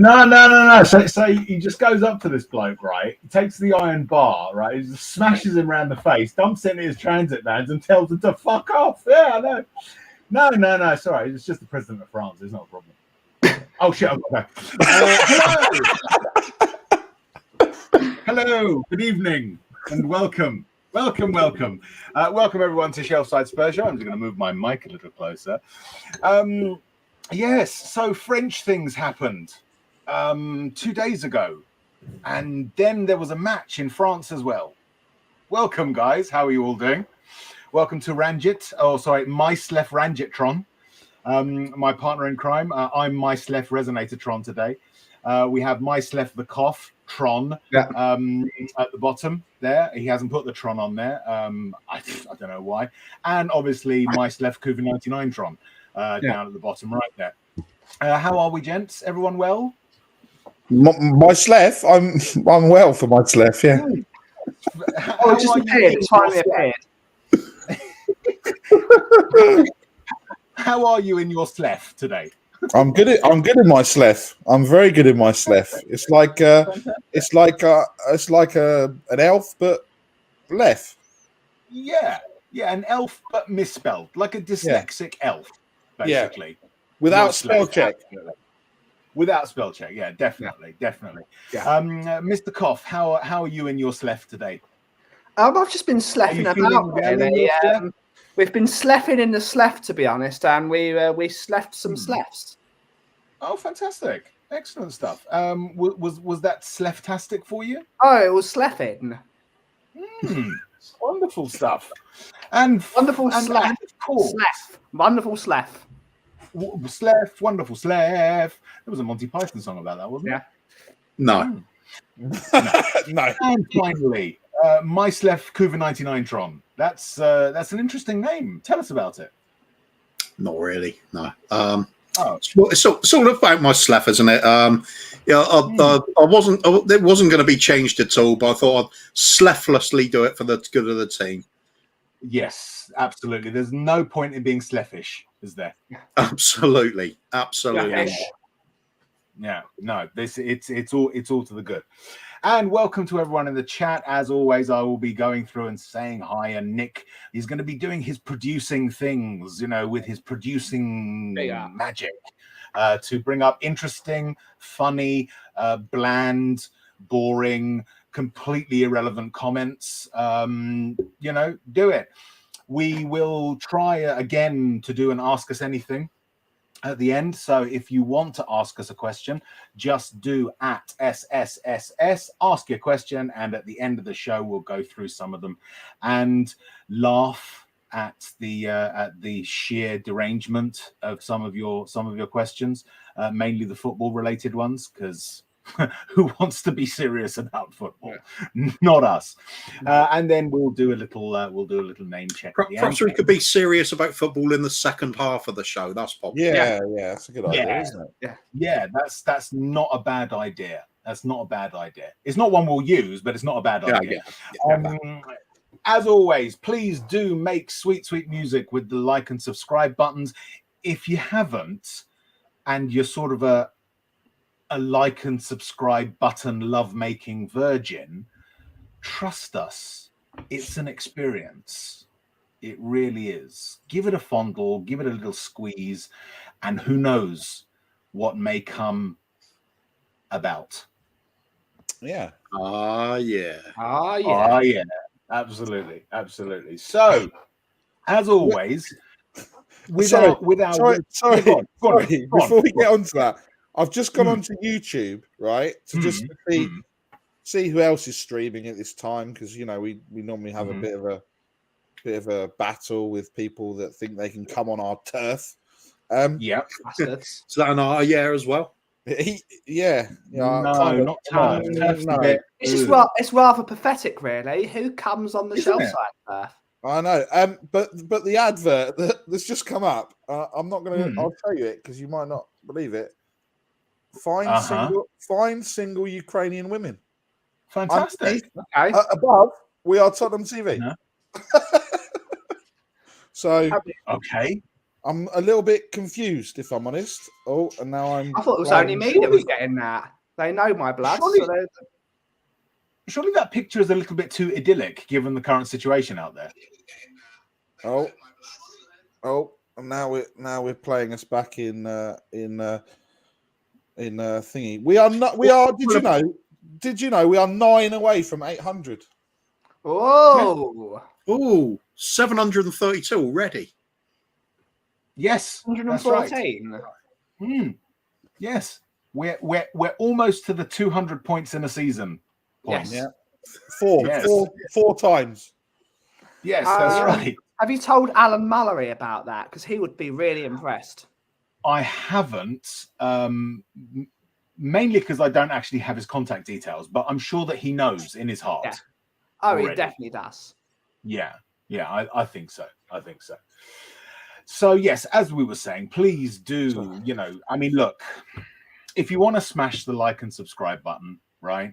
No. So he just goes up to this bloke, right? He takes the iron bar, right? He just smashes him around the face, dumps it in his transit vans, and tells him to fuck off. Yeah, I know. No. Sorry, it's just the president of France. It's not a problem. Oh shit! Okay. Hello. Good evening, and welcome. Welcome everyone to Shelfside Spurs Show. I'm just going to move my mic a little closer. Yes, so French things happened 2 days ago, and then there was a match in France as well. Welcome, guys. How are you all doing? Welcome to Ranjit. Oh, sorry, Myslef Ranjitron. My partner in crime. I'm Myslef Resonatortron today. We have Myslef the Cough Tron at the bottom there. He hasn't put the Tron on there. I don't know why. And obviously Myslef COVID-99 Tron down at the bottom right there. How are we, gents? Everyone well? Myslef? I'm well for Myslef, yeah. Oh, it just appeared. It finally appeared. How are you in your slef today? I'm good in my slef. I'm very good in my slef. It's like an elf but left. Yeah, an elf but misspelled, like a dyslexic elf, basically. Yeah. Without spell check. Without spell check, yeah, definitely. Yeah. Mr. Koff, how are you in your slef today? I've just been sleffing about. Really. We've been sleffing in the slef, to be honest, and we sleffed some slefs. Oh, fantastic! Excellent stuff. Was that sleftastic for you? Oh, it was sleffing. Wonderful stuff. And wonderful slef. Of course. Wonderful slef. Wonderful slef. There was a Monty Python song about that, wasn't there? No. No. And finally, Myslef COVID-99 Tron. That's an interesting name. Tell us about it. Not really, no. It's all about my slef, isn't it? It wasn't going to be changed at all, but I thought I'd sleflessly do it for the good of the team. Yes, absolutely. There's no point in being sleffish, is there? Absolutely. Yeah. No. It's all to the good. And welcome to everyone in the chat. As always, I will be going through and saying hi. And Nick is going to be doing his producing things, with his producing magic to bring up interesting, funny, bland, boring, completely irrelevant comments. Do it. We will try again to do an Ask Us Anything at the end. So if you want to ask us a question, just do @SSSS, ask your question, and at the end of the show we'll go through some of them and laugh at the sheer derangement of some of your questions, mainly the football related ones, because who wants to be serious about football? Not us. And then we'll do a little name check. Perhaps we could be serious about football in the second half of the show. That's possible. Yeah, that's a good idea, isn't it? Yeah, that's not a bad idea. That's not a bad idea. It's not one we'll use, but it's not a bad idea. As always, please do make sweet music with the like and subscribe buttons. If you haven't, and you're sort of a like and subscribe button lovemaking virgin, trust us, it's an experience. It really is. Give it a fondle, give it a little squeeze, and who knows what may come about. Yeah. Yeah. Absolutely. So, as always, Sorry. Before we get onto that, I've just gone onto YouTube, right, to just see who else is streaming at this time, because we normally have a bit of a battle with people that think they can come on our turf. Yeah. Is that an as well? No, not turf. No. It's rather pathetic, really. Who comes on the shelf side turf? I know, but the advert that's just come up, I'm not going to. I'll tell you it because you might not believe it. Find single Ukrainian women. Fantastic. Okay. Above, we are Tottenham TV. No. So okay. I'm a little bit confused, if I'm honest. Oh, and now I'm. I thought it was only me that was getting that. They know my blood. Surely that picture is a little bit too idyllic, given the current situation out there. Oh, and now we're playing us back in thingy. We are not. We are. Did you know? Did you know we are 9 away from 800? Oh, Oh, 732 already. Yes, 114. That's right. Yes, we're almost to the 200 points in a season. Yes, yeah, Yes. four times. Yes, that's right. Have you told Alan Mallory about that? Because he would be really impressed. I haven't, mainly because I don't actually have his contact details, but I'm sure that he knows in his heart. Yeah. Oh, already. He definitely does. Yeah, I think so. So, yes, as we were saying, please do, I mean, look, if you want to smash the like and subscribe button, right,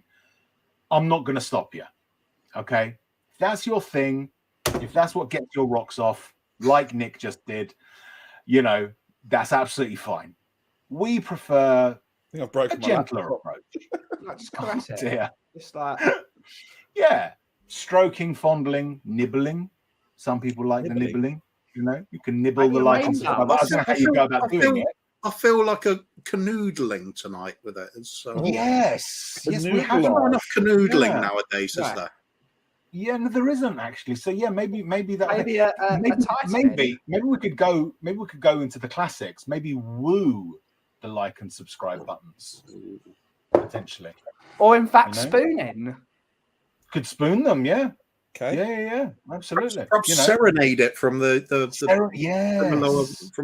I'm not going to stop you, okay? If that's your thing, if that's what gets your rocks off, like Nick just did, that's absolutely fine. We prefer a gentler approach. Just caress it. Dear. Just like... Yeah, stroking, fondling, nibbling. Some people like the nibbling. You can nibble the like and subscribe. I don't know how you go about doing it. I feel like a canoodling tonight with it. Yes, we have not enough canoodling nowadays, is there? Yeah, no, there isn't actually. So yeah, maybe that. Maybe we could go into the classics. Maybe woo the like and subscribe buttons potentially, or in fact spooning. Could spoon them, yeah. Okay. Yeah, absolutely. Perhaps serenade it from from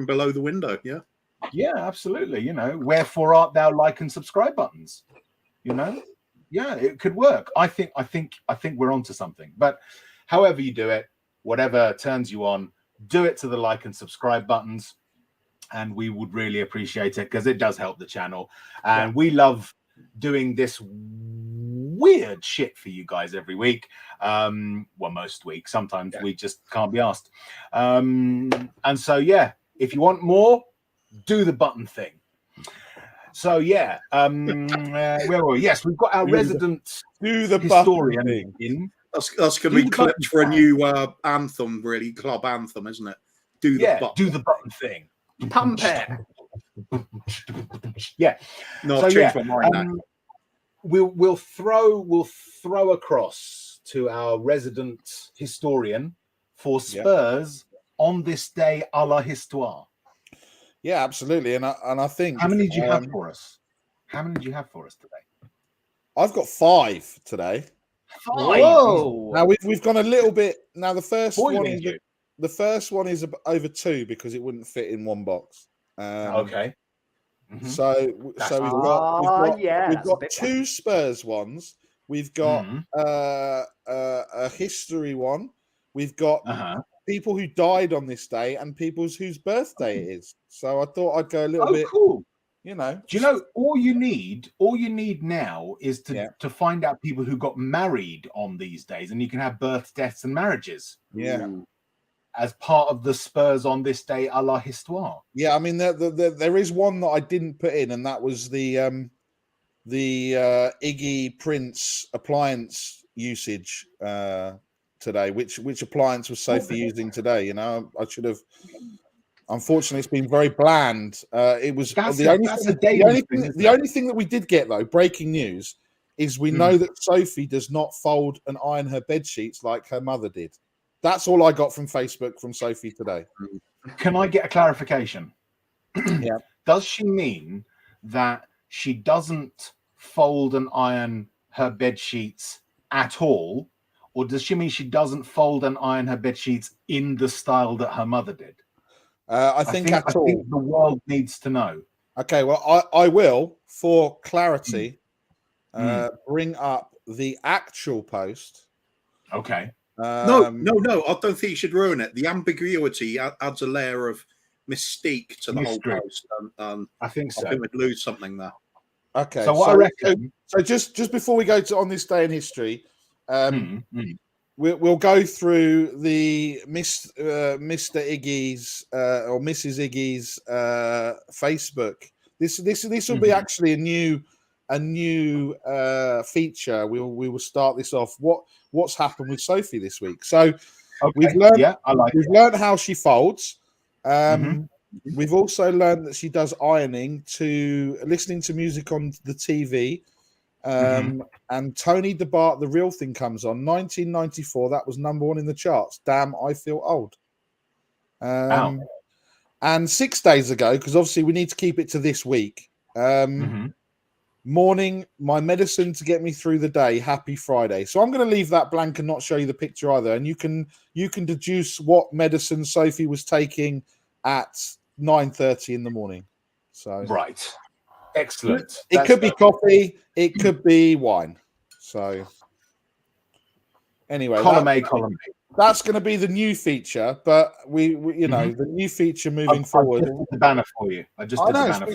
below the window. Yeah. Yeah, absolutely. Wherefore art thou like and subscribe buttons? Yeah, it could work. I think we're onto something. But however you do it, whatever turns you on, do it to the like and subscribe buttons, and we would really appreciate it because it does help the channel, and we love doing this weird shit for you guys every week. Most weeks. Sometimes we just can't be asked. And so if you want more, do the button thing. So where were we? Yes, we've got our resident historian in. That's going to be clipped for a new anthem, really, club anthem, isn't it? Do the button thing. Pump it. Yeah. No, I've changed my mind now. We'll throw across to our resident historian for Spurs on this day à la histoire. Yeah, absolutely, and I think. How many did you have for us? Today? I've got 5 today. 5. Whoa! Now we've gone a little bit. Now the first one is over 2 because it wouldn't fit in one box. Okay. Mm-hmm. So we've got 2 Spurs ones. We've got a history one. We've got people who died on this day and people whose birthday it is. So I thought I'd go a little bit. Cool. Do you know? All you need now is to find out people who got married on these days, and you can have births, deaths, and marriages. Yeah. As part of the Spurs on this day à la histoire. Yeah, I mean there is one that I didn't put in, and that was the Iggy Prince appliance usage today. Which appliance was Sophie using today? I should have. Unfortunately, it's been very bland. It was the only thing that we did get though. Breaking news is we know that Sophie does not fold and iron her bed sheets like her mother did. That's all I got from Facebook from Sophie today. Can I get a clarification? Yeah. Does she mean that she doesn't fold and iron her bed sheets at all, or does she mean she doesn't fold and iron her bed sheets in the style that her mother did? I think the world needs to know. Okay, well, I will, for clarity, bring up the actual post. Okay. No, I don't think you should ruin it. The ambiguity adds a layer of mystique to the whole post. I think so. I think we'd lose something there. Okay. So what I reckon. So just before we go to on this day in history, we'll go through the Mr. Iggy's or Mrs. Iggy's Facebook. This will be actually a new feature. We will start this off. What's happened with Sophie this week? So we've learned how she folds. We've also learned that she does ironing to listening to music on the TV. And Tony DeBart, The Real Thing comes on 1994. That was #1 in the charts. Damn, I feel old. And 6 days ago, because obviously we need to keep it to this week. Morning, my medicine to get me through the day. Happy Friday. So I'm going to leave that blank and not show you the picture either. And you can deduce what medicine Sophie was taking at 9:30 in the morning. So right. Excellent. It could be coffee. It could be wine. So anyway, column A. That's going to be the new feature. But we the new feature moving forward. I just did the banner for you. It's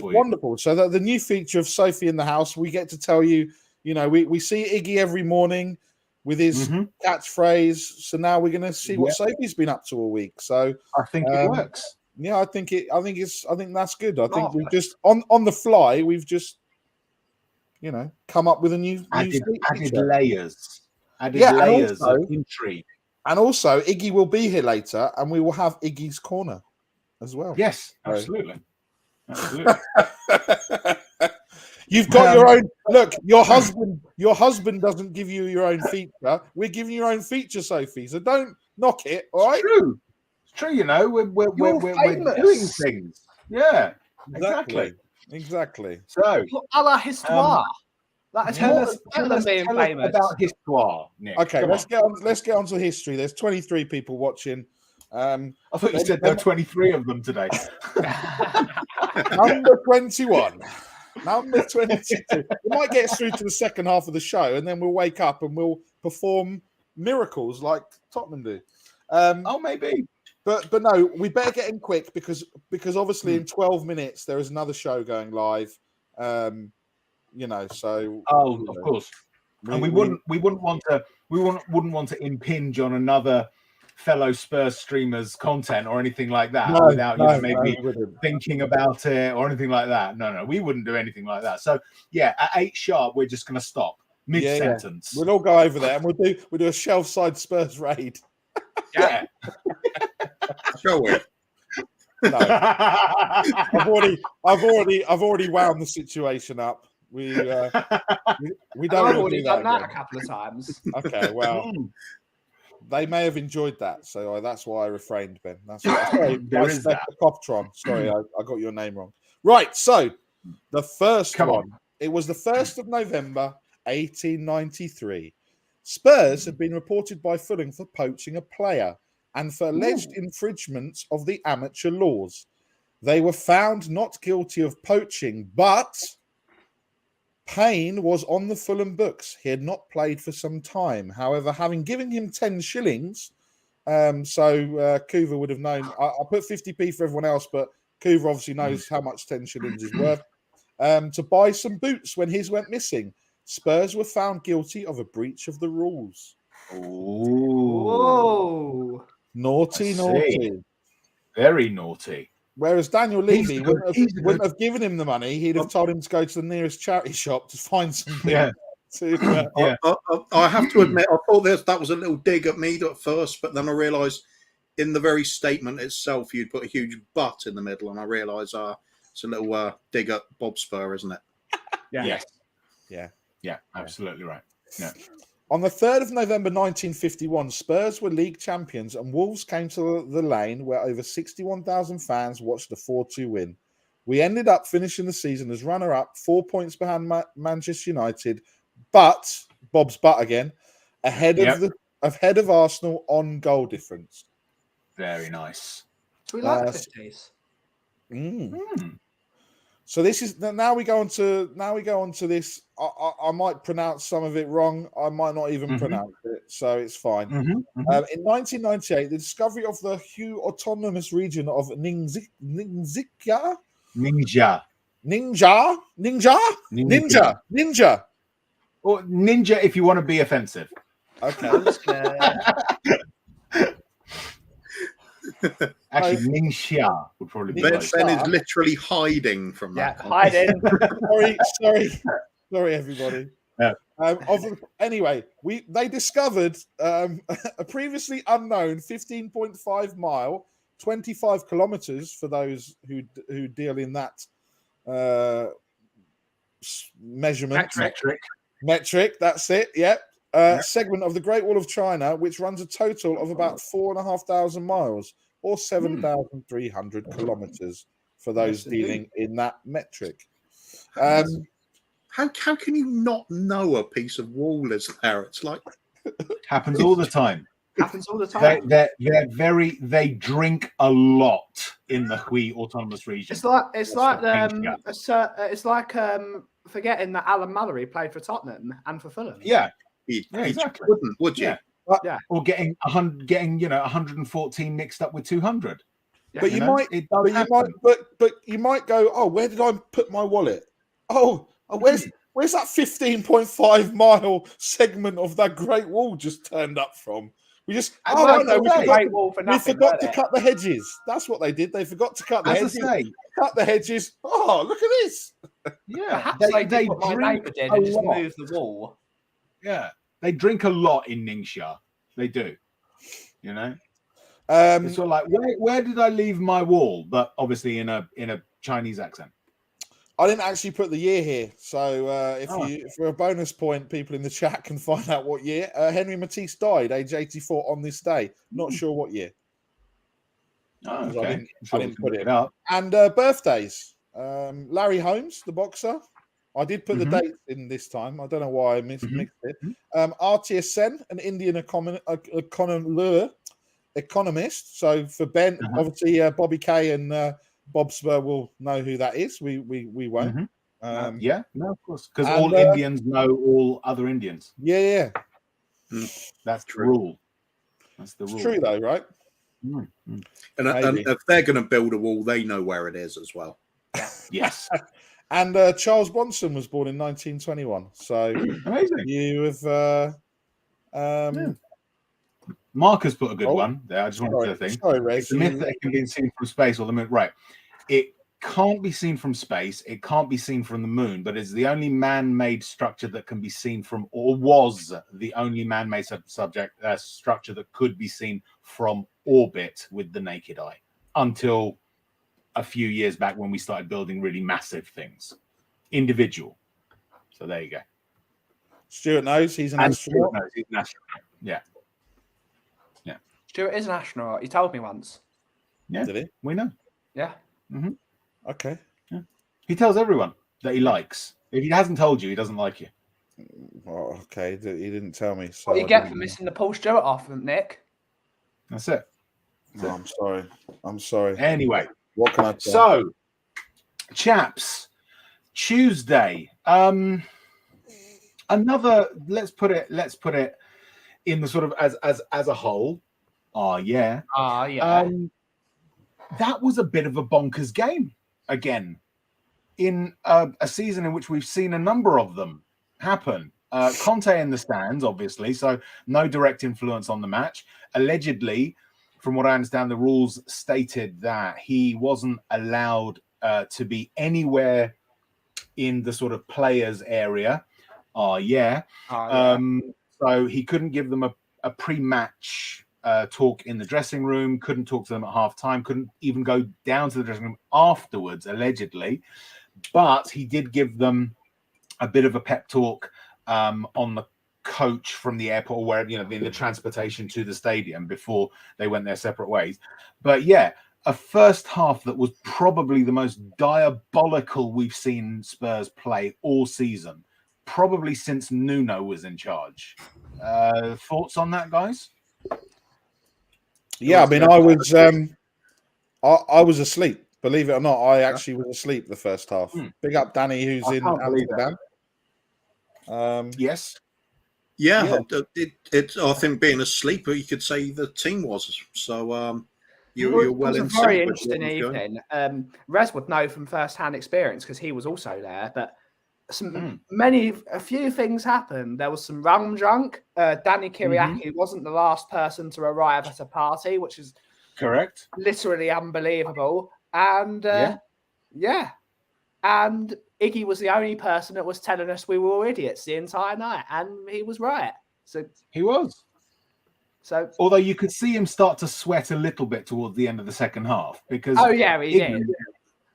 wonderful. So the new feature of Sophie in the house, we get to tell you. We see Iggy every morning with his catchphrase. So now we're going to see what Sophie's been up to all week. So I think it works. Yeah, I think that's good. I think we've just on the fly, we've just come up with a new added layers. Layers of intrigue. And also Iggy will be here later and we will have Iggy's corner as well. Yes, absolutely. Absolutely. You've got your own look, your husband doesn't give you your own feature. We're giving you your own feature, Sophie. So don't knock it, all right? True. True, we're doing things. Yeah, exactly. So, a la histoire. Tell us about histoire, Nick. Okay, let's get on to history. There's 23 people watching. I thought you said there were 23 of them today. Number 21. Number 22. We might get through to the second half of the show, and then we'll wake up and we'll perform miracles like Tottenham do. Maybe. But no, we better get in quick because obviously in 12 minutes there is another show going live. So of course, and we wouldn't want to impinge on another fellow Spurs streamer's content or anything like that without maybe thinking about it or anything like that. No, we wouldn't do anything like that. So yeah, at 8 sharp, we're just going to stop mid-sentence. We'll all go over there and we'll do a shelf side Spurs raid. Yeah. Shall we? No. I've already wound the situation up. We don't. I've already done that a couple of times. Okay, well, they may have enjoyed that, so that's why I refrained, Ben. That's sorry, there is that. Coptron. Sorry, I got your name wrong. Right, so the first one. It was the 1st of November, 1893. Spurs had been reported by Fulham for poaching a player and for alleged infringements of the amateur laws. They were found not guilty of poaching, but Payne was on the Fulham books. He had not played for some time. However, having given him 10 shillings, Coover would have known. I put 50p for everyone else, but Coover obviously knows how much 10 shillings is worth, to buy some boots when his went missing. Spurs were found guilty of a breach of the rules. Whoa. Naughty. Very naughty. Whereas Daniel Levy wouldn't have given him the money. He'd have told him to go to the nearest charity shop to find something. I have to admit, I thought that was a little dig at me at first, but then I realised in the very statement itself, you'd put a huge butt in the middle, and I realised it's a little dig at Bob Spur, isn't it? Yes. Yeah, absolutely right. Yeah. On the 3rd of November 1951, Spurs were league champions and Wolves came to the Lane where over 61,000 fans watched a 4-2 win. We ended up finishing the season as runner-up, 4 points behind Manchester United, but, Bob's butt again, ahead of Arsenal on goal difference. Very nice. Do we like 50s? So this is now we go on to this. I might pronounce some of it wrong. I might not even pronounce it, so it's fine. In 1998, the discovery of the Hue Autonomous Region of Ninja, or ninja if you want to be offensive. Okay. I'm just gonna... Actually, Ningxia would probably be Ben close. is literally hiding from that. hiding. sorry, everybody. Yeah. Anyway, they discovered a previously unknown 15.5 mile, 25 kilometers for those who deal in that measurement. Metric, that's it. Yep. Segment of the Great Wall of China, which runs a total of about 4,500 miles or 7,300 kilometers for those dealing in that metric. How can you not know a piece of wall is there? It's like happens all the time. They drink a lot in the Hui Autonomous Region. It's like forgetting that Alan Mallory played for Tottenham and for Fulham. Yeah, exactly. Would you? Yeah. Or getting 114 mixed up with 200. Yeah, but you might go, oh, where did I put my wallet? Oh, where's that 15.5 mile segment of that Great Wall just turned up from? We forgot to cut the hedges. That's what they did. They forgot to cut the hedges. Cut the hedges. Oh, look at this. Yeah, perhaps they did what my neighbour did and just move the wall. Yeah, they drink a lot in Ningxia. They do. You know, it's sort of like where did I leave my wall? But obviously in a Chinese accent. I didn't actually put the year here, so for a bonus point, people in the chat can find out what year. Henry Matisse died, age 84, on this day. Not sure what year. Oh, okay. I didn't put it up. And birthdays. Larry Holmes, the boxer. I did put the dates in this time. I don't know why I mixed it. Artia Sen, an Indian economist. So for Ben, obviously Bobby Kay and Bob Spur will know who that is. We won't. Yeah, no, of course, because all Indians know all other Indians. Yeah. That's the rule. That's the rule. It's true though, right? And if they're going to build a wall, they know where it is as well. Yes. And Charles Bronson was born in 1921. So amazing. You have. Mark has put a good one there. I just wanted to think. Sorry, Reg. It's the myth that it can be seen from space or the moon. Right. It can't be seen from space. It can't be seen from the moon, but it's the only man-made structure that can be seen from, or was the only man-made structure that could be seen from orbit with the naked eye until a few years back when we started building really massive things. Individual. So there you go. Stuart knows he's an astronaut. He's an astronaut. Yeah. Stuart is an astronaut. He told me once. Yeah. Did he? We know. Yeah. Mm-hmm. Okay. Yeah. He tells everyone that he likes. If he hasn't told you, he doesn't like you. Well, okay. He didn't tell me. So what you get for missing the Paul Stewart off, Nick? That's it. I'm sorry. Anyway. What can I say? So, chaps, Tuesday. Another. Let's put it in the sort of as a whole. Yeah. That was a bit of a bonkers game again, in a season in which we've seen a number of them happen. Conte in the stands, obviously, so no direct influence on the match. Allegedly, from what I understand, the rules stated that he wasn't allowed to be anywhere in the sort of players area. So he couldn't give them a pre-match talk in the dressing room, couldn't talk to them at half-time, couldn't even go down to the dressing room afterwards, allegedly. But he did give them a bit of a pep talk on the coach from the airport, or where, in the transportation to the stadium before they went their separate ways. But yeah, a first half that was probably the most diabolical we've seen Spurs play all season, probably since Nuno was in charge. Thoughts on that, guys? Yeah, I mean, I was asleep. Believe it or not, I actually was asleep the first half. Big up Danny, who's in Amsterdam. Yes. Yeah. I think being asleep, you could say the team was. So you're well in. It was a very interesting evening. Rez would know from first-hand experience because he was also there. But a few things happened. There was some rum drunk. Danny Kiriaki wasn't the last person to arrive at a party, which is correct. Literally unbelievable. And and Iggy was the only person that was telling us we were all idiots the entire night, and he was right. So he was. So although you could see him start to sweat a little bit towards the end of the second half because he did.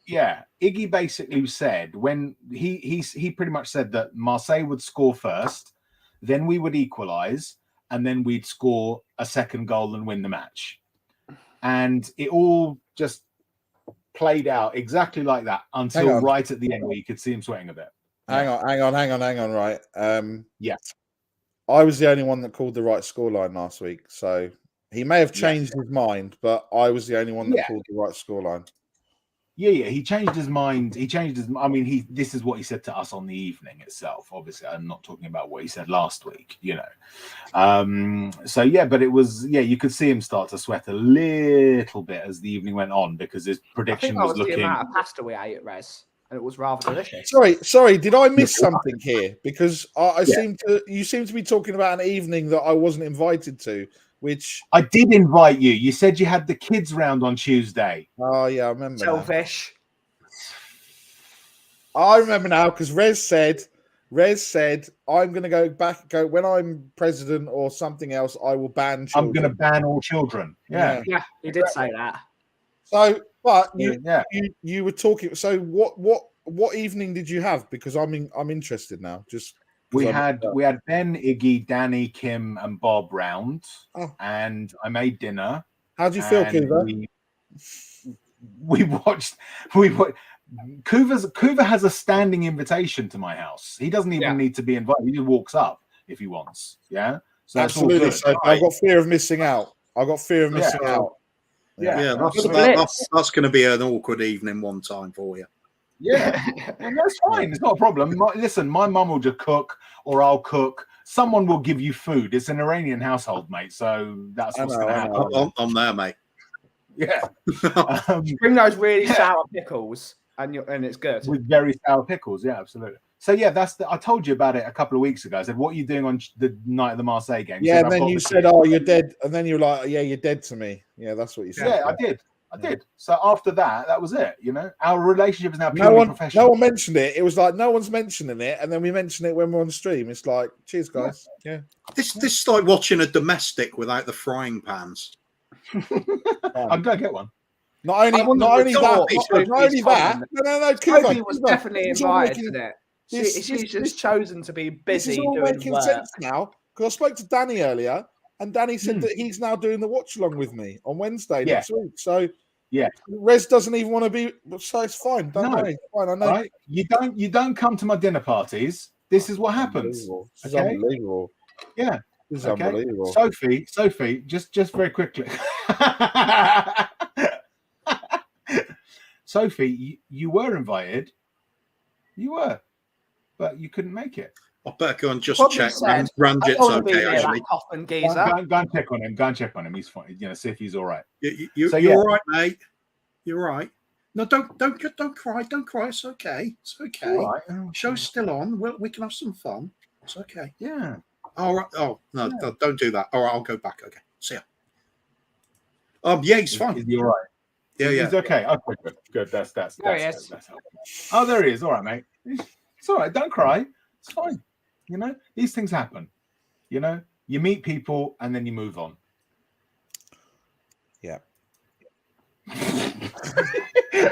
Yeah, Iggy basically said when he pretty much said that Marseille would score first, then we would equalize, and then we'd score a second goal and win the match. And it all just played out exactly like that until right at the end where you could see him sweating a bit. Hang on, right. Yeah. I was the only one that called the right scoreline last week. So he may have changed his mind, but I was the only one that called the right scoreline. Yeah, he changed his mind. This is what he said to us on the evening itself. Obviously, I'm not talking about what he said last week, but it was, you could see him start to sweat a little bit as the evening went on because his prediction was looking. The amount of pasta we ate at Res, and it was rather delicious. Sorry, did I miss something here? Because you seem to be talking about an evening that I wasn't invited to. Which I did invite you. You said you had the kids round on Tuesday. Oh yeah, I remember. Selfish. I remember now because Rez said, I'm going to go when I'm president or something else. I will ban children. I'm going to ban all children. Yeah, he did say that. So, but you were talking. So what evening did you have? Because I'm interested now. Just. We had Ben, Iggy, Danny, Kim, and Bob round, and I made dinner. How do you feel, Kuva? We watched. Kuva has a standing invitation to my house. He doesn't even need to be invited. He just walks up if he wants. Yeah, so absolutely. So I've got fear of missing out. Yeah, that's going to be an awkward evening one time for you. Yeah, and that's fine. It's not a problem. Listen, my mum will just cook, or I'll cook. Someone will give you food. It's an Iranian household, mate. So that's what's going to happen. I'm there, mate. Yeah. Bring those really sour pickles, and it's good. With very sour pickles, yeah, absolutely. So yeah, I told you about it a couple of weeks ago. I said, "What are you doing on the night of the Marseille game?" Yeah, and then you said, "Oh, you're dead," and then you're like, "Yeah, you're dead to me." Yeah, that's what you said. Yeah, I did. So after that was it. Our relationship is now purely professional. No one mentioned it. It was like no one's mentioning it, and then we mention it when we're on stream. It's like, cheers, guys. Yeah. This is like watching a domestic without the frying pans. I'm gonna get one. Not only that. No. Toby was definitely invited to that. She's just chosen to be busy doing work. Sense now because I spoke to Danny earlier. And Danny said that he's now doing the watch along with me on Wednesday next week. So Rez doesn't even want to be. So it's fine. Don't worry. It's fine. I know. Right? You don't come to my dinner parties. This is what happens. This is unbelievable. Yeah. This is unbelievable. Sophie, just very quickly. Sophie, you were invited. You were, but you couldn't make it. I better go and just check. Ranjit's okay, actually. Go and check on him. Go and check on him. He's fine. See if he's all right. You're all right, mate. You're all right. No, don't cry. Don't cry. It's okay. It's okay. All right. Show's still on. We can have some fun. It's okay. Yeah. All right. Oh no, don't do that. All right, I'll go back. Okay. See ya. Yeah, he's fine. Is he all right? Yeah. He's okay. Okay, good. That's helpful. Oh, there he is. All right, mate. It's all right. Don't cry. It's fine. These things happen. You meet people and then you move on. Yeah.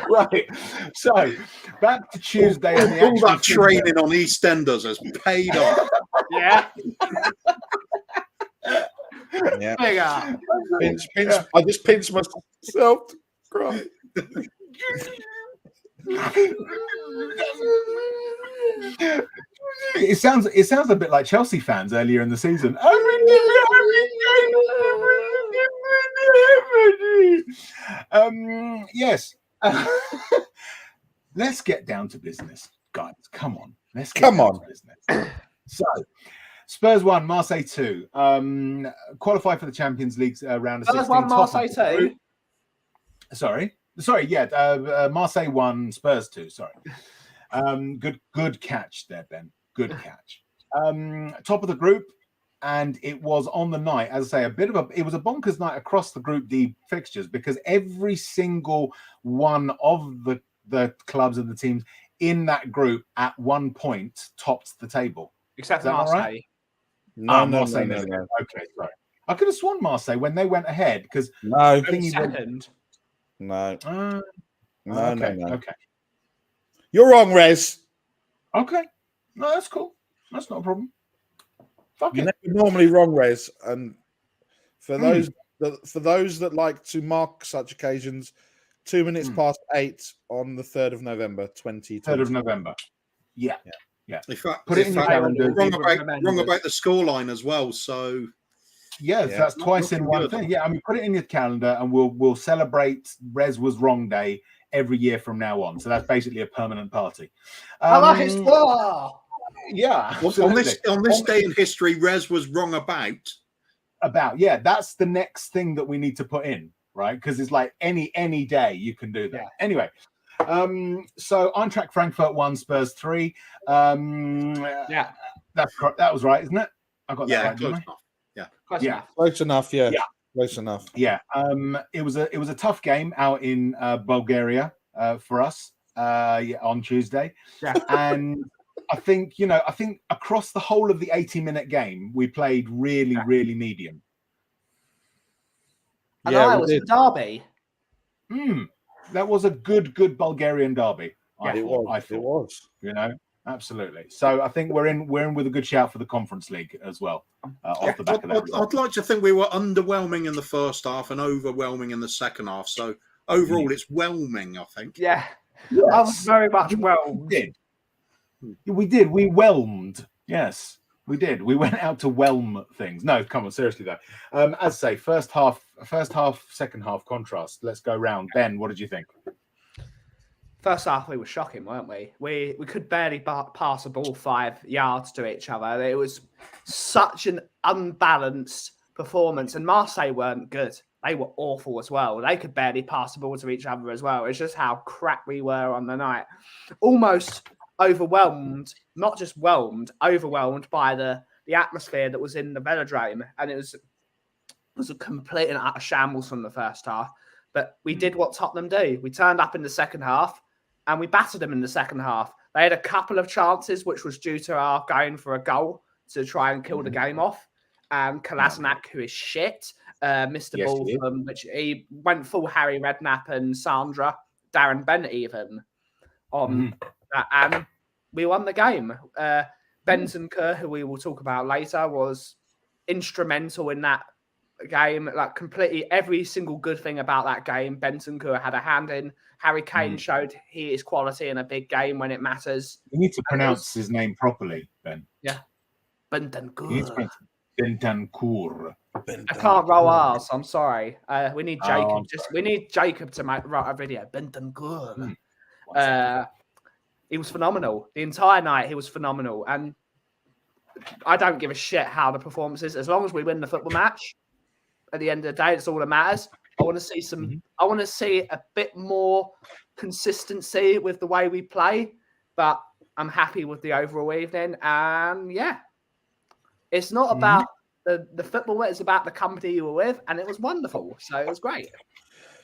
Right. So back to Tuesday. All that training on EastEnders has paid off. Yeah. Yeah. Pinch. I just pinched myself to cry. It sounds a bit like Chelsea fans earlier in the season. Yes. Let's get down to business, guys. Come on. Let's get down to business. So, Spurs 1, Marseille 2. Qualify for the Champions League round of 16. Spurs 1, Marseille 2. Sorry. Yeah. Marseille 1, Spurs 2. Sorry. Good catch there, Ben. Good catch. Top of the group, and it was on the night, as I say, it was a bonkers night across the Group D fixtures because every single one of the clubs and the teams in that group at one point topped the table. Except for Marseille. Right? No. Okay, sorry. I could have sworn Marseille when they went ahead because no. Second. No. Okay. You're wrong, Rez. Okay. No, that's cool. That's not a problem. Fuck You're it. never normally wrong, Rez. And for those that like to mark such occasions, 2 minutes past 8 on the 3rd of November, 2020. 3rd of November. Yeah. In fact, put it in your calendar. Wrong about the scoreline as well. So that's twice in one thing. Yeah, I mean, put it in your calendar, and we'll celebrate Rez was wrong day every year from now on. So that's basically a permanent party. Yeah. On this day in history, Rez was wrong about. That's the next thing that we need to put in, right? Because it's like any day you can do that. Yeah. Anyway, so Eintracht Frankfurt 1, Spurs 3. That was right, isn't it? I got that right, didn't I? Close enough. Close enough. Yeah. It was a tough game out in Bulgaria for us on Tuesday. Yeah. And I think across the whole of the 80-minute game, we played really, really medium. And it was a derby. That was a good Bulgarian derby. It was. Absolutely. So I think we're in with a good shout for the Conference League as well. Off the back of that I'd like to think we were underwhelming in the first half and overwhelming in the second half. So overall, it's whelming, I think. Yeah. Yes. I was very much whelmed. We did. We whelmed. Yes, we did. We went out to whelm things. No, come on, seriously though. As I say, first half, second half contrast. Let's go round. Ben, what did you think? First half, we were shocking, weren't we? We could barely pass a ball 5 yards to each other. It was such an unbalanced performance, and Marseille weren't good. They were awful as well. They could barely pass the ball to each other as well. It's just how crap we were on the night. Almost overwhelmed, not just overwhelmed by the atmosphere that was in the velodrome. And it was a complete and utter shambles from the first half. But we did what Tottenham do. We turned up in the second half and we battered them in the second half. They had a couple of chances, which was due to our going for a goal to try and kill the game off. Kolasinac, who is shit, missed the ball from which he went full Harry Redknapp and Sandra, Darren Bent even on that. And we won the game. Bentancur, who we will talk about later, was instrumental in that game. Like completely every single good thing about that game, Bentancur had a hand in. Harry Kane showed he is quality in a big game when it matters. You need to pronounce his name properly, Ben. Yeah. Bentancur. Bentancur. I can't roll R's. I'm sorry. We need Jacob. We need Jacob to write a video. Bentancur. He was phenomenal. The entire night, he was phenomenal. And I don't give a shit how the performance is. As long as we win the football match, at the end of the day, it's all that matters. I want to see I want to see a bit more consistency with the way we play. But I'm happy with the overall evening. And it's not about the football. It's about the company you were with. And it was wonderful. So it was great.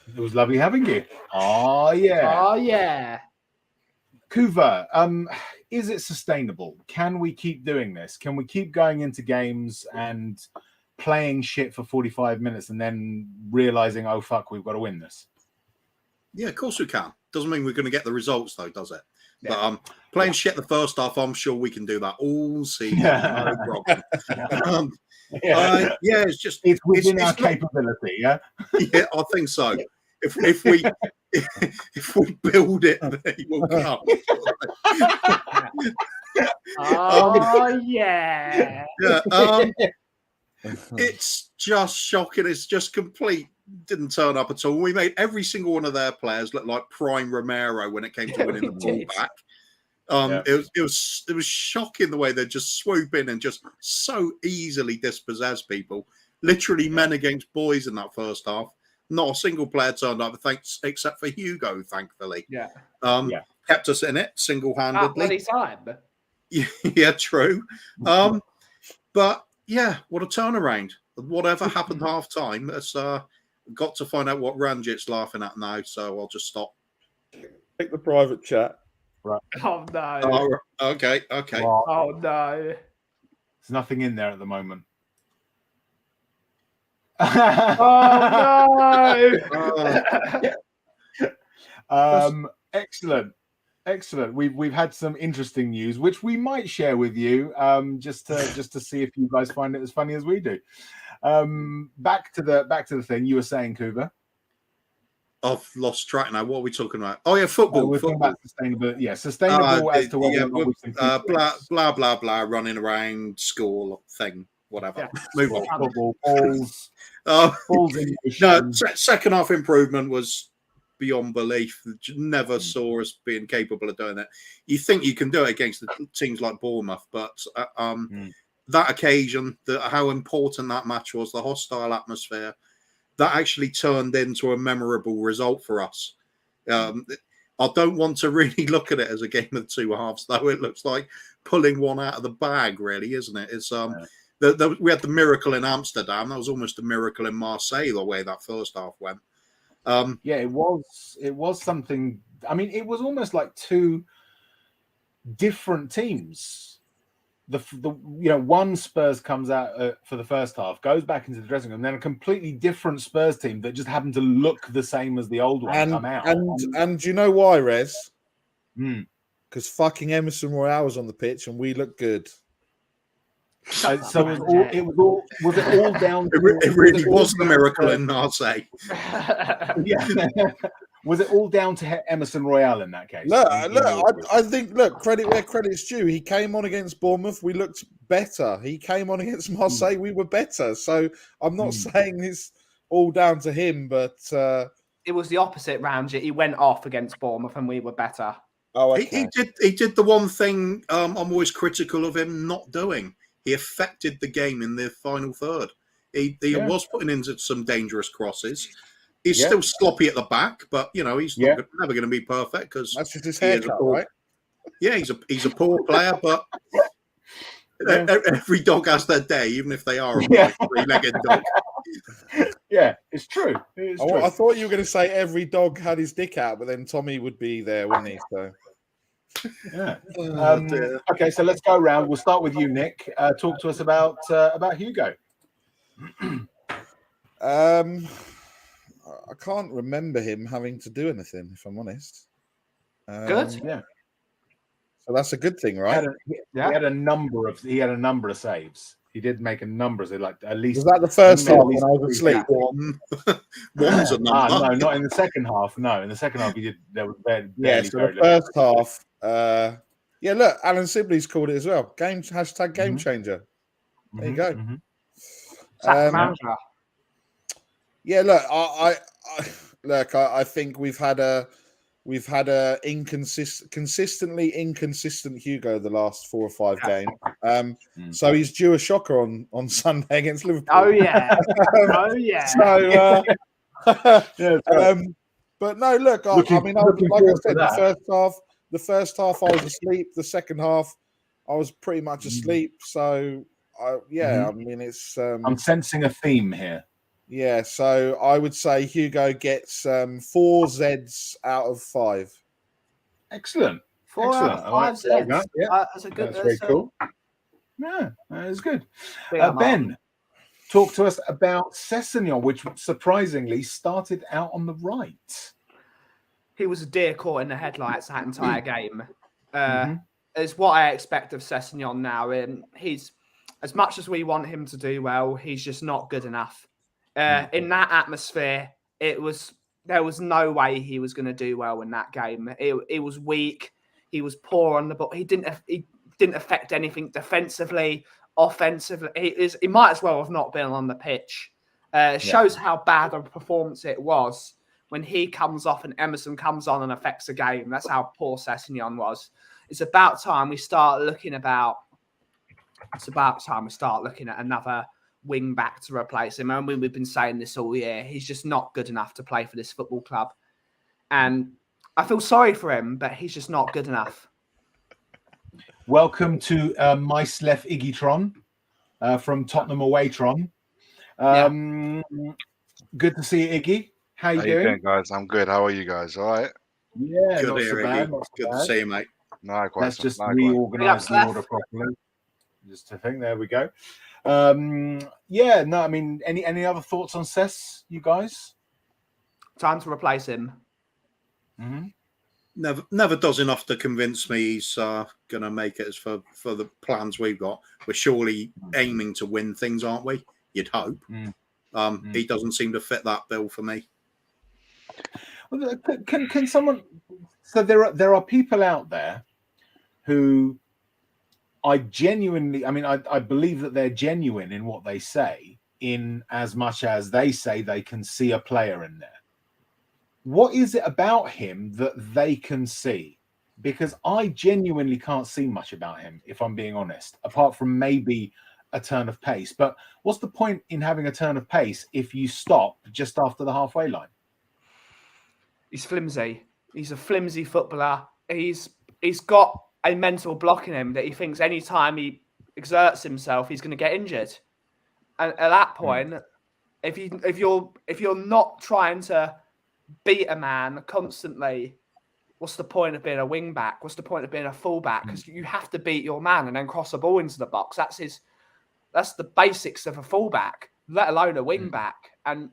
It was lovely having you. Oh, yeah. Oh, yeah. Kuva, is it sustainable? Can we keep doing this? Can we keep going into games and playing shit for 45 minutes and then realizing, oh, fuck, we've got to win this? Yeah, of course we can. Doesn't mean we're going to get the results, though, does it? Yeah. But playing shit the first half, I'm sure we can do that all season. No problem. It's within our capability, yeah? Yeah, I think so. If we build it, they will come. It's just shocking. It's just complete. Didn't turn up at all. We made every single one of their players look like prime Romero when it came to winning the ball back. It was shocking the way they just swoop in and just so easily dispossess people. Literally men against boys in that first half. Not a single player turned up, except for Hugo, thankfully. kept us in it single-handedly. Time. Yeah, true. But yeah, what a turnaround. Whatever happened half time, it's got to find out what Ranjit's laughing at now, so I'll just stop. Take the private chat. Right. Oh no. Oh, okay. Well, Oh no. there's nothing in there at the moment. Oh no. Excellent. We've had some interesting news, which we might share with you, just to see if you guys find it as funny as we do. Back to the thing you were saying, Kuba. I've lost track now. What are we talking about? Oh yeah, football. We're talking about sustainable. Yeah, sustainable as to whether or not we think blah blah blah, running around school thing, whatever. Yeah. Move on. Football, balls. Balls in no, second half improvement was beyond belief. Never saw us being capable of doing it. You think you can do it against the teams like Bournemouth, but that occasion, how important that match was, the hostile atmosphere, that actually turned into a memorable result for us. I don't want to really look at it as a game of two halves, though. It looks like pulling one out of the bag, really, isn't it? It's we had the miracle in Amsterdam. That was almost a miracle in Marseille, the way that first half went. Yeah, it was something. I mean, it was almost like two different teams. One Spurs comes out for the first half, goes back into the dressing room, and then a completely different Spurs team that just happened to look the same as the old one come out. And do you know why, Rez? Because fucking Emerson Royale was on the pitch and we looked good. So it was all down? It really was the miracle in Marseille. Yeah. Was it all down to Emerson Royale in that case? I think, credit where credit's due. He came on against Bournemouth. We looked better. He came on against Marseille. We were better. So I'm not saying it's all down to him, but... it was the opposite, Ranjit. He went off against Bournemouth and we were better. Oh, okay. He did the one thing I'm always critical of him not doing. He affected the game in the final third. He was putting into some dangerous crosses. He's still sloppy at the back, but he's never going to be perfect because that's just his haircut, right? Yeah, he's a poor player, but every dog has their day, even if they are a three-legged dog. Yeah, it's true. I thought you were going to say every dog had his dick out, but then Tommy would be there, wouldn't he? So. Yeah. Okay, so let's go around. We'll start with you, Nick. Talk to us about Hugo. I can't remember him having to do anything, if I'm honest. Good, yeah. So that's a good thing, right? He had a number of saves. He did make a number, so like at least. Was that the first half when I was asleep? One's a number. No, not in the second half. No, in the second half he did. There was barely. So the first half. Look, Alan Sibley's called it as well. Game changer. There you go. Yeah, look, I think we've had a consistently inconsistent Hugo the last 4 or 5 games. So he's due a shocker on Sunday against Liverpool. Oh yeah. So, but no, look, like I said, the first half I was asleep. The second half I was pretty much asleep. So I mean, it's. I'm sensing a theme here. Yeah, so I would say Hugo gets 4 Zs out of 5. Excellent. 4 out of 5 Zs. That's a good. That's very cool. Yeah, that is good. Ben, talk to us about Sessegnon, which surprisingly started out on the right. He was a deer caught in the headlights that entire game. It's what I expect of Sessegnon now. And he's, as much as we want him to do well, he's just not good enough. In that atmosphere, there was no way he was going to do well in that game. It was weak. He was poor on the ball. He didn't affect anything defensively, offensively. He might as well have not been on the pitch. It shows how bad a performance it was when he comes off and Emerson comes on and affects the game. That's how poor Sessegnon was. It's about time we start looking at another wing back to replace him. I mean, we've been saying this all year. He's just not good enough to play for this football club. And I feel sorry for him, but he's just not good enough. Welcome to Myslef Iggytron from Tottenham Awaytron. Good to see you, Iggy. How you doing, guys? I'm good. How are you guys? All right? Yeah, Good not here, so bad. Good to see you, mate. Likewise. Let's just reorganise the order properly. Just to think. There we go. Yeah. No, I mean, any other thoughts on Cess, you guys? Time to replace him. Never does enough to convince me he's going to make it as for the plans we've got. We're surely aiming to win things, aren't we? You'd hope. He doesn't seem to fit that bill for me. Well, can someone? So there are people out there who I believe that they're genuine in what they say, in as much as they say they can see a player in there. What is it about him that they can see? Because I genuinely can't see much about him, if I'm being honest, apart from maybe a turn of pace. But what's the point in having a turn of pace if you stop just after the halfway line? He's flimsy. He's a flimsy footballer. He's got a mental block in him that he thinks any time he exerts himself, he's going to get injured. And at that point, if you're not trying to beat a man constantly, what's the point of being a wing back? What's the point of being a fullback? Because you have to beat your man and then cross the ball into the box. That's the basics of a fullback, let alone a wing back. And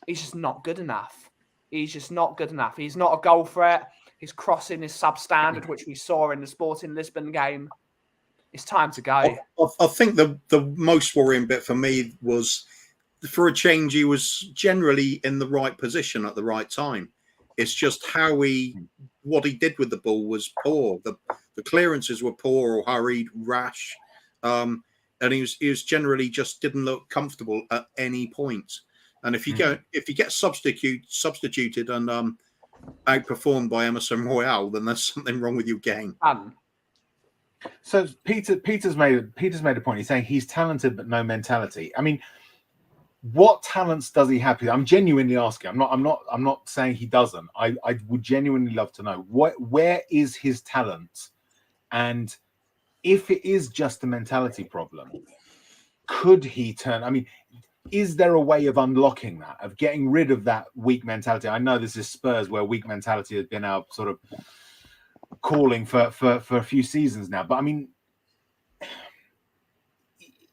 he's just not good enough. He's just not good enough. He's not a goal threat. His crossing is substandard, which we saw in the Sporting Lisbon game. It's time to go. I think the most worrying bit for me was, for a change, he was generally in the right position at the right time. It's just what he did with the ball was poor. The clearances were poor or hurried, rash, and he was generally just didn't look comfortable at any point. And if you get substituted and outperformed by Emerson Royale, then there's something wrong with your game. So Peter's made a point. He's saying he's talented but no mentality. I mean, what talents does he have? I'm genuinely asking. I'm not saying he doesn't. I would genuinely love to know where is his talent, and if it is just a mentality problem, could he turn? I mean, is there a way of unlocking that, of getting rid of that weak mentality? I know this is Spurs, where weak mentality has been our sort of calling for a few seasons now. But I mean,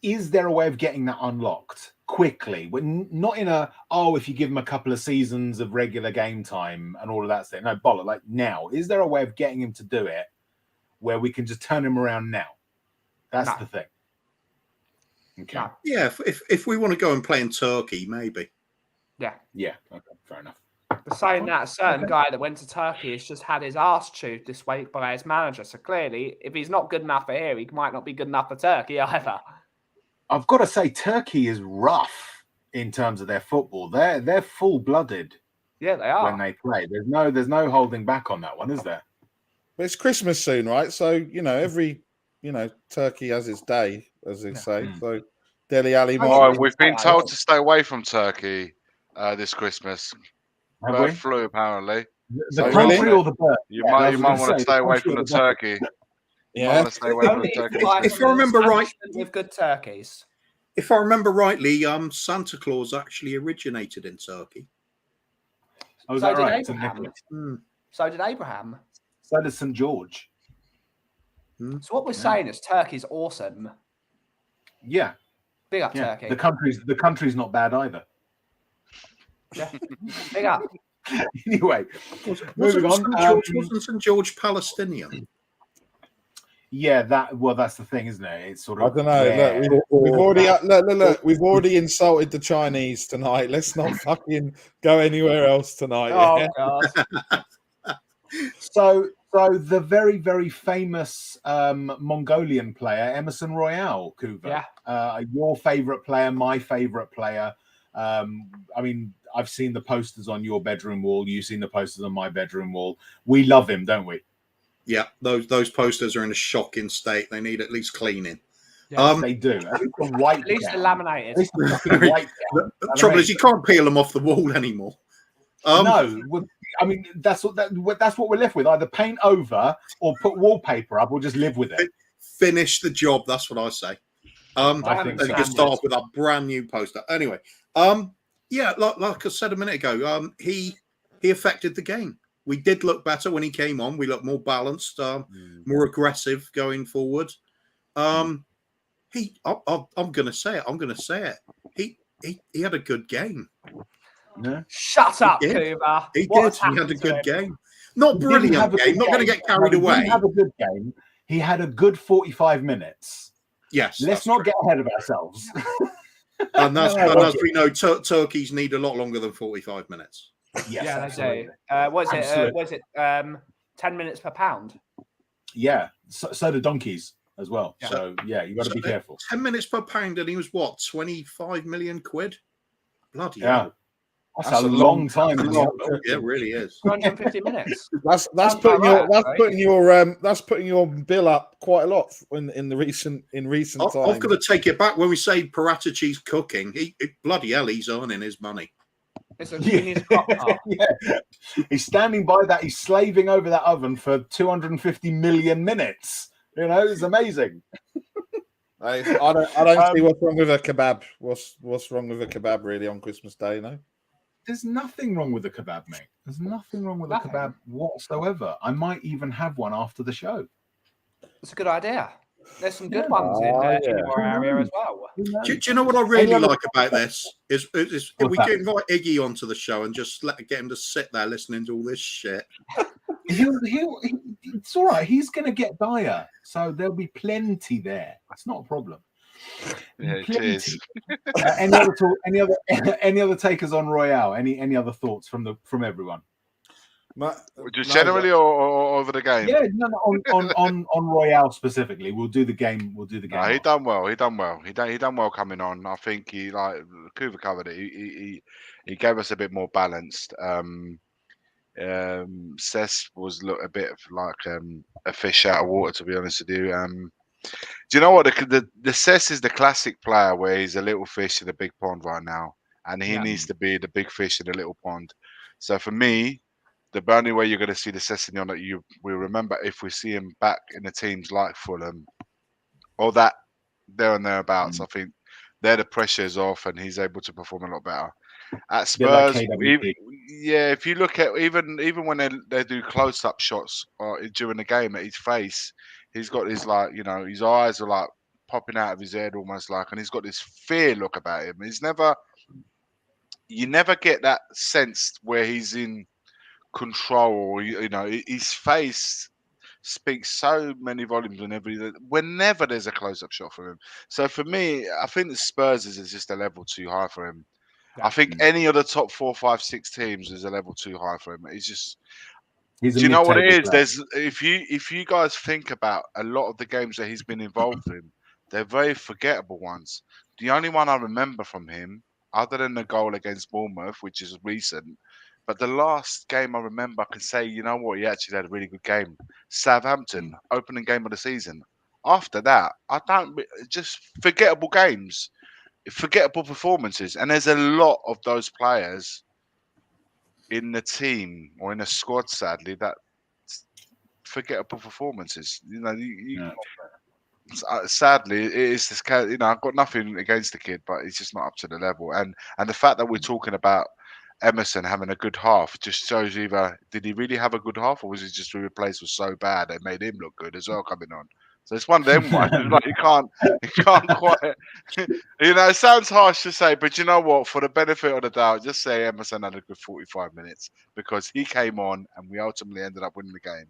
is there a way of getting that unlocked quickly? Not in if you give him a couple of seasons of regular game time and all of that stuff. No, bollocks, like now. Is there a way of getting him to do it where we can just turn him around now? That's the thing. Okay. No. Yeah, if we want to go and play in Turkey, maybe. Yeah. Okay, fair enough. But saying that, a certain guy that went to Turkey has just had his arse chewed this week by his manager. So clearly, if he's not good enough for here, he might not be good enough for Turkey either. I've got to say, Turkey is rough in terms of their football. They're full-blooded. Yeah, they are. When they play, there's no holding back on that one, is there? But it's Christmas soon, right? So Turkey has its day, as they say. So Dele Alli. We've been told to stay away from Turkey this Christmas. Bird flu, apparently. The country or the bird? You might want to stay away from the turkey. Yeah. Stay away from the turkey. If I remember right, with good turkeys. If I remember rightly, Santa Claus actually originated in Turkey. Oh, is So that did right? Abraham. So did Abraham. So did St. George. So what we're saying is Turkey's awesome. Yeah. Big up Turkey. The country's not bad either. Yeah. Big up. Anyway, moving on. Wasn't St. George Palestinian? Yeah, that's the thing, isn't it? It's sort of. I don't know. Look, we've already insulted the Chinese tonight. Let's not fucking go anywhere else tonight. Oh God. So the very, very famous Mongolian player, Emerson Royale, Kuva. Yeah. Your favourite player, my favourite player. I mean, I've seen the posters on your bedroom wall. You've seen the posters on my bedroom wall. We love him, don't we? Yeah, those posters are in a shocking state. They need at least cleaning. Yes, they do. At least the white. At least they're laminated. The trouble is you can't peel them off the wall anymore. No, I mean that's what we're left with. Either paint over or put wallpaper up, or just live with it. Finish the job. That's what I say. I think you can start off with a brand new poster. Anyway, yeah, like I said a minute ago, he affected the game. We did look better when he came on. We looked more balanced, more aggressive going forward. I'm going to say it. He had a good game. Yeah. Shut up, Kuba. He did. He had a good game. Not brilliant game. Not going to get carried away. He had a good game. He had a good 45 minutes. Yes. Let's not get ahead of ourselves. And as we know, turkeys need a lot longer than 45 minutes. Yes, yeah, absolutely. Was it 10 minutes per pound? Yeah, so do donkeys as well. Yeah. So yeah, you got to be careful. 10 minutes per pound, and he was what, 25 million quid? Bloody hell. That's a long time. It really is. 250 minutes. That's putting your bill up quite a lot in recent times. I've got to take it back. When we say Paratici's cooking, bloody hell, he's earning his money. Yeah. He's standing by that. He's slaving over that oven for 250 million minutes. You know, it's amazing. I don't see what's wrong with a kebab. What's wrong with a kebab really on Christmas Day? No. There's nothing wrong with a kebab, mate. There's nothing wrong with a kebab whatsoever. I might even have one after the show. It's a good idea. There's some good ones in your area as well. Do you know what I really like about this? Is if we can invite Iggy onto the show and just get him to sit there listening to all this shit. It's all right. He's going to get Dyer, so there'll be plenty there. That's not a problem. Yeah, cheers. Any other takers on Royale? Any other thoughts from everyone? Just generally or over the game? Yeah, no, on Royale specifically. We'll do the game. No, he done well. He done well coming on. I think he, like Kuva covered it. He gave us a bit more balanced. Cess was a bit like a fish out of water, to be honest with you. Do you know what? The Cess is the classic player where he's a little fish in a big pond right now, and he needs to be the big fish in a little pond. So for me, the only way you're going to see the Sessegnon that we remember if we see him back in the teams like Fulham or that there and thereabouts. I think there the pressure is off and he's able to perform a lot better. At Spurs, if you look at even when they do close-up shots during the game at his face, he's got his his eyes are like popping out of his head almost like, and he's got this fear look about him. You never get that sense where he's in control. His face speaks so many volumes whenever there's a close-up shot for him. So for me, I think the Spurs is just a level too high for him. I think any of the top 4, 5, 6 teams is a level too high for him. Do you know what it is? If you guys think about a lot of the games that he's been involved in, they're very forgettable ones. The only one I remember from him, other than the goal against Bournemouth, which is recent, but the last game I remember, I can say, you know what, he actually had a really good game. Southampton, opening game of the season. After that, just forgettable games. Forgettable performances, and there's a lot of those players in the team or in a squad, sadly, that forgettable performances. Sadly, it is this. I've got nothing against the kid, but he's just not up to the level. And the fact that we're talking about Emerson having a good half just shows either did he really have a good half, or was it just the replays were so bad they made him look good as well coming on. So it's one of them ones. Like you can't quite. It sounds harsh to say, but you know what? For the benefit of the doubt, just say Emerson had a good 45 minutes because he came on and we ultimately ended up winning the game.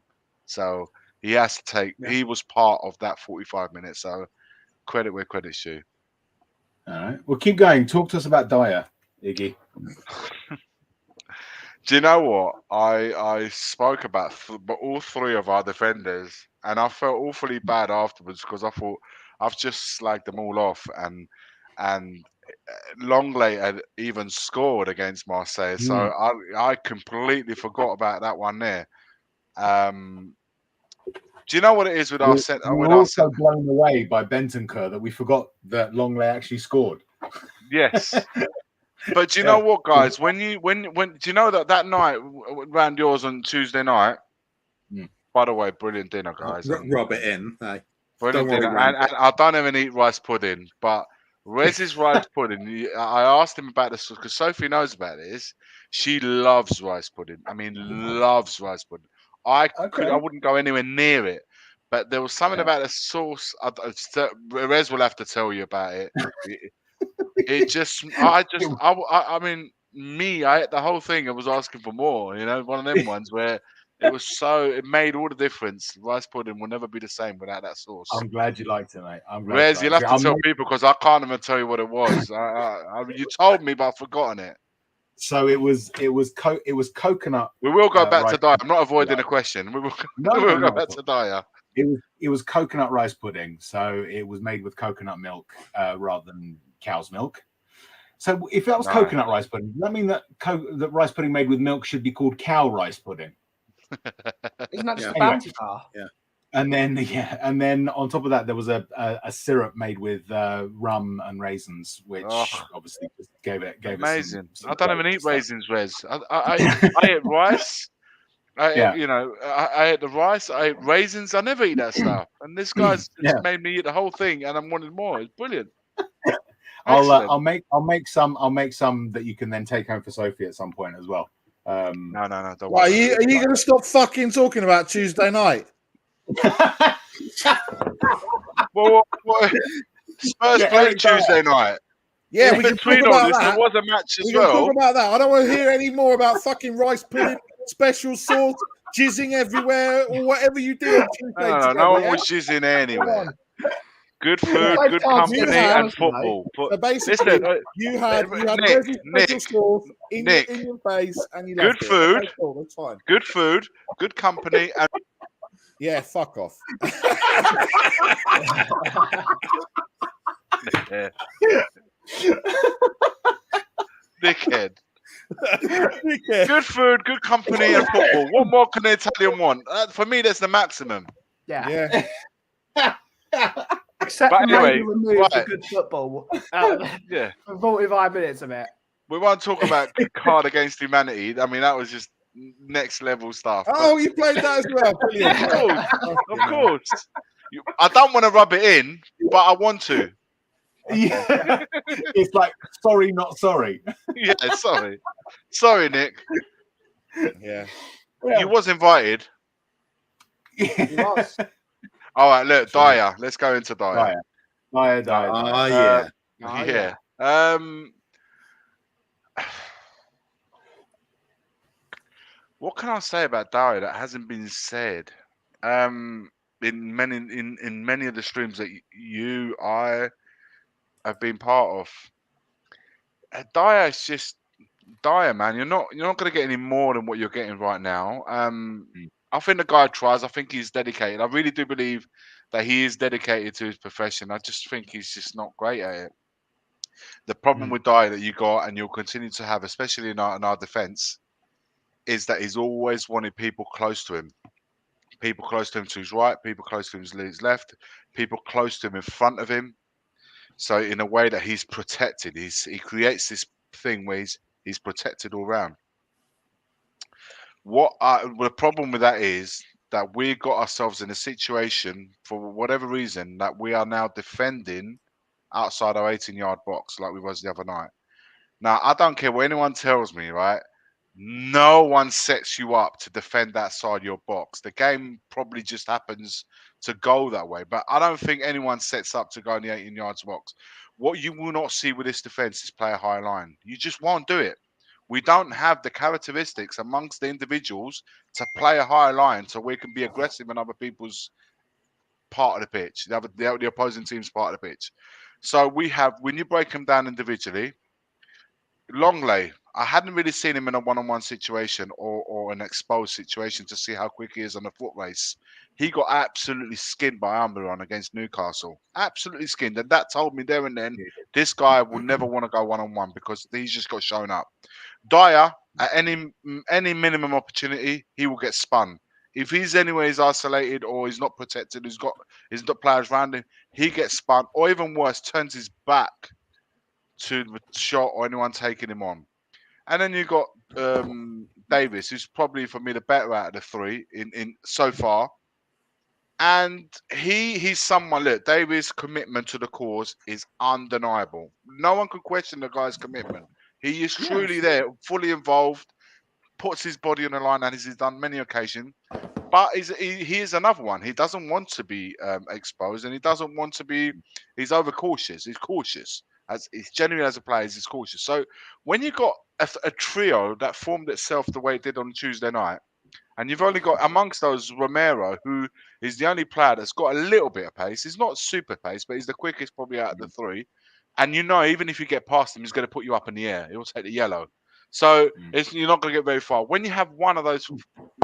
So he has to take. Yeah. He was part of that 45 minutes. So credit where credit's due. All right. Well, keep going. Talk to us about Dyer, Iggy. Do you know what? I spoke about all 3 of our defenders, and I felt awfully bad afterwards because I thought I've just slagged them all off, and Longley had even scored against Marseille, so I completely forgot about that one there. Do you know what it is with our centre? We're also blown away by Bentancur that we forgot that Longley actually scored. Yes. But do you know what, guys? When do you know that night round yours on Tuesday night? By the way, brilliant dinner, guys. Rub it in. Hey. Brilliant dinner. And I don't even eat rice pudding, but Rez's rice pudding. I asked him about this because Sophie knows about this. She loves rice pudding. I mean, loves rice pudding. I wouldn't go anywhere near it. But there was something about the sauce. Rez will have to tell you about it. I mean, I ate the whole thing. I was asking for more. You know, one of them ones where it made all the difference. Rice pudding will never be the same without that sauce. I'm glad you liked it, mate. Rez, you'll have to tell people because I can't even tell you what it was. You told me, but I've forgotten it. So it was coconut. We will go back to Daya. I'm not avoiding the question. We will go back to Daya. It was coconut rice pudding. So it was made with coconut milk rather than cow's milk. So if that was coconut rice pudding, does that mean that rice pudding made with milk should be called cow rice pudding? Isn't that just a bounty bar? Yeah. And then on top of that, there was a syrup made with rum and raisins, which obviously just gave it amazing. I don't even eat raisins, Rez. I ate rice. I ate the rice. I ate raisins. I never eat that stuff. And this guy's just made me eat the whole thing, and I wanted more. It's brilliant. I'll make some that you can then take home for Sophie at some point as well. No. Don't are you going to stop fucking talking about Tuesday night? Well, Spurs played Tuesday night. Yeah, we can talk about that. There was a match as we can talk about that. I don't want to hear any more about fucking rice pudding, special sauce, jizzing everywhere, or whatever you do on Tuesday. No one was jizzing anywhere. Good food, good company, and football. So basically, you had special sauce in your face, and you good food. Okay, cool, that's fine. Good food, good company, and yeah, fuck off. Dickhead. Good food, good company, and football. What more can an Italian want? For me, that's the maximum. Yeah. Except anyway, remove the good football. For 45 minutes of it. We won't talk about Card Against Humanity. I mean, that was just next level stuff. Oh, you played that as well. Brilliant. Of course. I don't want to rub it in, but I want to. Yeah. It's like sorry, not sorry. Yeah, sorry, Nick. Yeah. You was invited. He was. All right, look, Daya. Let's go into Daya. Daya. Yeah. What can I say about Daya that hasn't been said? In many of the streams that I have been part of. Daya is just Daya, man. You're not going to get any more than what you're getting right now. I think the guy tries. I think he's dedicated. I really do believe that he is dedicated to his profession. I just think he's just not great at it. The problem with Dyer that you got, and you'll continue to have, especially in our defense, is that he's always wanted people close to him. People close to him to his right, people close to him to his left, people close to him in front of him. So in a way that he's protected, he creates this thing where he's protected all around. The problem with that is that we got ourselves in a situation, for whatever reason, that we are now defending outside our 18-yard box like we was the other night. Now, I don't care what anyone tells me, right? No one sets you up to defend that side of your box. The game probably just happens to go that way, but I don't think anyone sets up to go in the 18 yards box. What you will not see with this defense is play a high line. You just won't do it. We don't have the characteristics amongst the individuals to play a high line so we can be aggressive in other people's part of the pitch, the opposing team's part of the pitch. So we have, when you break them down individually, Longley, I hadn't really seen him in a one-on-one situation or an exposed situation to see how quick he is on a foot race. He got absolutely skinned by Almiron against Newcastle. Absolutely skinned. And that told me there and then, this guy will never want to go one-on-one because he's just got shown up. Dyer, at any minimum opportunity, he will get spun. If he's anyways isolated or he's not protected, he's got players around him, he gets spun, or even worse, turns his back to the shot or anyone taking him on. And then you got Davis, who's probably for me the better out of the three in so far. And he's someone. Look, Davis' commitment to the cause is undeniable. No one can question the guy's commitment. He is truly there, fully involved, puts his body on the line, as he's done many occasions. But he is another one. He doesn't want to be exposed, and he doesn't want to be. He's overcautious. He's cautious. He's genuinely as a player. He's cautious. So when you got a trio that formed itself the way it did on Tuesday night, and you've only got amongst those Romero, who is the only player that's got a little bit of pace. He's not super pace, but he's the quickest probably out of the three. And you know, even if you get past him, he's going to put you up in the air. He'll take the yellow. So you're not going to get very far. When you have one of those,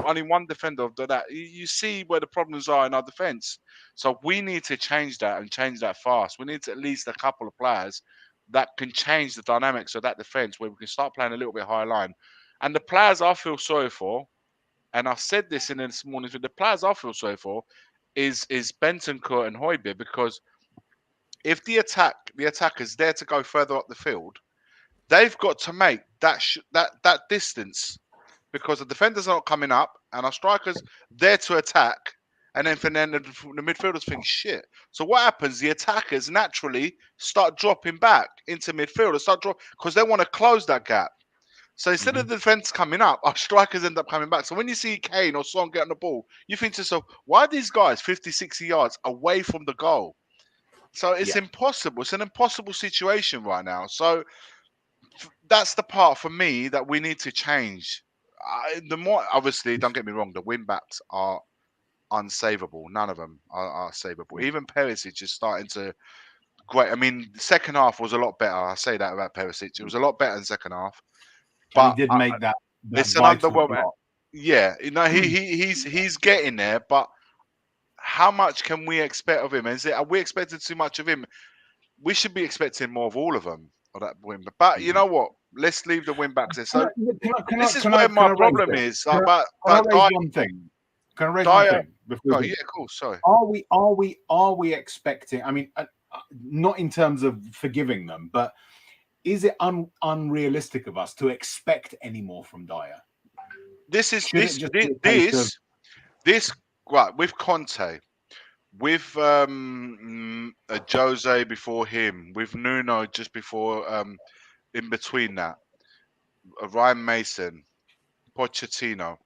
only one defender of that, you see where the problems are in our defence. So we need to change that and change that fast. We need to at least a couple of players that can change the dynamics of that defence, where we can start playing a little bit higher line. And the players I feel sorry for, and I said this in this morning's video, the players I feel sorry for is Bentancur and Højbjerg, because if the attacker's there to go further up the field, they've got to make that distance, because the defenders are not coming up and our strikers there to attack, and then the midfielders think shit. So what happens? The attackers naturally start dropping back into midfield, because they want to close that gap. So instead of the defense coming up, our strikers end up coming back. So when you see Kane or Son getting the ball, you think to yourself, why are these guys 50, 60 yards away from the goal? So it's impossible. It's an impossible situation right now. So that's the part for me that we need to change. The more, obviously, don't get me wrong, the win backs are unsavable. None of them are savable. Even Perisic is starting to great. I mean, the second half was a lot better. I say that about Perisic. It was a lot better in the second half. But he did make that it's an underwhelming. Yeah, you know, he's getting there, but how much can we expect of him? Are we expecting too much of him? We should be expecting more of all of them, of that win. But you know what? Let's leave the win backs there. So this is where my problem is. Can I raise one thing? Can I raise one thing? Yeah, cool. Sorry. Are we expecting? I mean, not in terms of forgiving them, but is it unrealistic of us to expect any more from Dyer? This right with Conte, with Jose before him, with Nuno just before, in between that, Ryan Mason, Pochettino.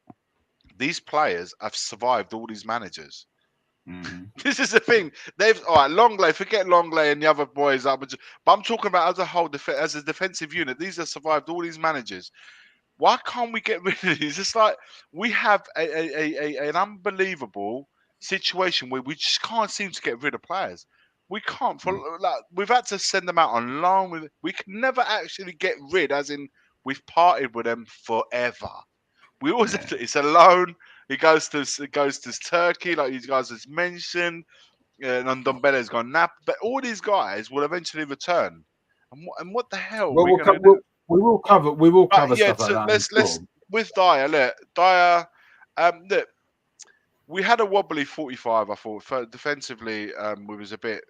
These players have survived all these managers. This is the thing. Longley, forget Longley and the other boys. But I'm talking about as a whole, as a defensive unit. These have survived all these managers. Why can't we get rid of these? It's like we have an unbelievable situation where we just can't seem to get rid of players. We can't. We've had to send them out on loan. We can never actually get rid, as in we've parted with them forever. We always have to, it's a loan. It goes to Turkey, like you guys just mentioned, and Ndombele's gone nap. But all these guys will eventually return. And what the hell? Well, we will cover stuff like that. Let's with Dyer. Look, Dyer. Look, we had a wobbly 45. I thought defensively, we was a bit.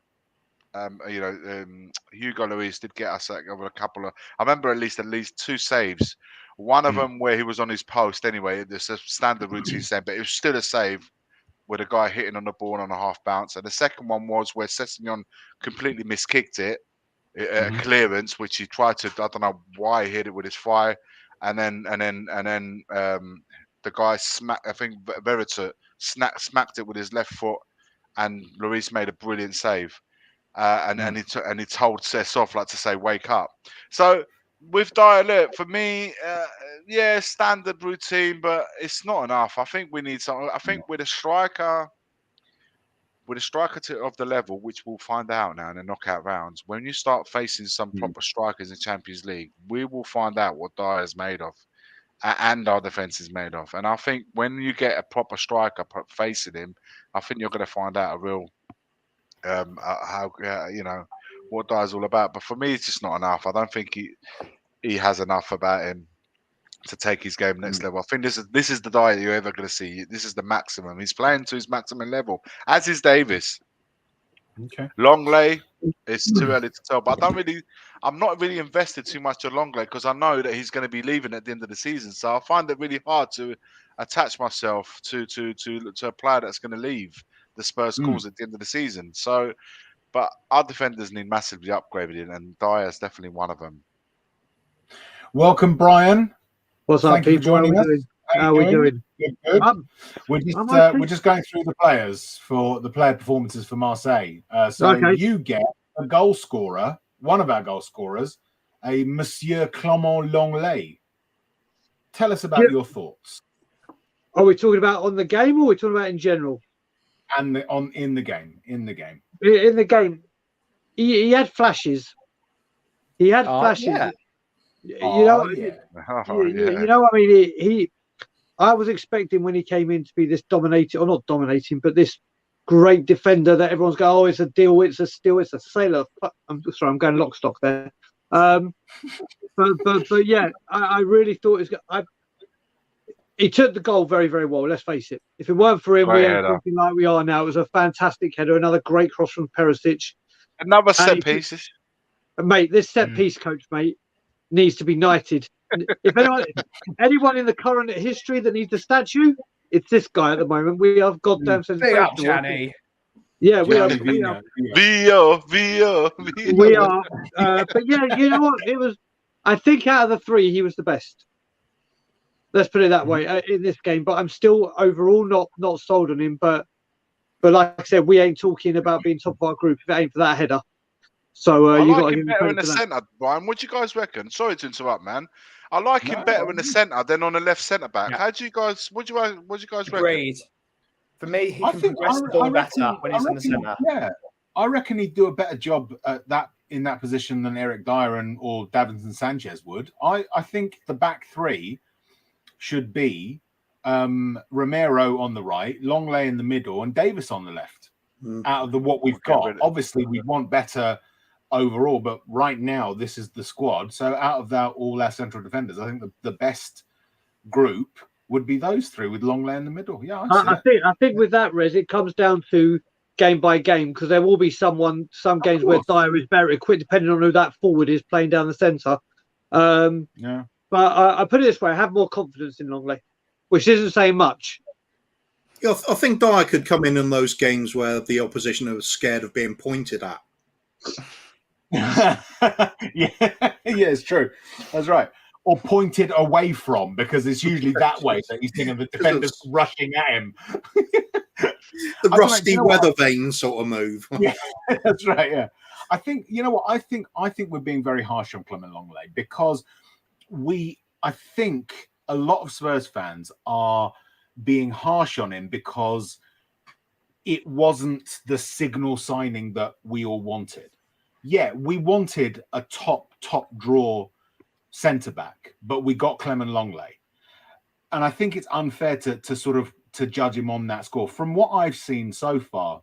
Hugo Lloris did get us over a couple of. I remember at least two saves. One of them where he was on his post anyway. There's a standard routine save, but it was still a save with a guy hitting on the ball on a half bounce. And the second one was where Sessegnon completely miskicked it, clearance, which he tried to. I don't know why he hit it with his thigh, and then the guy smacked. I think Verita smacked it with his left foot, and Lloris made a brilliant save. And he told Cess off like to say wake up. So with Dyer, look, for me, standard routine, but it's not enough. I think we need something. I think with a striker of the level, which we'll find out now in the knockout rounds, when you start facing some proper strikers in Champions League, we will find out what Dyer is made of and our defense is made of. And I think when you get a proper striker facing him, I think you're going to find out a real what Dyer's all about. But for me, it's just not enough. I don't think he has enough about him to take his game next level. I think this is the Dyer you're ever going to see. This is the maximum. He's playing to his maximum level, as is Davis. Okay. Longley, It's too early to tell. But I'm not really invested too much to Longley because I know that he's going to be leaving at the end of the season. So I find it really hard to attach myself to a player that's going to leave the Spurs cause at the end of the season. So, but our defenders need massively upgraded, and Dyer's definitely one of them. Welcome, Brian. What's up, Thank you for people? joining us. How are we doing? Good. We're just going through the players for the player performances for Marseille. You get a goal scorer, one of our goal scorers, a Monsieur Clément Longley. Tell us about your thoughts. Are we talking about on the game, or are we talking about in general? And in the game. In the game, he had flashes. He had flashes. Yeah. You know what I mean? I was expecting when he came in to be this dominating, or not dominating, but this great defender that everyone's going, oh, it's a deal, it's a steal, it's a sailor. I'm sorry, I'm going lock stock there. But yeah, I really thought it was. He took the goal very, very well. Let's face it. If it weren't for him, we ain't talking like we are now. It was a fantastic header, another great cross from Perisic. Another set piece, mate. This set piece coach, mate, needs to be knighted. If anyone in the current history that needs a statue, it's this guy at the moment. We have goddamn sensational. Gianni. Yeah, we are. We are. But yeah, you know what? I think out of the three, he was the best. Let's put it that way in this game. But I'm still overall not sold on him. But like I said, we ain't talking about being top of our group if it ain't for that header. So you got him better in the centre, Brian. What do you guys reckon? Sorry to interrupt, man. I like him better in the centre than on the left centre back. Yeah. What do you guys reckon? Agreed. For me, he can progress the ball better when he's in the centre. Yeah, I reckon he'd do a better job at that in that position than Eric Dyer or Davinson Sanchez would. I think the back three should be Romero on the right, Longley in the middle, and Davis on the left. Out of what we've got, obviously we want better overall, but right now this is the squad. So out of all our central defenders, I think the best group would be those three with Longley in the middle. Yeah, I think with that, Rez, it comes down to game by game because there will be some games where Dyer is better equipped depending on who that forward is playing down the centre. But I put it this way: I have more confidence in Longley, which isn't saying much. Yeah, I think Dyer could come in those games where the opposition are scared of being pointed at. yeah, it's true. That's right. Or pointed away from, because it's usually that way that he's thinking the defenders rushing at him. The rusty weather vane sort of move. Yeah, that's right. Yeah, I think I think we're being very harsh on Clément Longley because I think a lot of Spurs fans are being harsh on him because it wasn't the signal signing that we all wanted. Yeah, we wanted a top draw centre back, but we got Clément Longley, and I think it's unfair to judge him on that score. From what I've seen so far,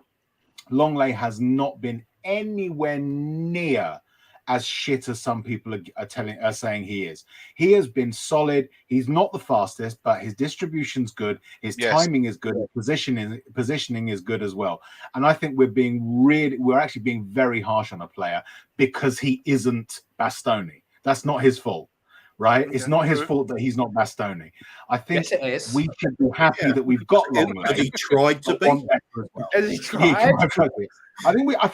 Longley has not been anywhere near as shit as some people are saying he is. He has been solid. He's not the fastest, but his distribution's good. His timing is good. His positioning is good as well. And I think we're actually being very harsh on a player because he isn't Bastoni. That's not his fault, right? It's not his fault that he's not Bastoni. I think we should be happy that we've got Longley. Has he tried to be? Has he tried? I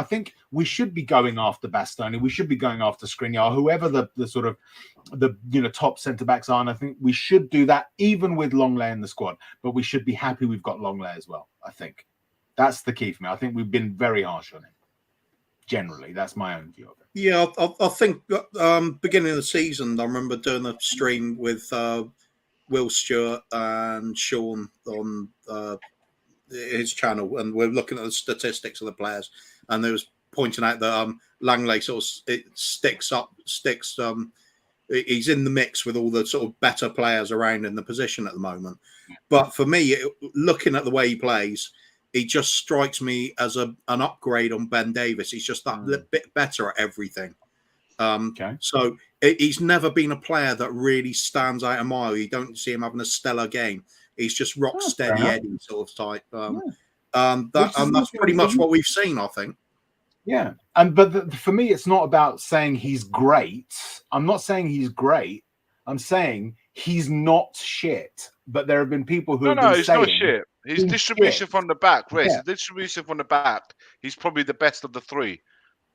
think we should be going after Bastoni. We should be going after Skriniar, whoever the top centre backs are. And I think we should do that even with Longley in the squad. But we should be happy we've got Longley as well. I think that's the key for me. I think we've been very harsh on him. Generally, that's my own view of it. Yeah, I think beginning of the season, I remember doing a stream with Will Stewart and Sean on his channel, and we're looking at the statistics of the players, and they was pointing out that Longley sticks. He's in the mix with all the sort of better players around in the position at the moment. But for me, looking at the way he plays, he just strikes me as an upgrade on Ben Davis. He's just that little bit better at everything. So he's never been a player that really stands out a mile. You don't see him having a stellar game. He's just rock steady Eddie sort of type. That's pretty much what we've seen, I think. Yeah, but for me, it's not about saying he's great. I'm not saying he's great. I'm saying he's not shit. But there have been people who have been saying not shit. His distribution shit. from the back, Rez. Yeah. His distribution from the back, he's probably the best of the three,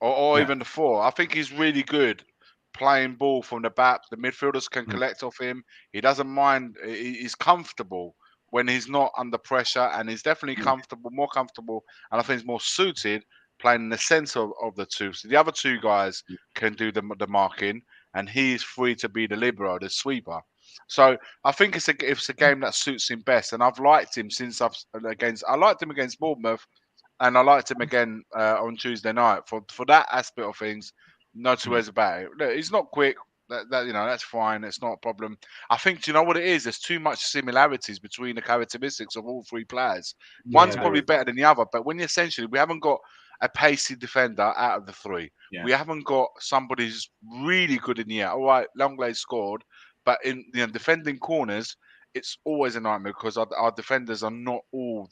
or even the four. I think he's really good playing ball from the back. The midfielders can collect off him. He doesn't mind. He's comfortable when he's not under pressure, and he's definitely more comfortable, and I think he's more suited playing in the centre of the two. So the other two guys can do the marking, and he's free to be the libero, the sweeper. So I think it's a game that suits him best, and I've liked him since I liked him against Bournemouth, and I liked him again on Tuesday night for that aspect of things. No two ways about it. Look, he's not quick. That's fine. It's not a problem. I think, do you know what it is? There's too much similarities between the characteristics of all three players. One's probably better than the other, but we haven't got a pacey defender out of the three. Yeah. We haven't got somebody who's really good in the air. All right, Longley scored, but in defending corners, it's always a nightmare because our defenders are not all.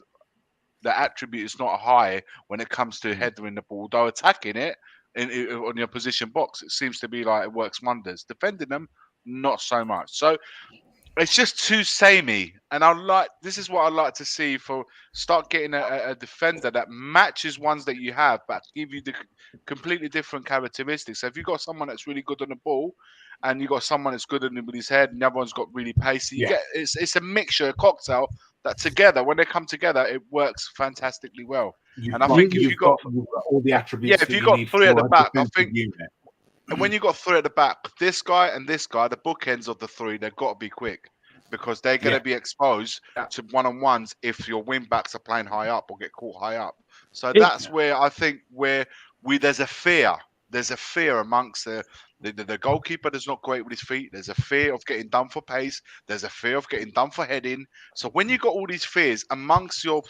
The attribute is not high when it comes to headering the ball, though attacking it on your position box, it seems to be like it works wonders. Defending them, not so much. So it's just too samey, and this is what I'd like to see start getting a defender that matches ones that you have, but give you the completely different characteristics. So if you've got someone that's really good on the ball, and you've got someone that's good with his head, and the other one's got really pacey, it's a mixture, a cocktail that together, when they come together, it works fantastically well. I think if you've got all the attributes, if you've got three at the back, I think. And when you've got three at the back, this guy and this guy, the bookends of the three, they've got to be quick because they're going to be exposed to one-on-ones if your wing-backs are playing high up or get caught high up. So that's where I think there's a fear. There's a fear amongst the goalkeeper that's not great with his feet. There's a fear of getting done for pace. There's a fear of getting done for heading. So when you've got all these fears amongst your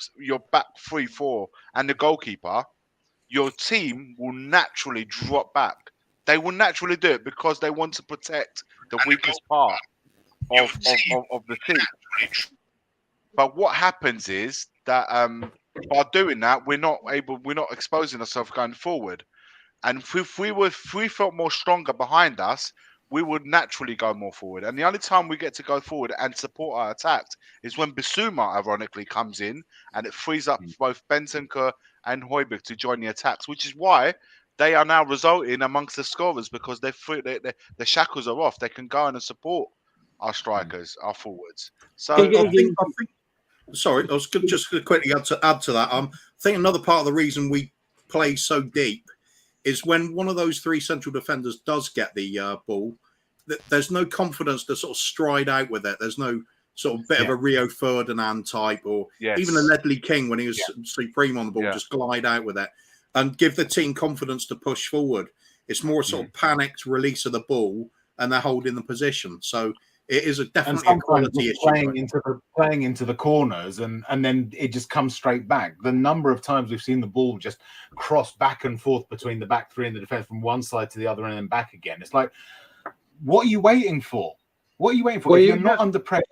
back 3-4 and the goalkeeper, your team will naturally drop back. They will naturally do it because they want to protect the weakest part of the team. But what happens is that by doing that, we're not exposing ourselves going forward. And if we felt more stronger behind us, we would naturally go more forward. And the only time we get to go forward and support our attacks is when Bissouma, ironically, comes in and it frees up both Bentancur and Højbjerg to join the attacks, which is why they are now resulting amongst the scorers because the shackles are off. They can go in and support our strikers, our forwards. So I think sorry, I was just going to quickly add to that. I think another part of the reason we play so deep is when one of those three central defenders does get the ball, there's no confidence to sort of stride out with it. There's no sort of bit of a Rio Ferdinand type or even a Ledley King when he was supreme on the ball, just glide out with it and give the team confidence to push forward. It's more sort of panicked release of the ball and they're holding the position. So it is definitely a quality issue. Playing into the corners and then it just comes straight back. The number of times we've seen the ball just cross back and forth between the back three and the defense from one side to the other and then back again. It's like, what are you waiting for? What are you waiting for? Well, if you're not under pressure,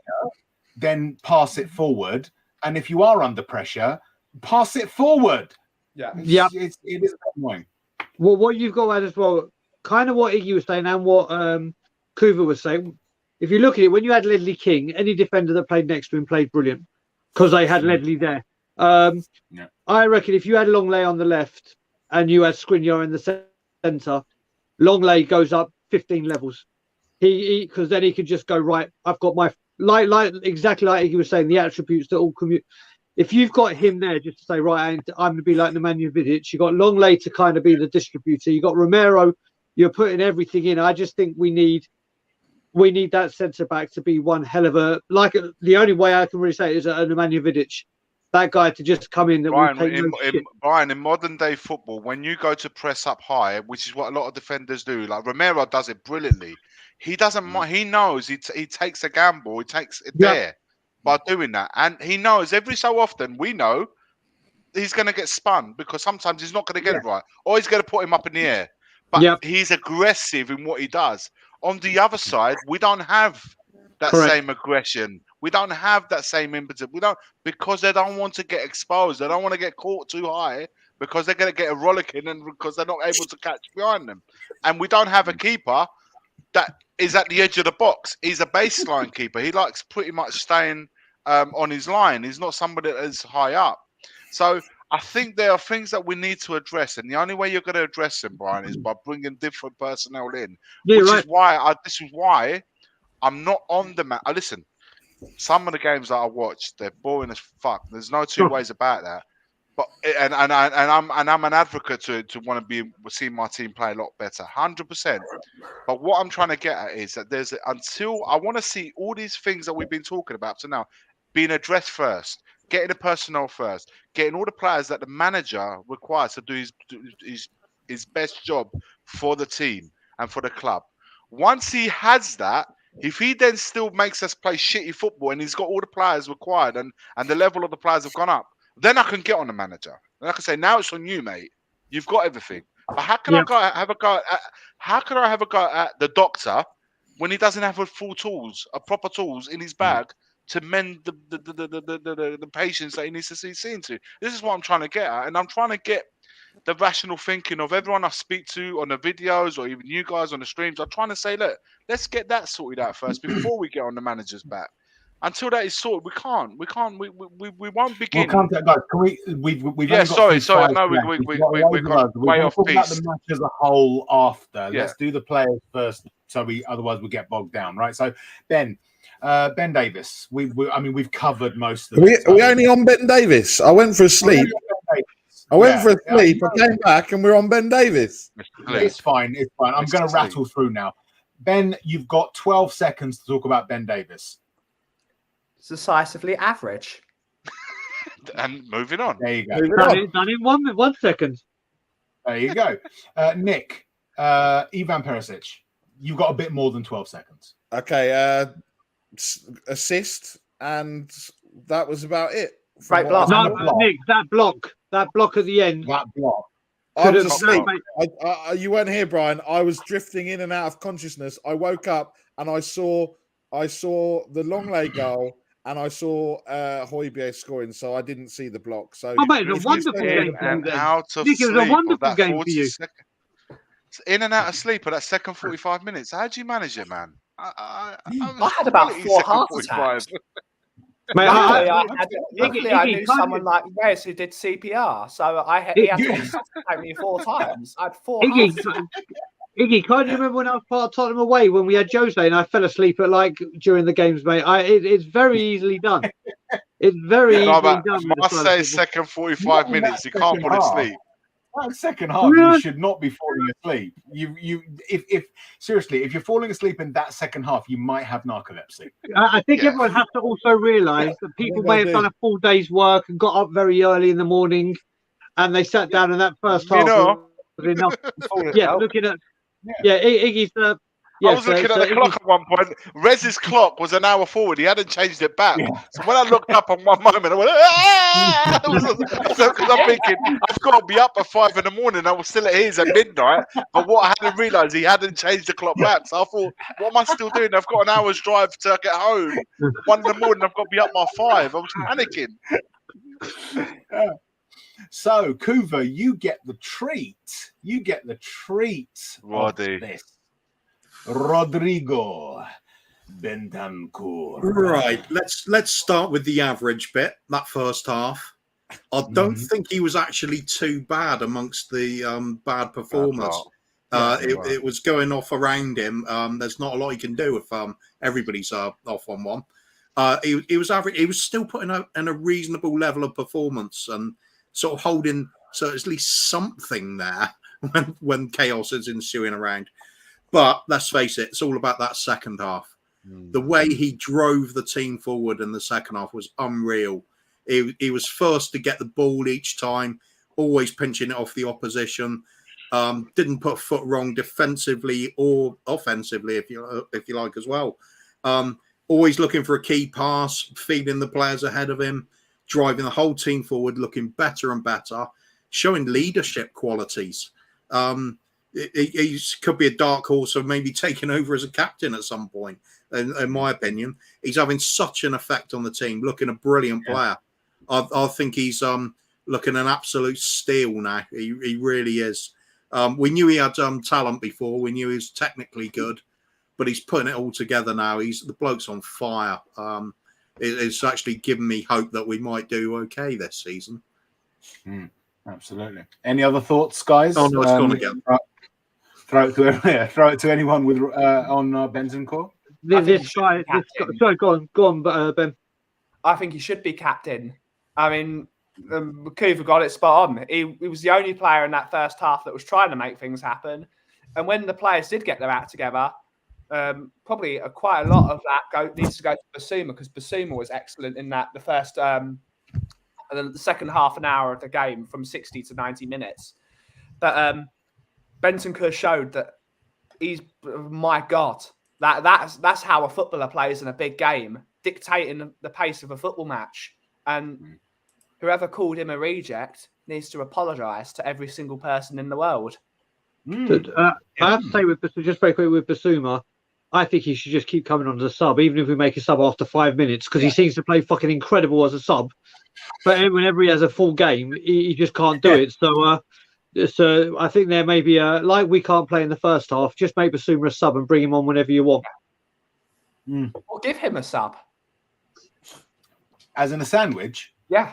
then pass it forward. And if you are under pressure, pass it forward. It is annoying. Well, what you've got to add as well, kind of what Iggy was saying and what Kuva was saying. If you look at it, when you had Ledley King, any defender that played next to him played brilliant because they had Ledley there. I reckon if you had Longley on the left and you had Skriniar in the centre, Longley goes up 15 levels. Because then he could just go, right, I've got my like exactly like Iggy was saying, the attributes that all commute. If you've got him there just to say, right, I'm going to be like Nemanja Vidic, you've got Longley to kind of be the distributor, you've got Romero, you're putting everything in. I just think we need that centre back to be one hell of a, like the only way I can really say it is a Nemanja Vidic, that guy to just come in. Brian, in modern day football, when you go to press up high, which is what a lot of defenders do, like Romero does it brilliantly. He doesn't mind. He knows he takes a gamble. He takes it there by doing that, and he knows every so often we know he's going to get spun because sometimes he's not going to get it right, or he's going to put him up in the air. But he's aggressive in what he does. On the other side, we don't have that same aggression. We don't have that same impetus. We don't, because they don't want to get exposed. They don't want to get caught too high because they're going to get a rollicking and because they're not able to catch behind them. And we don't have a keeper that is at the edge of the box. He's a baseline keeper. He likes pretty much staying on his line. He's not somebody that is high up. So I think there are things that we need to address, and the only way you're going to address them, Brian, is by bringing different personnel in. This is why I'm not on the map. Listen, some of the games that I watched, they're boring as fuck. There's no two ways about that. But and I'm an advocate to want to be seeing my team play a lot better, 100%. But what I'm trying to get at is that until I want to see all these things that we've been talking about so now being addressed first, getting the personnel first, getting all the players that the manager requires to do his best job for the team and for the club. Once he has that, if he then still makes us play shitty football and he's got all the players required and the level of the players have gone up, then I can get on the manager. And I can say, now it's on you, mate. You've got everything. But how can I have a go at the doctor when he doesn't have proper tools in his bag to mend the patients that he needs to see seen to? This is what I'm trying to get at. And I'm trying to get the rational thinking of everyone I speak to on the videos or even you guys on the streams. I'm trying to say, look, let's get that sorted out first before we get on the manager's back. Until that is sorted, we won't begin. We'll come to that, guys. Can we've yeah, sorry. I know we've got way off piece. About the match as a whole after. Yeah. Let's do the players first, so otherwise we get bogged down, right? So Ben Davis. We've covered most of it. We only on Ben Davis. I went for a sleep. I came back and we're on Ben Davis. It's fine. I'm going to rattle through now. Ben, you've got 12 seconds to talk about Ben Davis. Decisively average. And moving on. There you go. Done in 1 second. There you go. Nick, Ivan Perisic, you've got a bit more than 12 seconds. Okay. Assist, and that was about it. Right block. No, Nick, that block at the end. That block. I was asleep. You weren't here, Brian. I was drifting in and out of consciousness. I woke up and I saw the long leg goal. And I saw Højbjerg scoring, so I didn't see the block. So it was a wonderful game for you. Nick, it was a wonderful game for you. In and out of sleep at that second 45 minutes. How do you manage it, man? I had about 4 heart attacks. Mate, I knew someone like Wes who did CPR, so he had to resuscitate me 4 times. I had 4 heart attacks. Iggy, can't you remember when I was part of Tottenham away when we had Jose and I fell asleep during the games, mate? It's very easily done. It's very easily done. Marseille second 45 minutes, you can't put it asleep. That second half, you should not be falling asleep. If seriously, if you're falling asleep in that second half, you might have narcolepsy. I think everyone has to also realise that people may have done a full day's work and got up very early in the morning, and they sat down in that first half. Was enough. Looking at. Yeah, Iggy's. I was looking at the clock at one point. Rez's clock was an hour forward. He hadn't changed it back. Yeah. So when I looked up on one moment, I went, ah! Because I'm thinking, I've got to be up at 5 a.m. I was still at his at midnight. But what I hadn't realised, he hadn't changed the clock back. So I thought, what am I still doing? I've got an hour's drive to get home. 1 a.m. I've got to be up by 5. I was panicking. So, Kuva, you get the treat. Roddy. This. Rodrigo Bentancur. Right. Let's start with the average bit, that first half. I don't think he was actually too bad amongst the bad performers. It was going off around him. There's not a lot he can do if everybody's off on one. He was average. He was still putting in a reasonable level of performance and sort of holding at least something there when chaos is ensuing around. But let's face it, it's all about that second half. The way he drove the team forward in the second half was unreal. He was first to get the ball each time, always pinching it off the opposition. Didn't put foot wrong defensively or offensively, if you like, as well. Always looking for a key pass, feeding the players ahead of him, driving the whole team forward, looking better and better, showing leadership qualities. He could be a dark horse of maybe taking over as a captain at some point, in my opinion. He's having such an effect on the team, looking a brilliant player. I think he's looking an absolute steal now. He really is. We knew he had talent before. We knew he was technically good, but he's putting it all together now. The bloke's on fire. It's actually given me hope that we might do okay this season. Absolutely. Any other thoughts, guys? Oh no, it's gone again. Throw it to anyone with on Bentancur. Sorry, go on, Ben. I think he should be captain. I mean, Coover got it spot on. He was the only player in that first half that was trying to make things happen. And when the players did get their act together, probably quite a lot of that needs to go to Basuma, because Basuma was excellent in that the second half an hour of the game from 60 to 90 minutes. But Bentancur showed that my God, that's how a footballer plays in a big game, dictating the pace of a football match. And whoever called him a reject needs to apologise to every single person in the world. I have to say, just very quickly with Basuma, I think he should just keep coming on as a sub, even if we make a sub after 5 minutes, because he seems to play fucking incredible as a sub. But whenever he has a full game, he just can't do it. So I think there may be like we can't play in the first half, just make Basuma a sub and bring him on whenever you want. Or give him a sub. As in a sandwich? Yeah.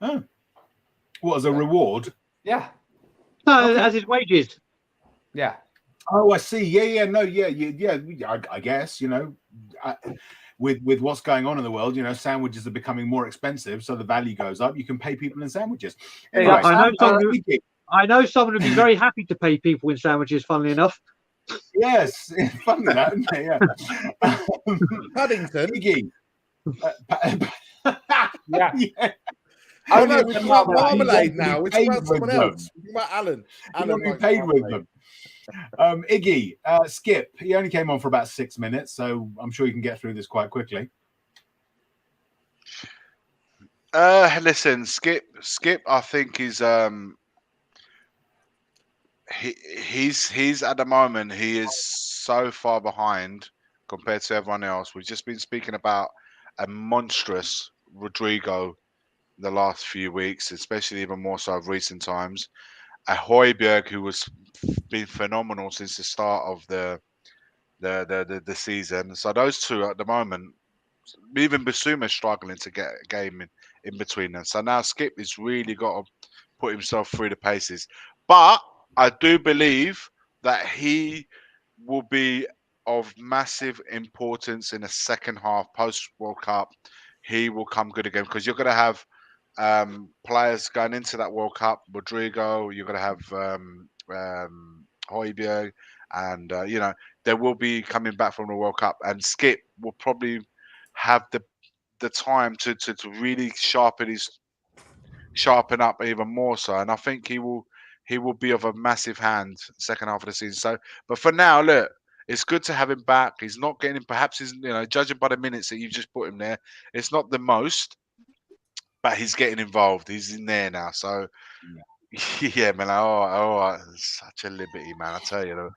Oh. What, as a reward? Yeah. No, as his wages. Yeah. Oh, I see. Yeah. I guess, with what's going on in the world, sandwiches are becoming more expensive, so the value goes up. You can pay people in sandwiches. Anyway, I know someone would be very happy to pay people in sandwiches, funnily enough. Yes, funny that, isn't it? Yeah. Paddington. Yeah. Oh no, we're talking about marmalade now. We're talking about someone else. We're talking about Alan. Alan paid with them. Iggy, Skip, he only came on for about 6 minutes, so I'm sure you can get through this quite quickly. Listen, Skip, I think is he's at the moment, he is so far behind compared to everyone else. We've just been speaking about a monstrous Rodrigo the last few weeks, especially even more so of recent times. A Højbjerg who was been phenomenal since the start of the season. So those two at the moment, even Basuma struggling to get a game in between them. So now Skip has really got to put himself through the paces. But I do believe that he will be of massive importance in the second half post World Cup. He will come good again, because you're going to have players going into that World Cup. Rodrigo, you're going to have Højbjerg, and they will be coming back from the World Cup, and Skip will probably have the time to really sharpen up even more so, and I think he will be of a massive hand second half of the season. So, but for now, look, it's good to have him back. He's not getting, perhaps he's, judging by the minutes that you've just put him there, it's not the most, but he's getting involved. He's in there now. So, yeah, man. Oh, such a liberty, man. I tell you,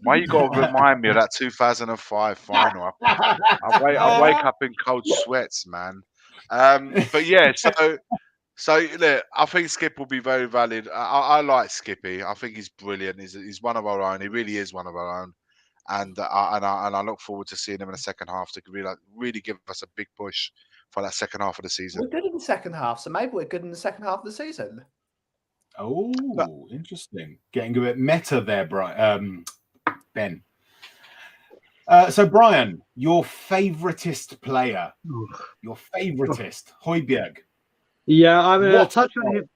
why you got to remind me of that 2005 final? I wake up in cold sweats, man. But yeah, so look, I think Skip will be very valid. I like Skippy. I think he's brilliant. He's one of our own. He really is one of our own. And I look forward to seeing him in the second half to really give us a big push for that second half of the season. We're good in the second half, so maybe we're good in the second half of the season. Oh, interesting. Getting a bit meta there, Ben. So, Brian, your favoritist player, Højbjerg. Yeah, I'm going to touch on him.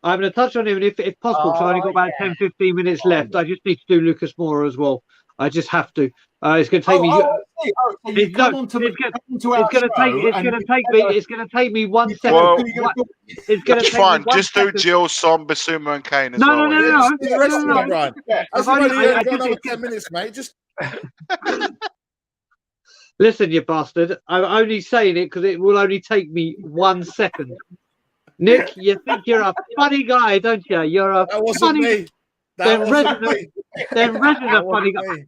I'm going to touch on him, and if possible, because I've only got about 10-15 minutes left. I just need to do Lucas Moura as well. I just have to. It's going to take me. It's going to take me 1 second. Well, it's going to take fine. me 1 just second. do Jill, Son, Basuma, and Kane as well. No. The rest of it, Brian. I've only got another 10 minutes, mate. Just listen, you bastard. I'm only saying it because it will only take me 1 second. Nick, you think you're a funny guy, don't you? You're a funny. They're resident a funny guy.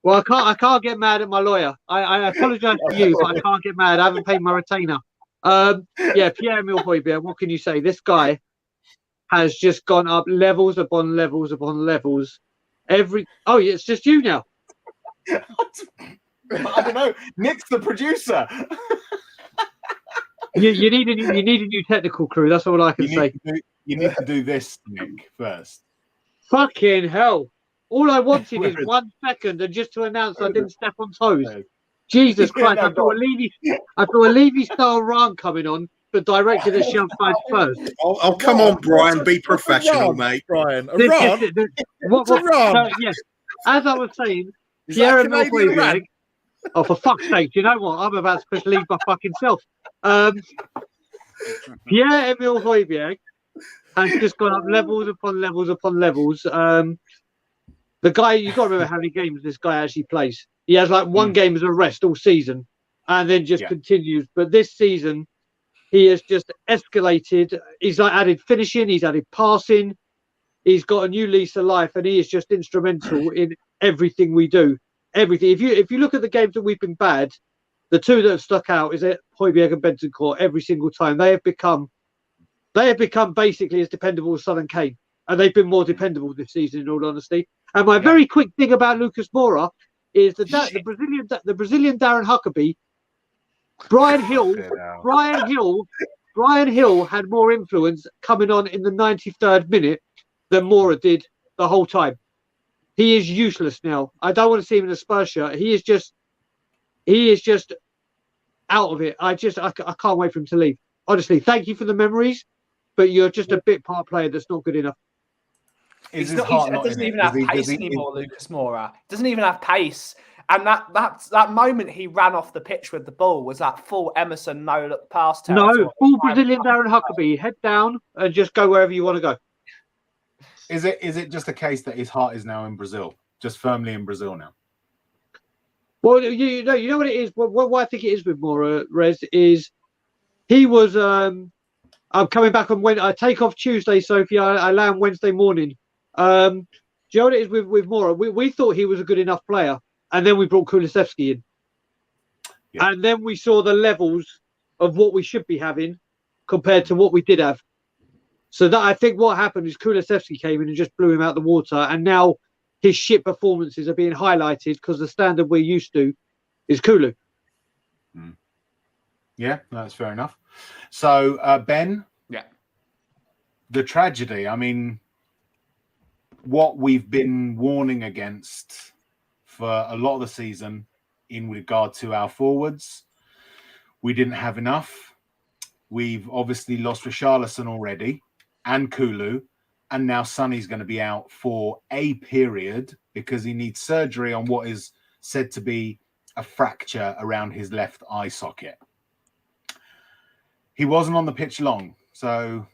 Well, I can't get mad at my lawyer. I apologise to you, but I can't get mad. I haven't paid my retainer. Yeah, Pierre-Emile Højbjerg. What can you say? This guy has just gone up levels upon levels upon levels. It's just you now. I don't know. Nick's the producer. You need a new technical crew. That's all I can say. You need to do this, Nick, first. Fucking hell! All I wanted is 1 second, and just to announce I didn't step on toes. Jesus Christ! I thought a Levy-style rant coming on, but directed at Shove Sides first. Oh, come on, Brian, be professional, mate. Brian, a rant? What's a rant? Yes. As I was saying, Pierre-Emile Højbjerg. Oh, for fuck's sake! Do you know what? I'm about to push leave my fucking self. Pierre-Emile Højbjerg has just gone up levels upon levels upon levels. The guy, you've got to remember how many games this guy actually plays. He has like one game as a rest all season and then just continues. But this season, he has just escalated. He's like added finishing, he's added passing, he's got a new lease of life, and he is just instrumental in everything we do. Everything. If you look at the games that we've been bad, the two that have stuck out is Højbjerg and Bentancur every single time. They have become basically as dependable as Son and Kane, and they've been more dependable this season, in all honesty. And my very quick thing about Lucas Moura is the Brazilian Darren Huckabee, Brian Hill had more influence coming on in the 93rd minute than Moura did the whole time. He is useless now. I don't want to see him in a Spurs shirt. He is just out of it. I can't wait for him to leave. Honestly, thank you for the memories, but you're just a bit part player that's not good enough. He doesn't even have pace anymore, Lucas Moura. Doesn't even have pace. And that moment he ran off the pitch with the ball was that full Emerson no look pass. No, full Brazilian Darren Huckabee. Head down and just go wherever you want to go. Is it just a case that his heart is now in Brazil, just firmly in Brazil now? Well, you know what it is. What I think it is with Moura, Rez, is he was. I'm coming back on when I take off Tuesday, Sophie. I land Wednesday morning. Do you know what it is with Moura? We thought he was a good enough player, and then we brought Kulusevski in, and then we saw the levels of what we should be having compared to what we did have. So that I think what happened is Kulusevski came in and just blew him out the water, and now his shit performances are being highlighted because the standard we're used to is Kulu. Yeah, that's fair enough. So Ben, the tragedy. I mean, what we've been warning against for a lot of the season in regard to our forwards, we didn't have enough. We've obviously lost Richarlison already and Kulu, and now Sonny's going to be out for a period because he needs surgery on what is said to be a fracture around his left eye socket. He wasn't on the pitch long, so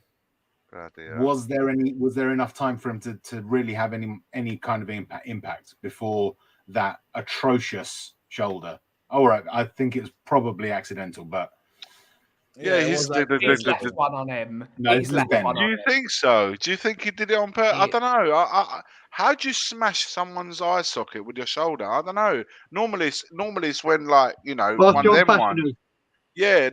was there enough time for him to really have any kind of impact before that atrocious shoulder? All right, I think it's probably accidental, but he's left one on him. No, he's left one Do you think so? Do you think he did it on purpose? I don't know. How do you smash someone's eye socket with your shoulder? I don't know. Normally it's when, like, you know, one of them ones. Yeah,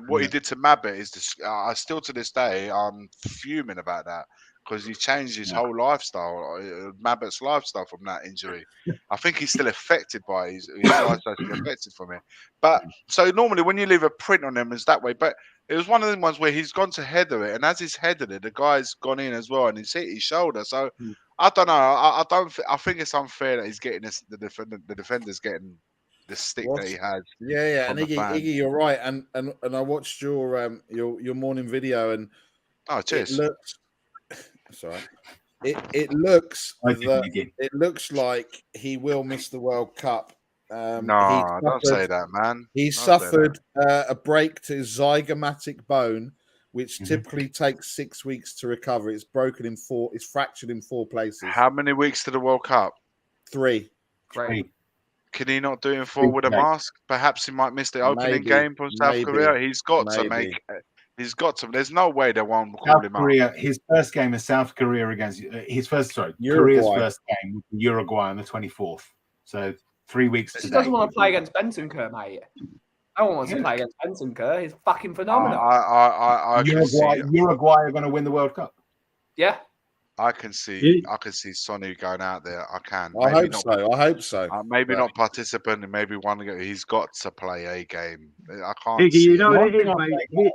what he did to Mabbott is I still to this day I'm fuming about that because he changed his whole lifestyle, Mabbott's lifestyle, from that injury. I think he's still affected by his lifestyle, affected from it. But so normally when you leave a print on him, it's that way. But it was one of the ones where he's gone to header it, and as he's headed it, the guy's gone in as well, and he's hit his shoulder. So I don't know. I think it's unfair that he's getting this. The defender's getting the stick that he has. Yeah. And Iggy, you're right. And I watched your morning video, and cheers. Sorry. It looks like he will miss the World Cup. No, don't say that, man. He suffered a break to his zygomatic bone, which typically takes 6 weeks to recover. It's broken in 4. It's fractured in 4 places. How many weeks to the World Cup? 3. Can he not do it in 4 with a mask? Perhaps he might miss the opening game for South Korea. He's got to make. He's got to. There's no way they won't call him out. His first game is South Korea against Korea's first game was Uruguay on the 24th. So 3 weeks. He doesn't want to play against Bentancur, mate. No one wants to play against Bentancur. He's fucking phenomenal. Uruguay are going to win the World Cup. Yeah. I can see Sonny going out there. I can. I hope so. Maybe not participant, and maybe one. He's got to play a game. I can't. Iggy, see you know it. what it is, mate.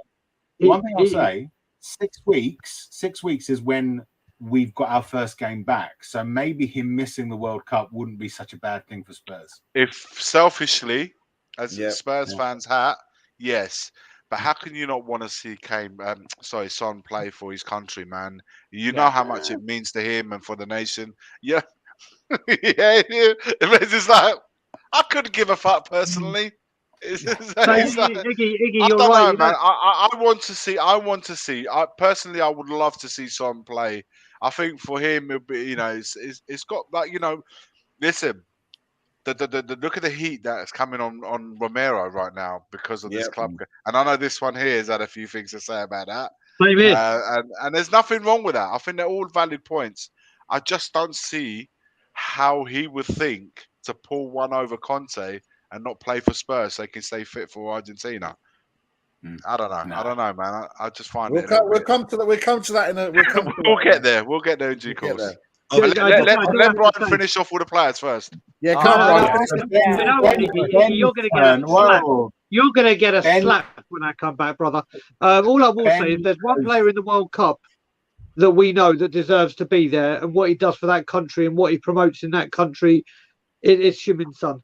One thing I'll say: 6 weeks. 6 weeks is when we've got our first game back. So maybe him missing the World Cup wouldn't be such a bad thing for Spurs. If selfishly, as Spurs fans' hat, yes. But how can you not want to see Son play for his country, man? You know how much it means to him and for the nation. Yeah. It's just like, I couldn't give a fuck personally. Iggy, I you're don't right. know, man. I want to see. I personally, I would love to see Son play. I think for him, it'll be, it's got like, listen. The look at the heat that's coming on Romero right now because of this club, and I know this one here has had a few things to say about that. And there's nothing wrong with that. I think they're all valid points. I just don't see how he would think to pull one over Conte and not play for Spurs so they can stay fit for Argentina. I don't know. I don't know, man. I just find we'll come to that in a. We'll get there. We'll get there in due course. Let Brian finish off with the players first. Yeah, come on. You're going to get a slap. You're going to get a slap when I come back, brother. All I will say is there's one player in the World Cup that we know that deserves to be there, and what he does for that country and what he promotes in that country, it's Heung-min Son.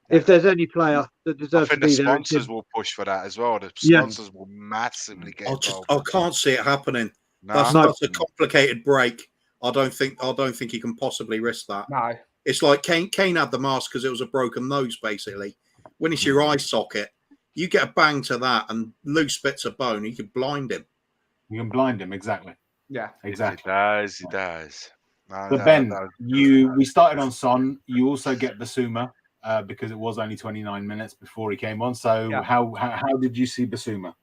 If there's any player that deserves to be there, the sponsors will push for that as well. The sponsors will massively get involved. I can't see it happening. That's a complicated break. I don't think he can possibly risk that. No. It's like Kane had the mask because it was a broken nose, basically. When it's your eye socket, you get a bang to that and loose bits of bone, you can blind him. You can blind him, exactly. Yeah. Exactly. He does. We started on Son. You also get Basuma because it was only 29 minutes before he came on. So how did you see Basuma?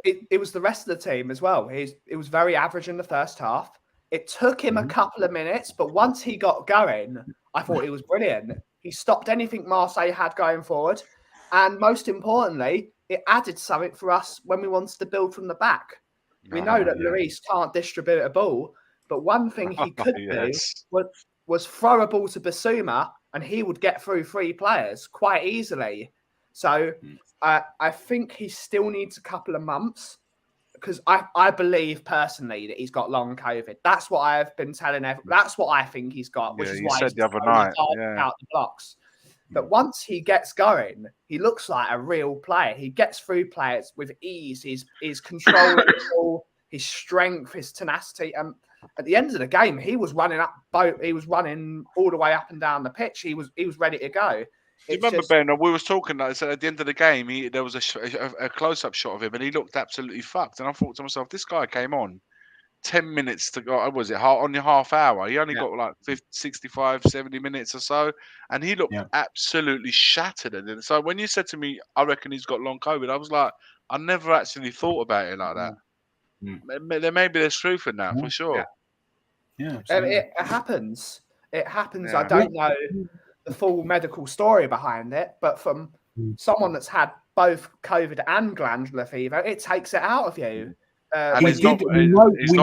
It was the rest of the team as well. It was very average in the first half. It took him a couple of minutes, but once he got going, I thought he was brilliant. He stopped anything Marseille had going forward. And most importantly, it added something for us when we wanted to build from the back. We know that Lloris can't distribute a ball, but one thing he could do was throw a ball to Basuma and he would get through 3 players quite easily. So I think he still needs a couple of months because I believe personally that he's got long COVID. That's what I've been telling everyone. That's what I think he's got, which is why he's the other night out the blocks. But once he gets going, he looks like a real player. He gets through players with ease. His control, his strength, his tenacity. And at the end of the game, he was running He was running all the way up and down the pitch. He was ready to go. Do you remember, Ben? We was talking. Like I said, at the end of the game, there was a close-up shot of him, and he looked absolutely fucked. And I thought to myself, this guy came on 10 minutes to go. Was it on your half hour? He only got like 50, 65, 70 minutes or so, and he looked absolutely shattered. And so when you said to me, I reckon he's got long COVID, I was like, I never actually thought about it like that. Maybe there's truth in that for sure. It happens. It happens. I don't know the full medical story behind it, but from someone that's had both COVID and glandular fever, it takes it out of you. And he's not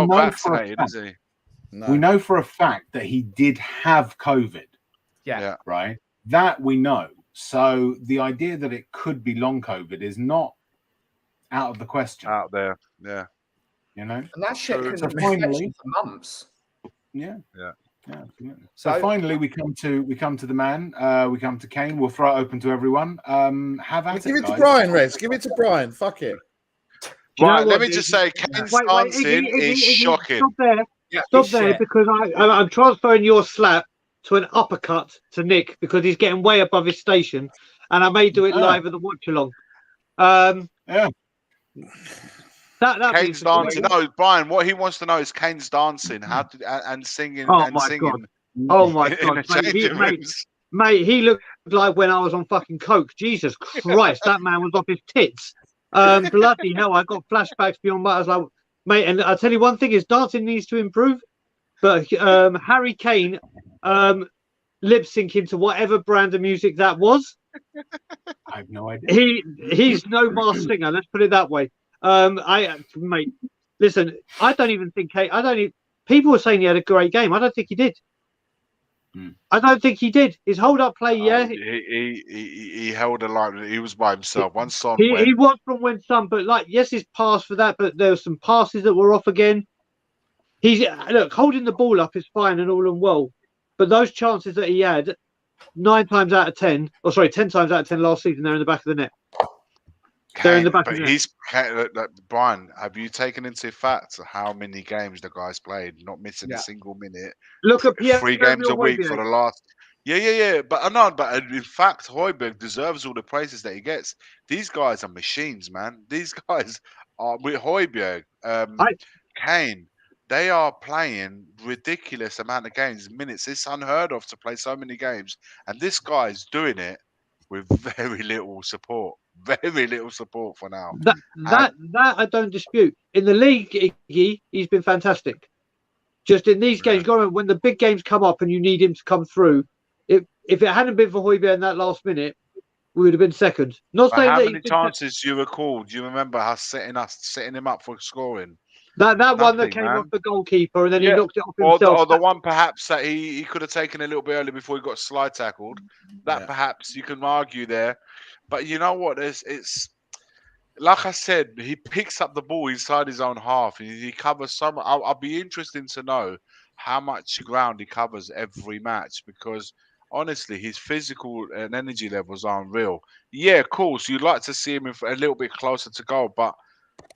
vaccinated, is he? No. We know for a fact that he did have COVID. Yeah. Right? That we know. So the idea that it could be long COVID is not out of the question. Out there, yeah. You know? And that shit can finally for months. Yeah. So finally, we come to the man. We come to Kane. We'll throw it open to everyone. Give it to Brian, Rez. Give it to Brian. Fuck it. Right. Let me just say, Kane's dancing is shocking. Stop there, because I'm transferring your slap to an uppercut to Nick because he's getting way above his station, and I may do it live at the watch along. Kane's dancing. No, Brian. What he wants to know is Kane's dancing, and singing singing. Oh my god, mate! He looked like when I was on fucking coke. Jesus Christ, that man was off his tits. Bloody hell! I got flashbacks beyond what I was like, mate. And I tell you one thing: is dancing needs to improve. But Harry Kane, lip syncing to whatever brand of music that was. I have no idea. He's no Mars singer. Let's put it that way. Mate, listen, I don't even think people were saying he had a great game. I don't think he did. I don't think he did. His hold-up play, he held a line. He was by himself. One Son he was from when Son, but yes, his pass for that, but there were some passes that were off again. Look, holding the ball up is fine and all and well, but those chances that he had, 10 times out of 10 last season, they're in the back of the net. They're in the back of the net. Brian, have you taken into fact how many games the guy's played, not missing a single minute? Look at Pierre 3 games a week for the last. Yeah. But in fact, Højbjerg deserves all the praises that he gets. These guys are machines, man. These guys are with Højbjerg, Kane. They are playing ridiculous amount of games, minutes. It's unheard of to play so many games, and this guy's doing it with very little support. Very little support for now. That I don't dispute. In the league, he's been fantastic. Just in these games, when the big games come up and you need him to come through, if it hadn't been for Højbjerg in that last minute, we would have been second. Not saying how that many chances you recall? Do you remember us setting him up for scoring? That one that came off the goalkeeper and then he knocked it off himself. Or the one perhaps that he could have taken a little bit early before he got slide tackled. That perhaps you can argue there. But you know what? It's like I said, he picks up the ball inside his own half. He covers some. I'll be interested to know how much ground he covers every match, because honestly, his physical and energy levels are unreal. Yeah, of course, you'd like to see him a little bit closer to goal, but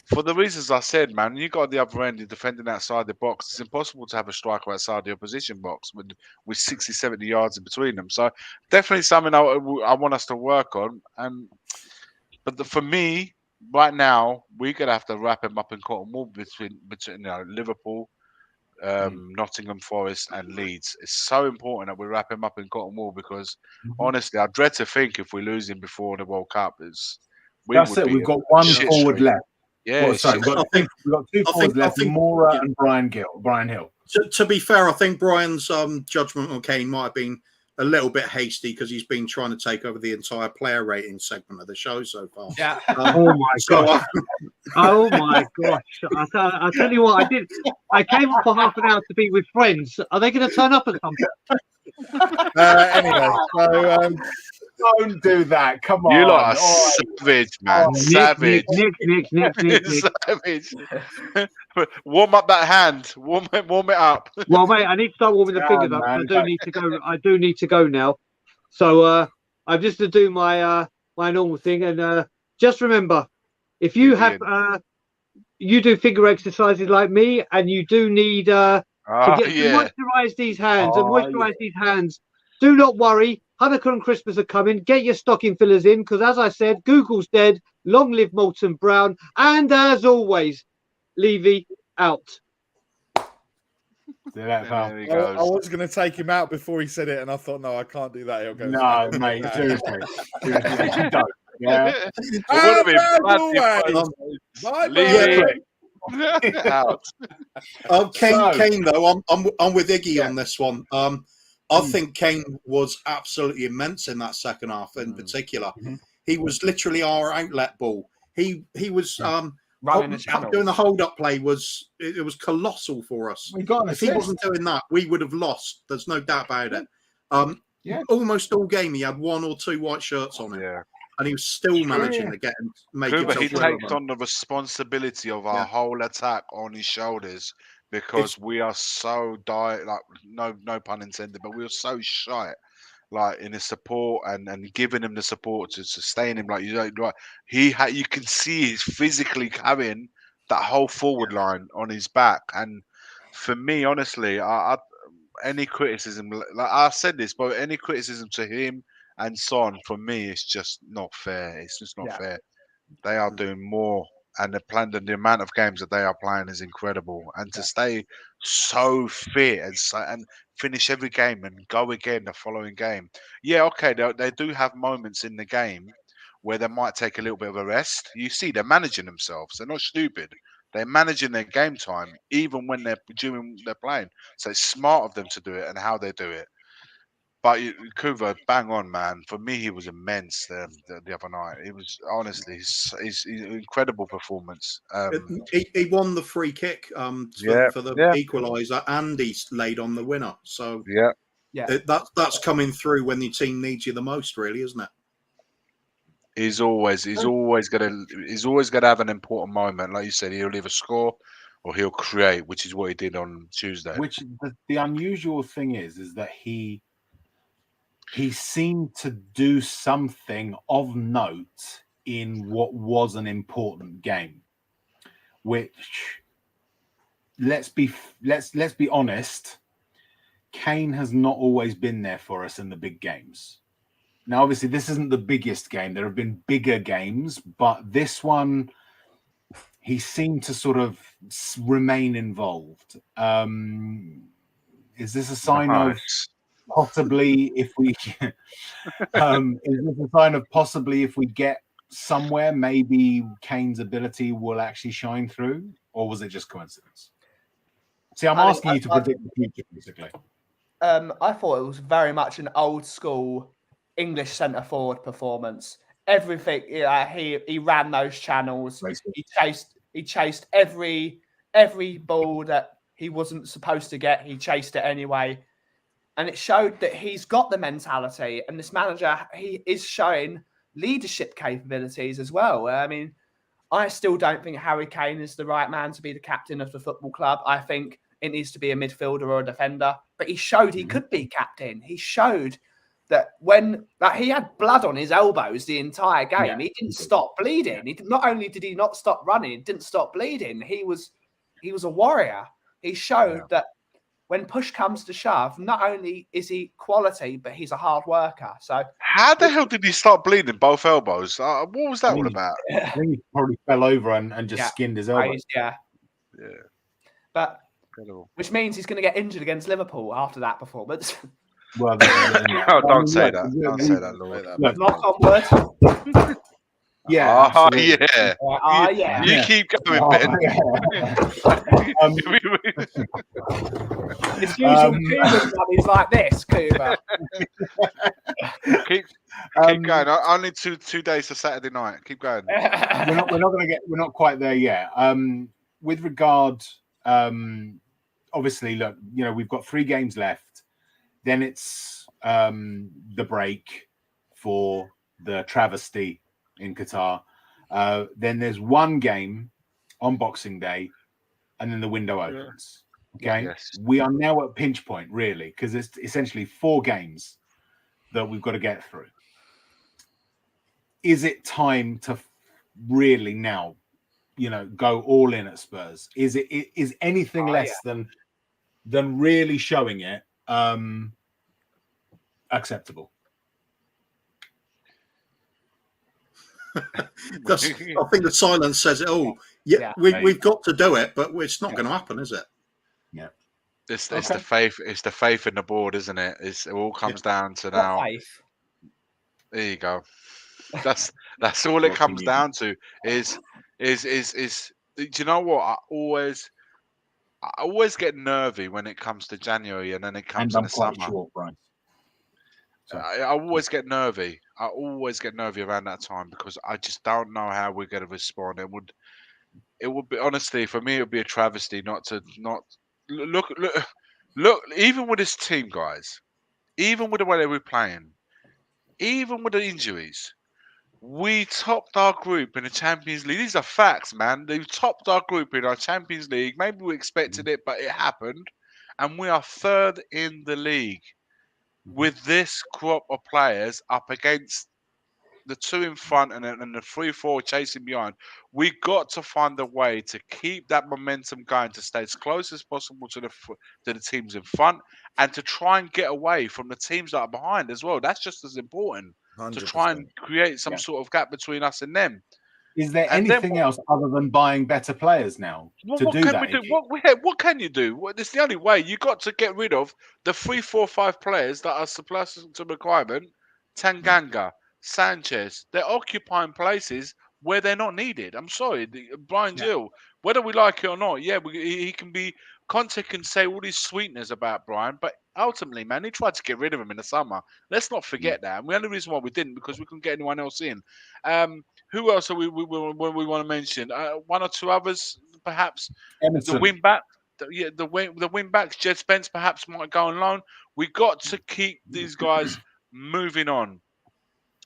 for the reasons I said, man, you got the other end, you're defending outside the box. It's impossible to have a striker outside the opposition box with 60, 70 yards in between them. So definitely something I want us to work on. But for me, right now, we're going to have to wrap him up in cotton wool between Liverpool, Nottingham Forest and Leeds. It's so important that we wrap him up in cotton wool because, honestly, I dread to think if we lose him before the World Cup. That's it. We've got one forward left. Yeah, we've got two forwards left: Moura and Brian Hill. To be fair, I think Brian's judgment on Kane might have been a little bit hasty because he's been trying to take over the entire player rating segment of the show so far. Yeah. Oh my gosh! Oh my gosh! I tell you what, I did. I came up for half an hour to be with friends. Are they going to turn up at something? Anyway, so. Don't do that. Come on. You lot are savage, man. Savage. Nick. Savage. Warm up that hand. Warm it up. Well, mate, I need to start warming the fingers up. I do need to go now. So I'm just to do my normal thing. And just remember, if you have you do finger exercises like me, and you do need to moisturize these hands do not worry. Hanukkah and Christmas are coming. Get your stocking fillers in, because as I said, Google's dead. Long live Molten Brown. And as always, Levy out. I was going to take him out before he said it, and I thought, no, I can't do that. He'll go. No, mate, seriously. Don't. Yeah. Kane, though, I'm with Iggy on this one. I think Kane was absolutely immense in that second half. In particular, he was literally our outlet ball. He was doing the hold-up play was colossal for us. If he wasn't doing that, we would have lost. There's no doubt about it. Almost all game he had 1 or 2 white shirts on him, and he was still managing to make it. He takes on the responsibility of our whole attack on his shoulders. Because we are so no pun intended, but we are so shy, in his support and giving him the support to sustain him. You can see he's physically carrying that whole forward line on his back. And for me, honestly, any criticism, I said this, but any criticism to him and Son, for me, it's just not fair. It's just not fair. They are doing more. And the amount of games that they are playing is incredible. And to stay so fit and finish every game and go again the following game. Yeah, okay, they do have moments in the game where they might take a little bit of a rest. You see, they're managing themselves. They're not stupid. They're managing their game time, even when they're playing. So it's smart of them to do it and how they do it. But Kuva, bang on, man. For me, he was immense the other night. It was honestly his incredible performance. He won the free kick for the equaliser, and he laid on the winner. So that's coming through when the team needs you the most, really, isn't it? He's always gonna have an important moment. Like you said, he'll either score or he'll create, which is what he did on Tuesday. Which the unusual thing is that he seemed to do something of note in what was an important game, which let's be honest, Kane has not always been there for us in the big games. Now, obviously, this isn't the biggest game. There have been bigger games, but this one, he seemed to sort of remain involved. Is this a sign of possibly if we get somewhere, maybe Kane's ability will actually shine through, or was it just coincidence? See, I'm asking you to predict the future, basically. I thought it was very much an old school English centre forward performance. Everything, he ran those channels. He chased every ball that he wasn't supposed to get. He chased it anyway, and it showed that he's got the mentality. And this manager, he is showing leadership capabilities as well. I mean, I still don't think Harry Kane is the right man to be the captain of the football club. I think it needs to be a midfielder or a defender. But he showed he could be captain. He showed that when he had blood on his elbows the entire game, he didn't stop bleeding. He not only did he not stop running, he didn't stop bleeding. He was a warrior. He showed that when push comes to shove, not only is he quality, but he's a hard worker. So how the hell did he start bleeding both elbows? What was that all about? I think he probably fell over and just skinned his elbows. Yeah. But which means he's going to get injured against Liverpool after that performance. Well, don't say that. Don't say that, Lord. Knock on wood. Yeah. Yeah. You keep going, Ben. It's usually Cuba's money's like this, Cuba. Keep going. I need two days to Saturday night. Keep going. We're not quite there yet. With regard, obviously, look, we've got 3 games left. Then it's the break for the travesty in Qatar. Then there's 1 game on Boxing Day, and then the window opens. Okay, we are now at pinch point, really, because it's essentially 4 games that we've got to get through. Is it time to really now, go all in at Spurs? Is anything less than really showing it acceptable? I think the silence says it all. We've got to do it, but it's not going to happen, is it? Yeah. It's the faith. It's the faith in the board, isn't it? It all comes down to now. Faith. There you go. That's all it comes down to. Is do you know what? I always get nervy when it comes to January, and then it comes in the summer. I always get nervy. I always get nervy around that time because I just don't know how we're going to respond. It would be, honestly, for me, it would be a travesty not to look. Even with this team, guys, even with the way they were playing, even with the injuries, we topped our group in the Champions League. These are facts, man. They topped our group in our Champions League. Maybe we expected it, but it happened, and we are 3rd in the league. With this crop of players up against the 2 in front and the 3-4 chasing behind, we got to find a way to keep that momentum going, to stay as close as possible to the teams in front, and to try and get away from the teams that are behind as well. That's just as important 100%. To try and create some sort of gap between us and them. Is there anything else other than buying better players now to do that? What can you do? It's the only way. You got to get rid of the 3, 4, 5 players that are surplus to requirement. Tanganga, Sanchez, they're occupying places where they're not needed. I'm sorry, Brian Gill. Whether we like it or not, he can be Conte can say all these sweeteners about Brian, but ultimately, man, he tried to get rid of him in the summer. Let's not forget that. And the only reason why we didn't because we couldn't get anyone else in. Who else are we want to mention? One or two others, perhaps. Emerson. The wing back. The wing backs, Jed Spence perhaps might go on loan. We got to keep these guys moving on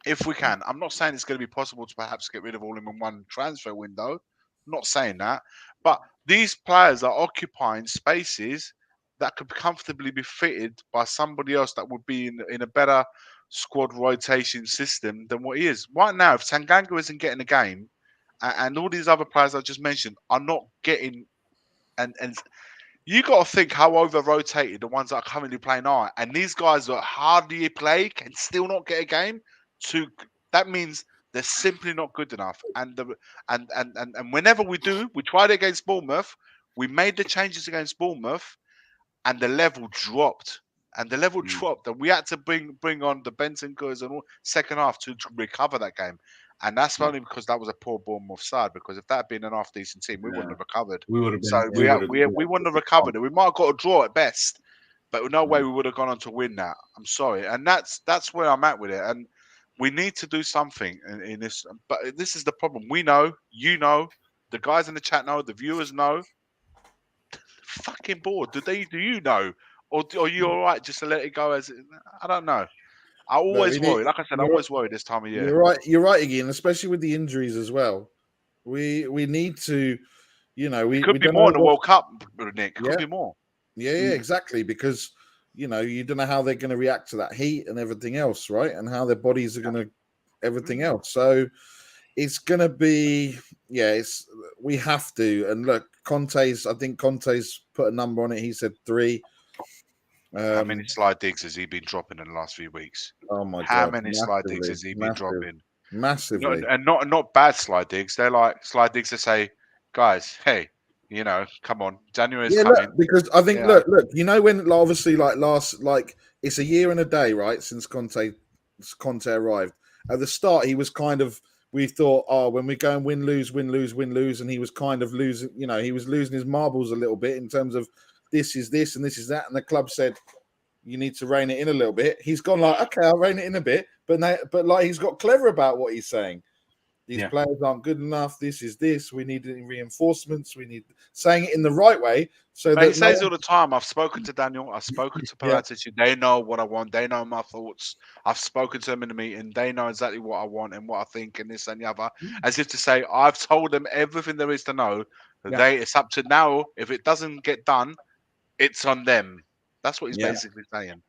if we can. I'm not saying it's going to be possible to perhaps get rid of all of them in one transfer window. I'm not saying that, but these players are occupying spaces that could comfortably be fitted by somebody else that would be in a better squad rotation system than what he is right now. If Tanganga isn't getting a game, and all these other players I just mentioned are not getting, and you got to think how over-rotated the ones that are currently playing are. And these guys that hardly play can still not get a game. That means they're simply not good enough. And whenever we do, we tried it against Bournemouth. We made the changes against Bournemouth, and the level dropped. And we had to bring on the Bentancurs and all second half to recover that game. And that's only because that was a poor Bournemouth side. Because if that had been an half-decent team, we wouldn't have recovered. We would have been. So we wouldn't have recovered it. We might have got a draw at best, but no way we would have gone on to win that. I'm sorry, and that's where I'm at with it. And we need to do something in this. But this is the problem. We know, you know, the guys in the chat know, the viewers know. Fucking bored. Do you know, or are you all right just to let it go? As I don't know. I always worry. Like I said, I always worry this time of year. You're right again, especially with the injuries as well. We need to, we could be more in the World Cup, Nick. Could be more. Yeah, exactly. Because you don't know how they're going to react to that heat and everything else, right? And how their bodies are going to everything else. So it's going to be, we have to. And look, I think Conte's put a number on it. He said 3. How many slide digs has he been dropping in the last few weeks? Oh my God! How many slide digs has he been dropping? Massively, not bad slide digs. They're like slide digs to say, guys, hey, come on, January's coming. Look, because I think, look, when obviously it's a year and a day, right, since Conte arrived. At the start, he was kind of. We thought, when we go and win, lose, and he was kind of losing. He was losing his marbles a little bit in terms of. This is this and this is that, and the club said you need to rein it in a little bit. He's gone like, okay, I'll rein it in a bit, but he's got clever about what he's saying. These players aren't good enough. This is this. We need reinforcements. We need saying it in the right way. So he says all the time. I've spoken to Daniel. I've spoken to Palatitude. They know what I want. They know my thoughts. I've spoken to them in the meeting. They know exactly what I want and what I think and this and the other. As if to say, I've told them everything there is to know. It's up to now. If it doesn't get done, it's on them. That's what he's basically saying.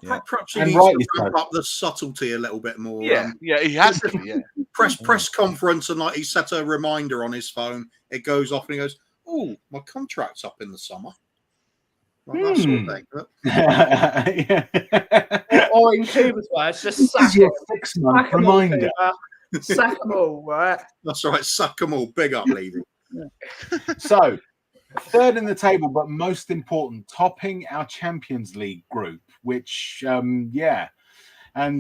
Perhaps he needs to ramp up the subtlety a little bit more. He has to. Yeah. Press conference, and he set a reminder on his phone. It goes off, and he goes, "Oh, my contract's up in the summer." That sort of thing. Or in Cuba's words, just sack your 6-month reminder. Sack them all, right? That's right. Sack them all. Big up, Levy. So. Third in the table, but most important, topping our Champions League group, which, and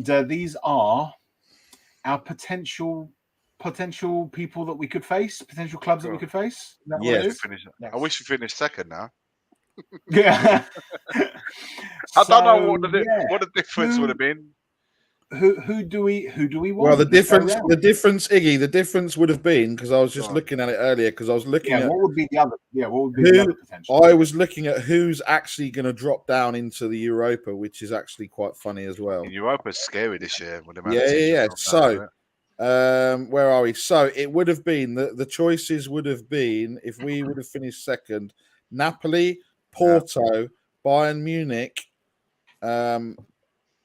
these are our potential people that we could face, potential clubs that we could face. Yes. I wish we finished second now. Yeah. I don't know what the difference would have been. Who do we want? Well, the difference, Iggy, the difference would have been because I was just looking at it earlier because I was looking at what would be the other? What would be the other potential? I was looking at who's actually going to drop down into the Europa, which is actually quite funny as well. Europa's scary this year. So, where are we? So it would have been the choices would have been if we would have finished second: Napoli, Porto, Bayern Munich.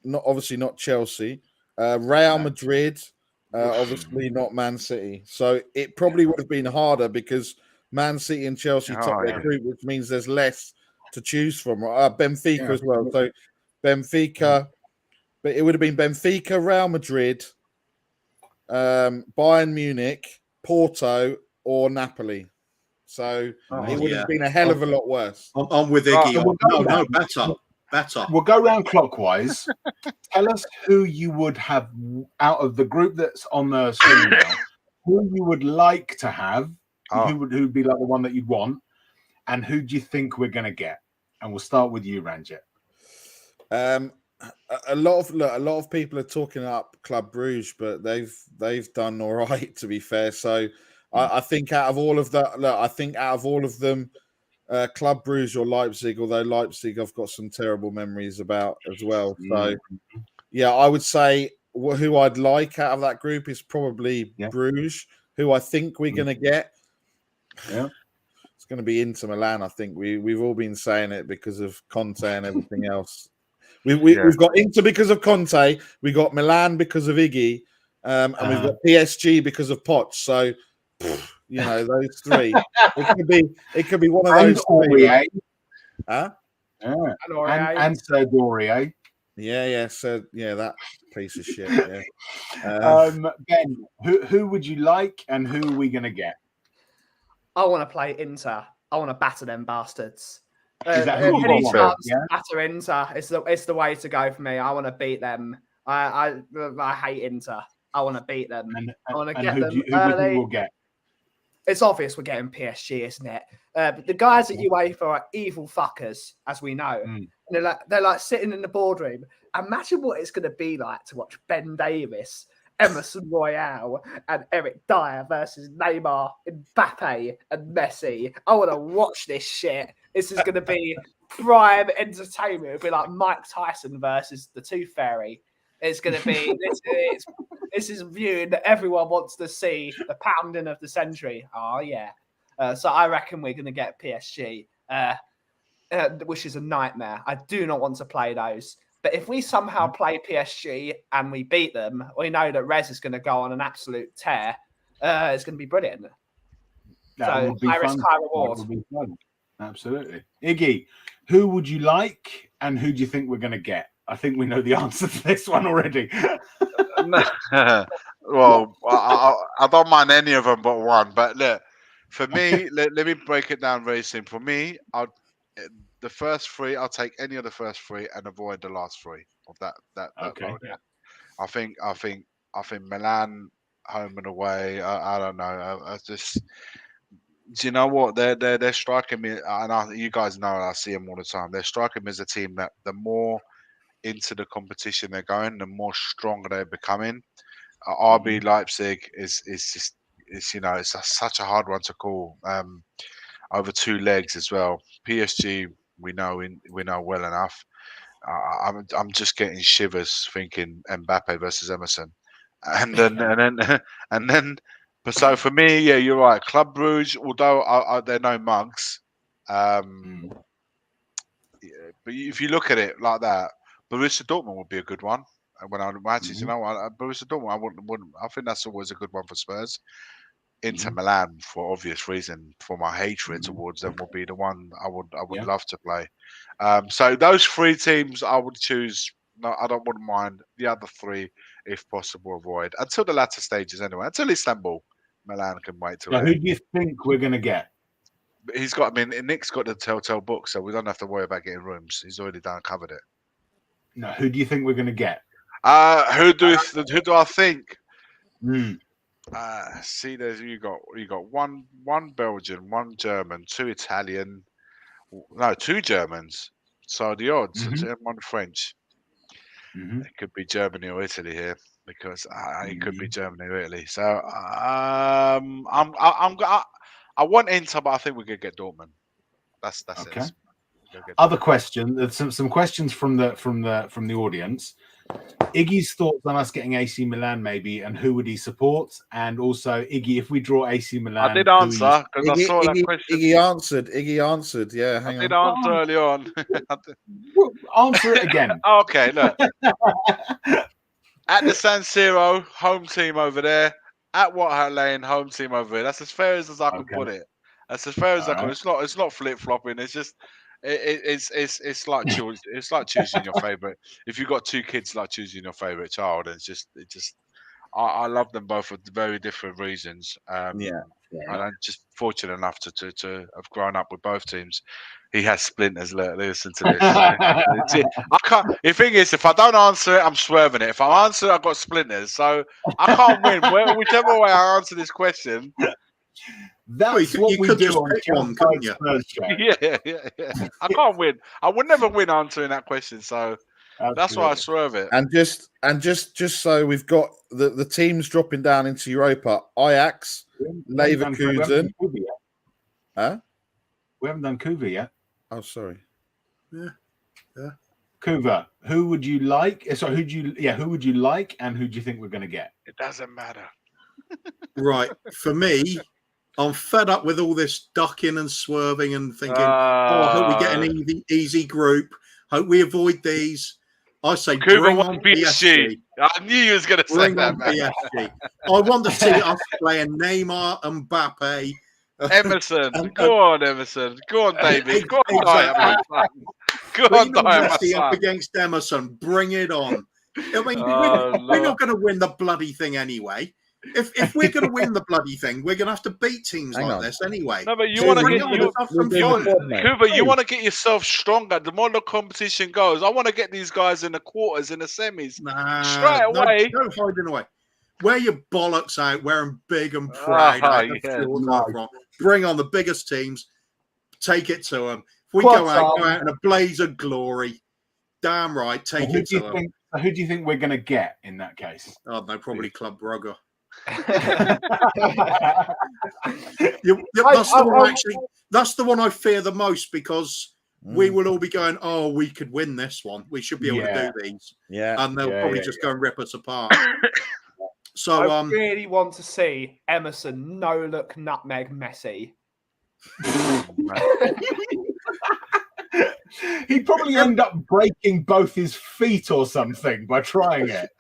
Not Chelsea, Real Madrid, obviously not Man City. So it probably would have been harder because Man City and Chelsea top their group, which means there's less to choose from. Benfica as well. So Benfica, but it would have been Benfica, Real Madrid, Bayern Munich, Porto, or Napoli. So it would have been a hell of a lot worse. I'm with Iggy. No, better. We'll go round clockwise. Tell us who you would have out of the group that's on the screen now, who you would like to have, who would be like the one that you'd want, and who do you think we're going to get? And we'll start with you, Ranjit. A lot of people are talking up Club Brugge, but they've done all right, to be fair. So I think out of all of them, Club Brugge or Leipzig, although Leipzig I've got some terrible memories about as well. So yeah, I would say who I'd like out of that group is probably Bruges. Who I think we're going to get. Yeah. It's going to be Inter Milan. I think we've all been saying it because of Conte and everything else. We've got Inter because of Conte. We got Milan because of Iggy, and we've got PSG because of Poch. So, those three. It could be one of those three. Right? Huh? Yeah. And Sir Dorier. Yeah. So that piece of shit. Yeah. Ben, who would you like, and who are we going to get? I want to play Inter. I want to batter them bastards. Is that who you any want? chance to batter Inter? It's the way to go for me. I want to beat them. I hate Inter. I want to beat them. I want to get them. Who do you think we'll get? It's obvious we're getting PSG, isn't it? But the guys at UEFA are evil fuckers, as we know. And they're like sitting in the boardroom. Imagine what it's going to be like to watch Ben Davis, Emerson Royale, and Eric Dyer versus Neymar, Mbappe, and Messi. I want to watch this shit. This is going to be prime entertainment. It'll be like Mike Tyson versus the Tooth Fairy. It's going to be this is viewing that everyone wants to see, the pounding of the century. Oh yeah. So I reckon we're going to get PSG, which is a nightmare. I do not want to play those. But if we somehow play PSG and we beat them, we know that Rez is going to go on an absolute tear. It's going to be brilliant. High risk, high reward. That would be fun. Absolutely. Iggy, who would you like, and who do you think we're going to get? I think we know the answer to this one already. Well, I don't mind any of them but one. But look, for me, let me break it down very simple. For me, the first three, I'll take any of the first three and avoid the last three of that. Okay. Yeah. I think Milan home and away. I don't know. I just. Do you know what they're striking me? And you guys know I see them all the time. They're striking me as a team that the more into the competition they're going, the more stronger they're becoming. RB Leipzig is just it's such a hard one to call. Over two legs as well. PSG we know well enough. I'm just getting shivers thinking Mbappe versus Emerson, and then. But so for me, yeah, you're right. Club Brugge, although they're no mugs, yeah, but if you look at it like that, Borussia Dortmund would be a good one. When I matches, Borussia Dortmund, I think that's always a good one for Spurs. Inter Milan, for obvious reason, for my hatred towards them, would be the one I would love to play. So those three teams I would choose. No, I wouldn't mind the other three if possible. Avoid until the latter stages anyway. Until Istanbul. Milan can wait till. Who do you think we're going to get? Nick's got the telltale book, so we don't have to worry about getting rooms. He's already covered it. No, who do you think we're going to get? Who do I think? See, you got one Belgian, one German, two Italian, two Germans. So the odds, and one French. It could be Germany or Italy here. Because it could be Germany or Italy. So I want Inter, but I think we're gonna get Dortmund. That's okay. It. Other question. There's some questions from the audience. Iggy's thoughts on us getting AC Milan, maybe, and who would he support? And also, Iggy, if we draw AC Milan, I did answer because I saw that question. Iggy answered. Yeah, I did answer early on. Answer it again. Okay, look. At the San Siro, home team over there. At White Lane, home team over there. That's as fair as I can put it. That's as fair as I can. It's not flip flopping. It's just it's like choosing your favorite. If you've got two kids, like choosing your favorite child. It's just I love them both for very different reasons. And I'm just fortunate enough to have grown up with both teams. He has splinters. Listen to this. I can't. The thing is, if I don't answer it, I'm swerving it. If I answer it, I've got splinters. So I can't win. Whichever way I answer this question, That's what we do on one, couldn't you? Yeah. I can't win. I would never win answering that question. So that's why I swerve it. And just so we've got the teams dropping down into Europa: Ajax, Leverkusen. Huh? We haven't done Kuva yet. Oh, sorry. Yeah. Kuva, who would you like? So who would you like, and who do you think we're going to get? It doesn't matter. Right. For me, I'm fed up with all this ducking and swerving and thinking, I hope we get an easy group. Hope we avoid these. I say bring on PSG. I knew you was going to say that, man. PSG. I want to see us playing Neymar and Mbappe. Emerson. Go on, Emerson. Go on, David. Go on, Diamond. Go on, Diamond. Up against Emerson. Bring it on. I mean, we're not going to win the bloody thing anyway. If we're going to win the bloody thing, we're going to have to beat teams like this anyway. No, but you want to get yourself stronger. The more the competition goes, I want to get these guys in the quarters, in the semis, straight away. No hiding away. Wear your bollocks out, wear them big and proud. Bring on the biggest teams. Take it to them. If we go out in a blaze of glory, damn right, take it to them. Who do you think we're going to get in that case? Oh, no, probably Club Brugge. That's the one I fear the most, because we will all be going, oh, we could win this one. We should be able to do these. Yeah. And they'll probably just go and rip us apart. So I really want to see Emerson no-look nutmeg Messi. He'd probably end up breaking both his feet or something by trying it.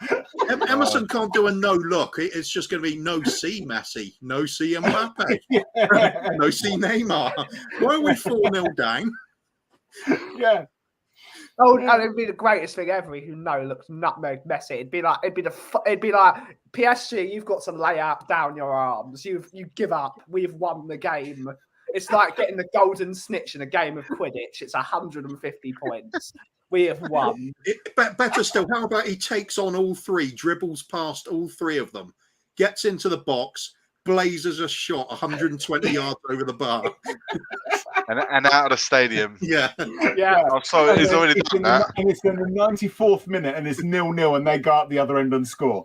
Emerson can't do a no-look. It's just going to be no-see Messi, no-see Mbappe, no-see Neymar. Why are we 4-0 down? Yeah. Oh, and it'd be the greatest thing ever. Who looks nutmeg Messi. It'd be like PSG. You've got to lay down your arms. You give up. We've won the game. It's like getting the golden snitch in a game of Quidditch. It's 150 points. We have won. Better still, how about he takes on all three, dribbles past all three of them, gets into the box, blazes a shot 120 yards over the bar. And out of the stadium. Yeah. Oh, so he's already done that. And it's in the 94th minute, and it's 0-0, and they go up the other end and score.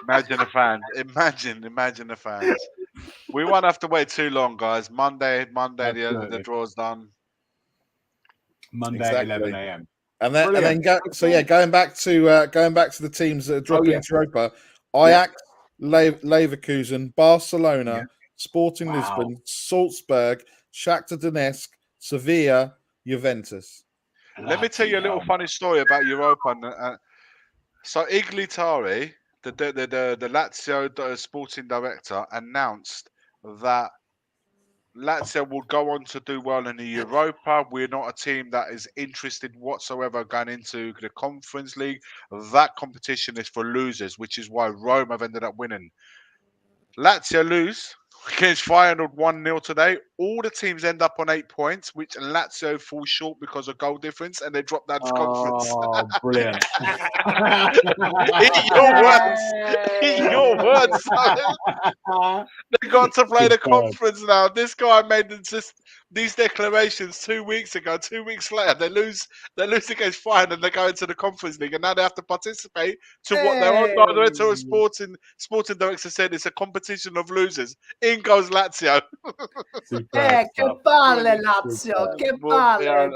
Imagine the fans. Imagine the fans. We won't have to wait too long, guys. Monday, the draw's done. Monday, exactly. 11 a.m. And then going back to the teams that are dropping into Europa: Ajax, Leverkusen, Barcelona, Sporting Lisbon, Salzburg, Shakhtar Donetsk, Sevilla, Juventus. Let me tell you a little funny story about Europa. So Iglitari, the Lazio sporting director, announced that Lazio will go on to do well in the Europa. We're not a team that is interested whatsoever going into the Conference League. That competition is for losers, which is why Rome have ended up winning. Lazio lose against Feyenoord 1-0 today. All the teams end up on 8 points, which Lazio fall short because of goal difference, and they drop down to conference. Oh, brilliant. Eat your words, son. They got to play the conference now. This guy made these declarations 2 weeks ago. 2 weeks later, they lose against Feyenoord, and they go into the Conference League, and now they have to participate to what their own director of sporting director said. It's a competition of losers. In goes Lazio. Che palle Lazio, che palle.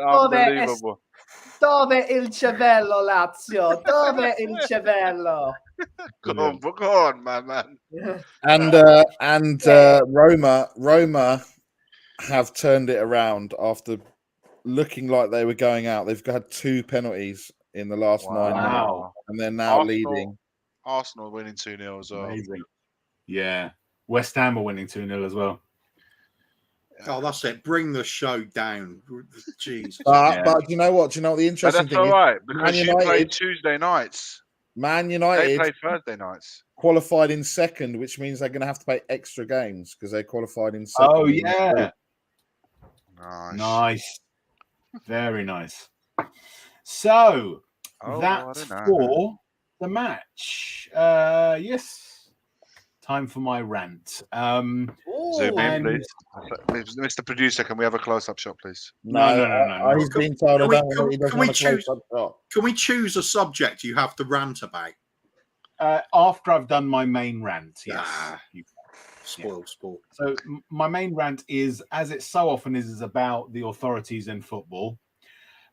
Dove il cervello Lazio? Dove il cervello? Go on, my man. And Roma have turned it around after looking like they were going out. They've had 2 penalties in the last 9 minutes, and they're now leading. Arsenal winning 2-0 as well. Amazing. Yeah. West Ham are winning 2-0 as well. Oh, that's it. Bring the show down. Jeez. But do you know what? Do you know what the interesting thing is? That's all right, because you play Tuesday nights. Man United, they play Thursday nights. Qualified in second, which means they're going to have to play extra games because they qualified in second. Oh, yeah. Nice. Very nice. So, that's for the match. Yes. time for my rant. Zoom in, please. Mr. Producer, can we have a close-up shot, please? No. He's been told Can we choose a subject you have to rant about? After I've done my main rant, yes. Spoiled sport. So my main rant is, as it so often is about the authorities in football.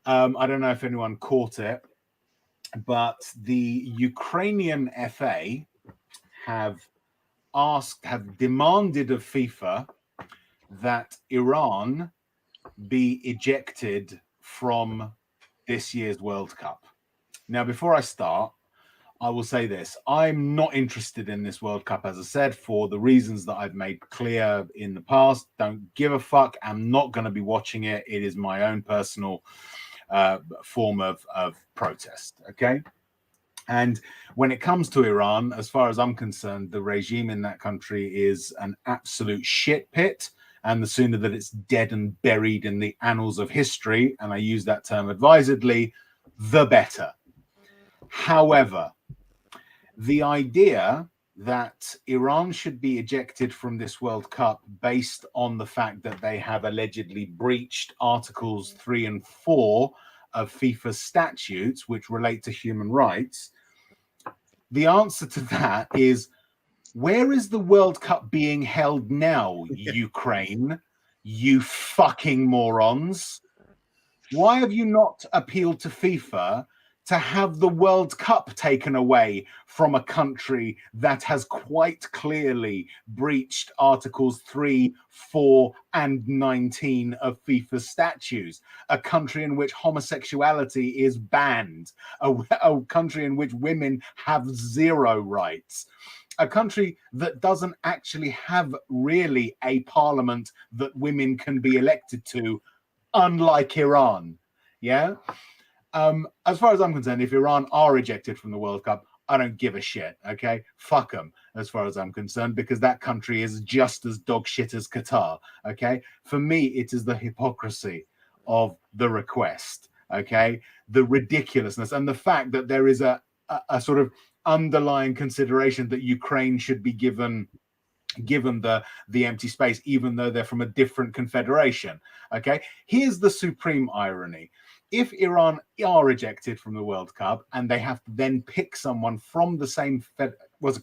I don't know if anyone caught it, but the Ukrainian FA have demanded of FIFA that Iran be ejected from this year's World Cup. Now, before I start, I will say this. I'm not interested in this World Cup, as I said, for the reasons that I've made clear in the past. Don't give a fuck. I'm not going to be watching it. It is my own personal form of protest, okay? And when it comes to Iran, as far as I'm concerned, the regime in that country is an absolute shit pit. And the sooner that it's dead and buried in the annals of history, and I use that term advisedly, the better. However, the idea that Iran should be ejected from this World Cup based on the fact that they have allegedly breached Articles 3 and 4 of FIFA statutes, which relate to human rights, the answer to that is, where is the World Cup being held now, Ukraine? You fucking morons. Why have you not appealed to FIFA to have the World Cup taken away from a country that has quite clearly breached Articles 3, 4, and 19 of FIFA statutes? A country in which homosexuality is banned, a country in which women have zero rights, a country that doesn't actually have really a parliament that women can be elected to, unlike Iran. Yeah. As far as I'm concerned, if Iran are ejected from the World Cup, I don't give a shit. Okay, fuck them. As far as I'm concerned, because that country is just as dog shit as Qatar. Okay, for me, it is the hypocrisy of the request. Okay, the ridiculousness and the fact that there is a sort of underlying consideration that Ukraine should be given the empty space, even though they're from a different confederation. Okay, here's the supreme irony. If Iran are ejected from the World Cup and they have to then pick someone from the same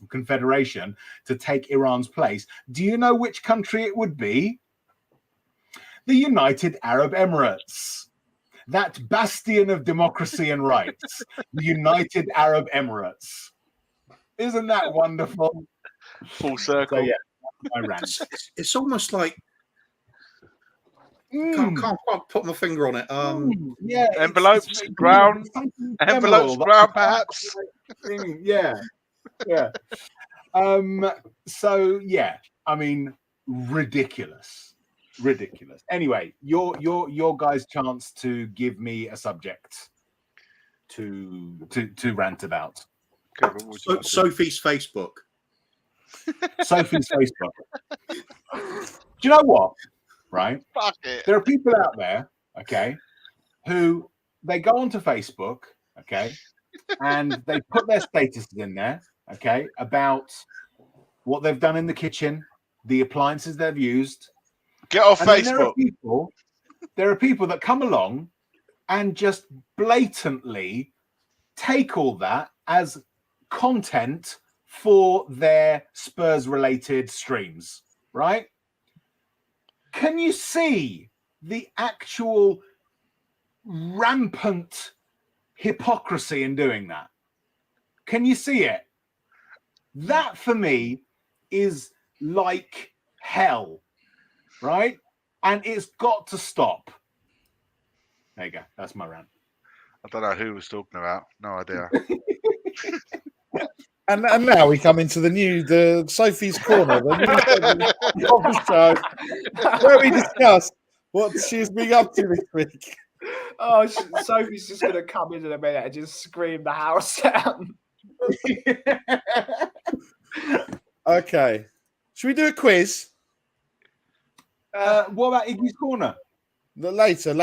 confederation to take Iran's place, do you know which country it would be? The United Arab Emirates. That bastion of democracy and rights. The United Arab Emirates. Isn't that wonderful? Full circle. So, yeah, I ran. It's almost like can't quite put my finger on it. Yeah, envelopes, brown, envelopes, brown, perhaps. Yeah. So yeah, I mean, ridiculous. Anyway, your guys' chance to give me a subject to rant about. Sophie's Facebook. Sophie's Facebook. Do you know what? Right? Fuck it. There are people out there, okay, who they go onto Facebook, okay, and they put their statuses in there, okay, about what they've done in the kitchen, the appliances they've used. Get off and Facebook. There are people that come along and just blatantly take all that as content for their Spurs-related streams, right? Can you see the actual rampant hypocrisy in doing that? Can you see it? That for me is like hell, right? And it's got to stop. There you go. That's my rant. I don't know who was talking about. No idea. And now we come into the Sophie's Corner, the new show, where we discuss what she's been up to this week. Oh, Sophie's just going to come in a minute and just scream the house down. Okay. Should we do a quiz? What about Iggy's Corner? Later.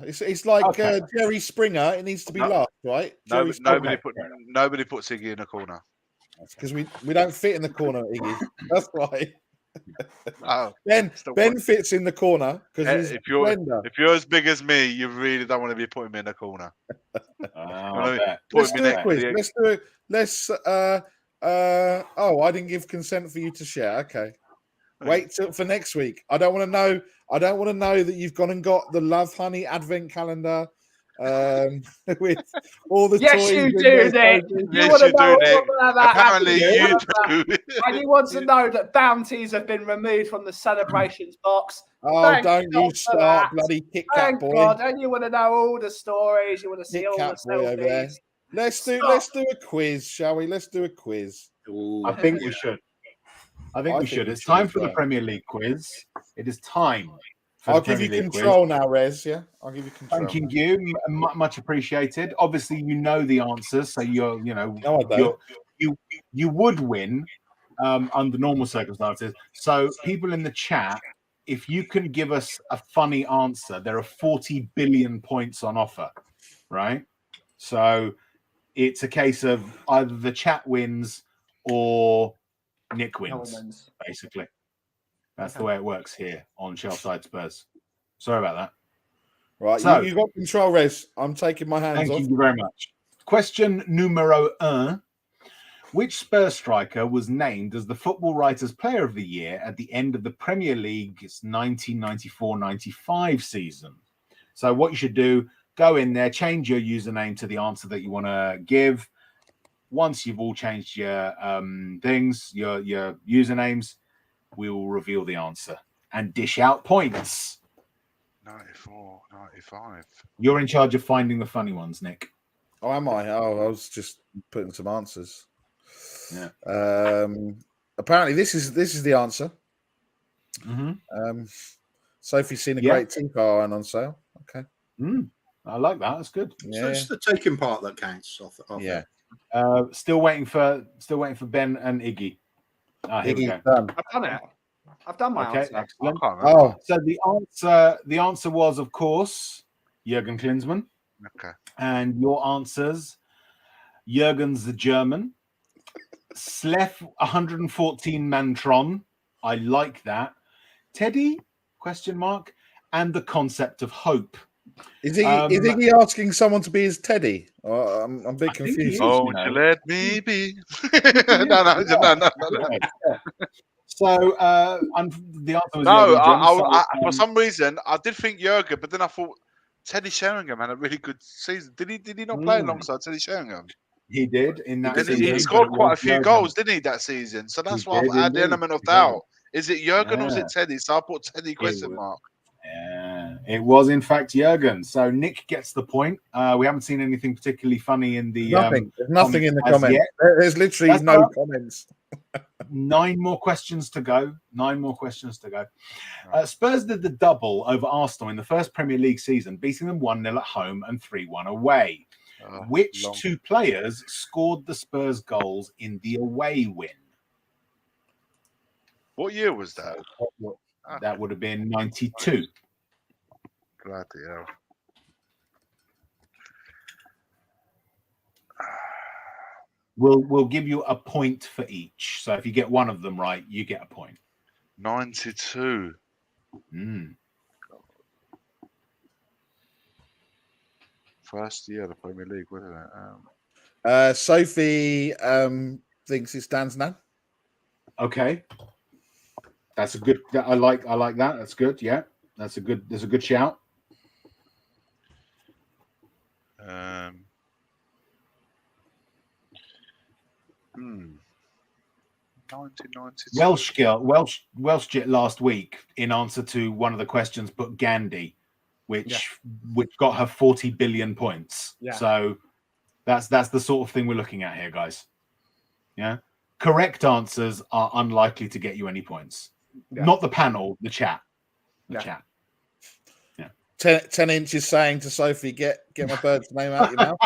It's like okay. Jerry Springer. It needs to be last, right? Nobody puts Iggy in a corner. That's because we don't fit in the corner, Iggy. That's why. Oh, Ben fits in the corner because if you're as big as me, you really don't want to be putting me in the corner. Let's do a quiz. Oh, I didn't give consent for you to share. Okay. Wait for next week. I don't want to know. I don't want to know that you've gone and got the Love Honey Advent calendar with all the yes, toys. You do, Nick. You want to know all about that? Apparently, you do. And you want to know that bounties have been removed from the celebrations box. Oh, Thank don't God you start, bloody Kit Kat Thank boy! God. And you want to know all the stories. You want to see Kit all Kat the boy over there. Let's do a quiz, shall we? Let's do a quiz. Ooh, I think we should. It's time for the Premier League quiz. It is time. I'll give you control now, Rez. Yeah, I'll give you control. Thanking you, much appreciated. Obviously, you know the answers, so you would win under normal circumstances. So, people in the chat, if you can give us a funny answer, there are 40 billion points on offer, right? So, it's a case of either the chat wins or Nick wins, basically. That's the way it works here on Shelfside Spurs. Sorry about that. Right, so, you got control, Rez. I'm taking my hands off. Thank you very much. Question numero 1. Which Spurs striker was named as the Football Writers Player of the Year at the end of the Premier League's 1994-95 season? So what you should do, go in there, change your username to the answer that you want to give. Once you've all changed your things, your usernames, we will reveal the answer and dish out points. 94, 95. You're in charge of finding the funny ones, Nick. Oh, am I? Oh, I was just putting some answers. Yeah. Apparently, this is the answer. Mm-hmm. Sophie's seen a great tea on sale. Okay. I like that. That's good. So it's the taking part that counts. Yeah. Still waiting for Ben and Iggy. Here we go. I've done it. I've done my answer. Excellent. Oh, so the answer was, of course, Jurgen Klinsmann. Okay. And your answers: Jurgen's the German, Slef 114 Mantron. I like that. Teddy ? And the concept of hope. Is he asking someone to be his Teddy? I'm a bit confused. Oh, you let me be. No. So the answer was for some reason I did think Jurgen, but then I thought Teddy Sheringham had a really good season. Did he not play alongside Teddy Sheringham? He did in that season. He scored quite a few goals, didn't he, that season? So that's why I had the element of doubt. Is it Jurgen or is it Teddy? So I put Teddy ? Yeah, it was in fact Jurgen. So Nick gets the point. We haven't seen anything particularly funny in the There's nothing in the comments. There's literally no comments. 9 more questions to go. Spurs did the double over Arsenal in the first Premier League season, beating them 1-0 at home and 3-1 away. Which two players scored the Spurs goals in the away win? What year was that? That would have been 92. Bloody hell. We'll give you a point for each. So if you get one of them right, you get a point. 92. First year of the Premier League, wasn't it? Sophie thinks it's Dan's now. Okay. That's a good. I like that. That's good. Yeah, that's a good shout. 1992. Welsh Jit last week in answer to one of the questions put Gandhi, which got her 40 billion points. Yeah. So that's the sort of thing we're looking at here, guys. Yeah. Correct answers are unlikely to get you any points. Yeah. Not the panel, the chat. Chat. Yeah. 10 inches saying to Sophie, get my bird's name out your mouth.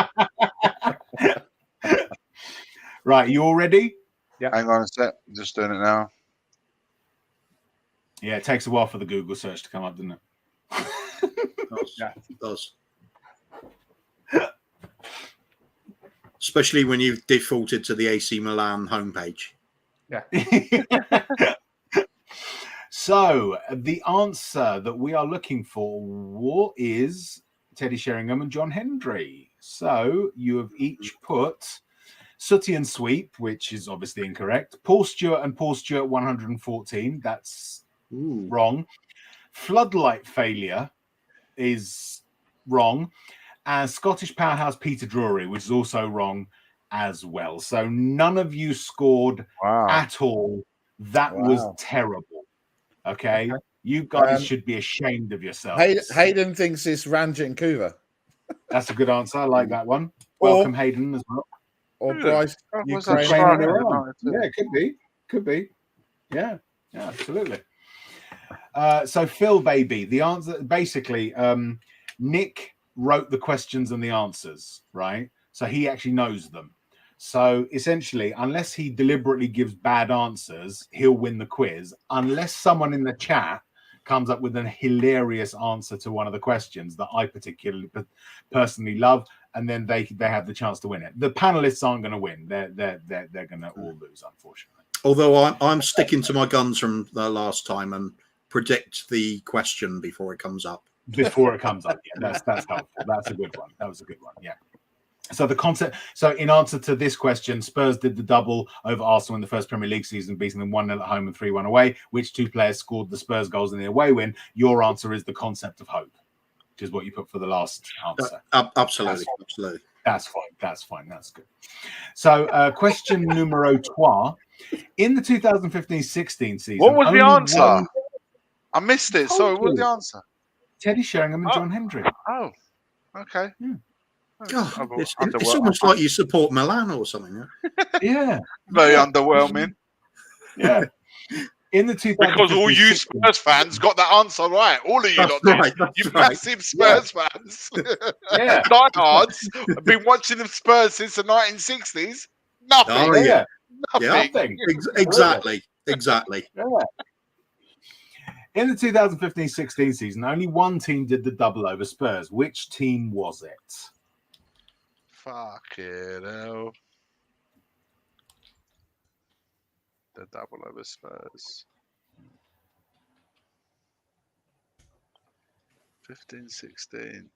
Right, you all ready? Yeah. Hang on a sec. Just doing it now. Yeah, it takes a while for the Google search to come up, doesn't it? Yeah, it does. especially when you've defaulted to the AC Milan homepage. Yeah. So the answer that we are looking for is Teddy Sheringham and John Hendry. So you have each put Sooty and Sweep, which is obviously incorrect. Paul Stewart and Paul Stewart 114. That's wrong. Floodlight Failure is wrong. And Scottish Powerhouse Peter Drury, which is also wrong as well. So none of you scored at all. That was terrible. Okay. You guys should be ashamed of yourselves. Hayden thinks it's Ranjit and Coover. That's a good answer. I like that one. Welcome, Hayden, as well. Or Bryce. Yeah, it could be. Could be. Yeah, absolutely. So Phil, baby, the answer basically, Nick wrote the questions and the answers, right? So he actually knows them. So essentially, unless he deliberately gives bad answers, he'll win the quiz. Unless someone in the chat comes up with a hilarious answer to one of the questions that I particularly personally love, and then they have the chance to win it. The panelists aren't going to win. They're going to all lose, unfortunately. Although I'm sticking to my guns from the last time and predict the question before it comes up. Before it comes up, yeah, that's helpful. That's a good one. That was a good one. Yeah. So the concept. So in answer to this question, Spurs did the double over Arsenal in the first Premier League season, beating them 1-0 at home and 3-1 away. Which two players scored the Spurs goals in the away win? Your answer is the concept of hope, which is what you put for the last answer. Absolutely. That's fine. That's good. So question numero 3. In the 2015-16 season, what was the answer? I missed it. Sorry, what was the answer? Teddy Sheringham and John Hendry. Oh, okay. Yeah. God, it's almost like you support Milan or something. Yeah. Very underwhelming. Yeah. In the 2015 because all you Spurs fans got that answer right. All of you lot did. You massive Spurs fans. Yeah. Diehards have been watching the Spurs since the 1960s. Nothing. Oh, yeah. Nothing. Exactly. Yeah. In the 2015-16 season, only one team did the double over Spurs. Which team was it? Fucking hell. The double over Spurs. 15-16.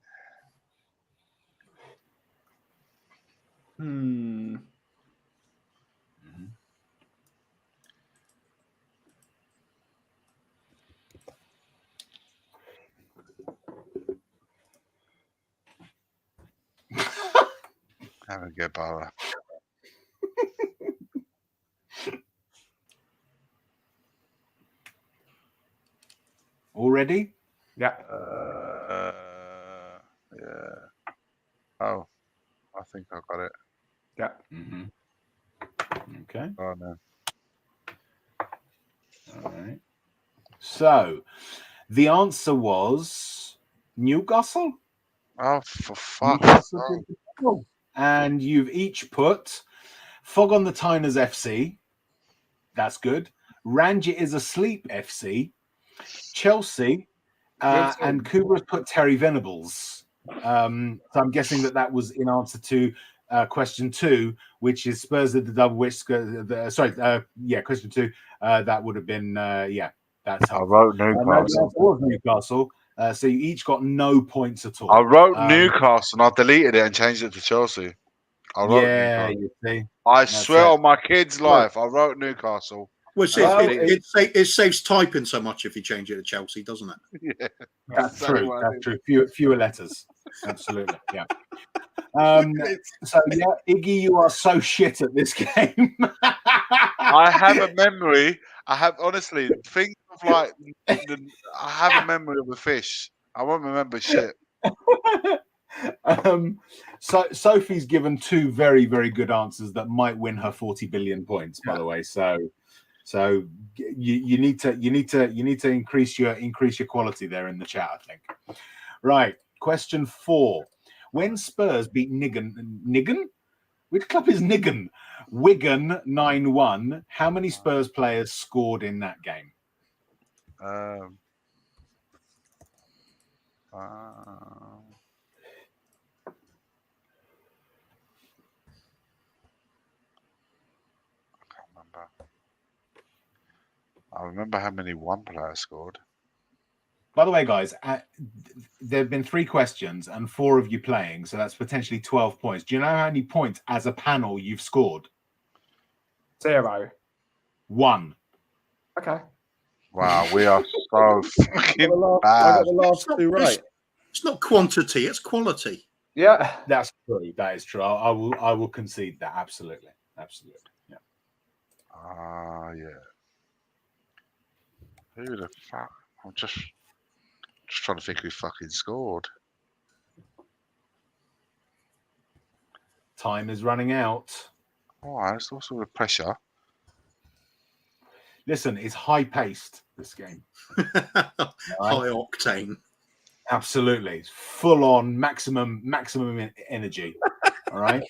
Have a good power. Already? Yeah. Yeah. Oh, I think I got it. Yeah. Okay. Oh no. All right. So the answer was Newcastle. Oh, for fuck's sake. And you've each put Fog on the Tyners FC. That's good. Ranjit is Asleep FC. Chelsea. And Kubra's put Terry Venables. So I'm guessing that was in answer to question 2, which is Spurs did the double. Question 2. That would have been that's helpful. I wrote Newcastle. Newcastle. So you each got no points at all. I wrote Newcastle and I deleted it and changed it to Chelsea. I wrote Newcastle. You see. I swear on my kid's life, I wrote Newcastle. Well, it saves typing so much if you change it to Chelsea, doesn't it? Yeah, that's true. That's true. Fewer letters. Absolutely. Yeah. So yeah, Iggy, you are so shit at this game. I have a memory. I have honestly think of like I have a memory of a fish. I won't remember shit. So Sophie's given 2 very, very good answers that might win her 40 billion points. By the way, so you need to increase your quality there in the chat, I think. Right. Question 4. When Spurs beat Niggan? Which club is Niggan? Wigan 9-1. How many Spurs players scored in that game? remember how many one player scored. By the way, guys, there have been 3 questions and 4 of you playing, so that's potentially 12 points. Do you know how many points as a panel you've scored? 0. 1. Okay. Wow, we are so fucking bad. I got the last 2 right. It's not quantity; it's quality. Yeah, that's true. That is true. I will concede that. Absolutely. Yeah. Yeah. Who the fuck? I'm just trying to think who fucking scored. Time is running out. Oh, it's also the pressure. Listen, it's high paced, this game. High octane. Absolutely. It's full on maximum energy. All right.